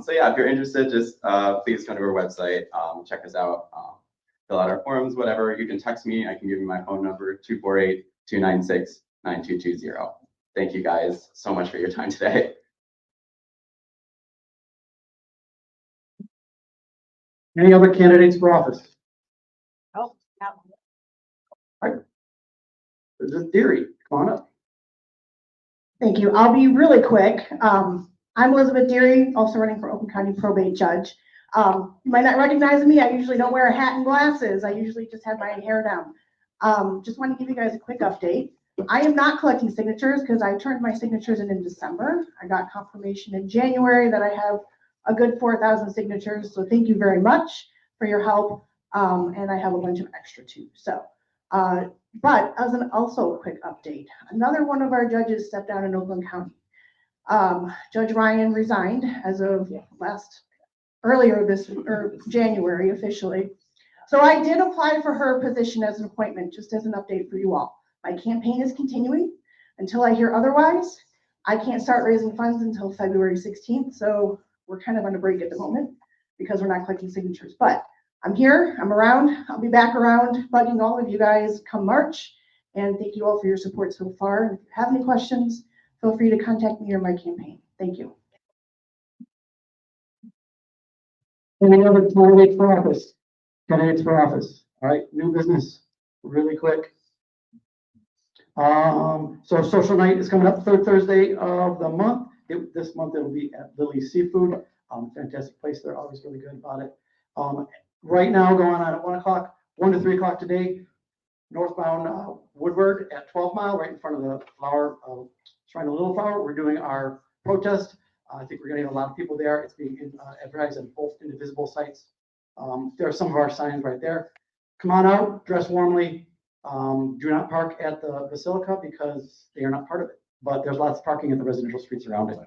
So yeah, if you're interested, just please come to our website, check us out, fill out our forms, whatever. You can text me. I can give you my phone number, 248-296-9220. Thank you guys so much for your time today. Any other candidates for office? Oh, no. All right. This is Deery. Come on up. Thank you. I'll be really quick. I'm Elizabeth Deery, also running for Oakland County Probate Judge. You might not recognize me. I usually don't wear a hat and glasses. I usually just have my hair down. Just want to give you guys a quick update. I am not collecting signatures because I turned my signatures in December. I got confirmation in January that I have a good 4,000 signatures. So thank you very much for your help. And I have a bunch of extra too. So, but as an also a quick update, another one of our judges stepped down in Oakland County. Judge Ryan resigned as of January officially. So I did apply for her position as an appointment, just as an update for you all. My campaign is continuing until I hear otherwise. I can't start raising funds until February 16th. So we're kind of on a break at the moment because we're not collecting signatures, but I'm here, I'm around, I'll be back around bugging all of you guys come March. And thank you all for your support so far. And if you have any questions, feel free to contact me or my campaign. Thank you. Any other candidates for office? Candidates for office. All right, new business, really quick. So social night is coming up third Thursday of the month. This month it'll be at Lily's Seafood. Fantastic place. They're always really good about it. Right now going on at 1 o'clock, 1 to 3 o'clock today, northbound Woodward at 12 Mile, right in front of the Lauer Shrine of Little Flower. We're doing our protest. I think we're going to have a lot of people there. It's being advertised on both indivisible sites. There are some of our signs right there. Come on out, dress warmly. Do not park at the Basilica because they are not part of it. But there's lots of parking at the residential streets around it.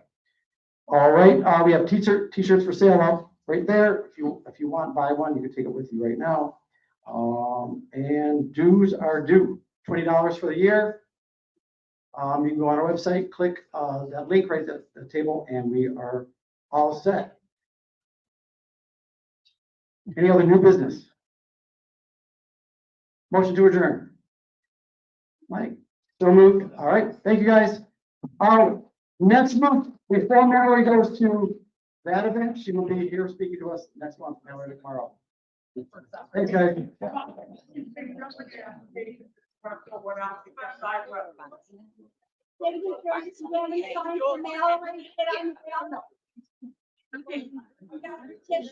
All right, we have t-shirts for sale out right there. If you want, buy one. You can take it with you right now. And dues are due, $20 for the year. You can go on our website, click that link right at the table, and we are all set. Any other new business? Motion to adjourn. Mike, so moved. All right, thank you guys. Next month, before Natalie goes to that event, she will be here speaking to us next month, Natalie tomorrow. Thanks, guys. Maybe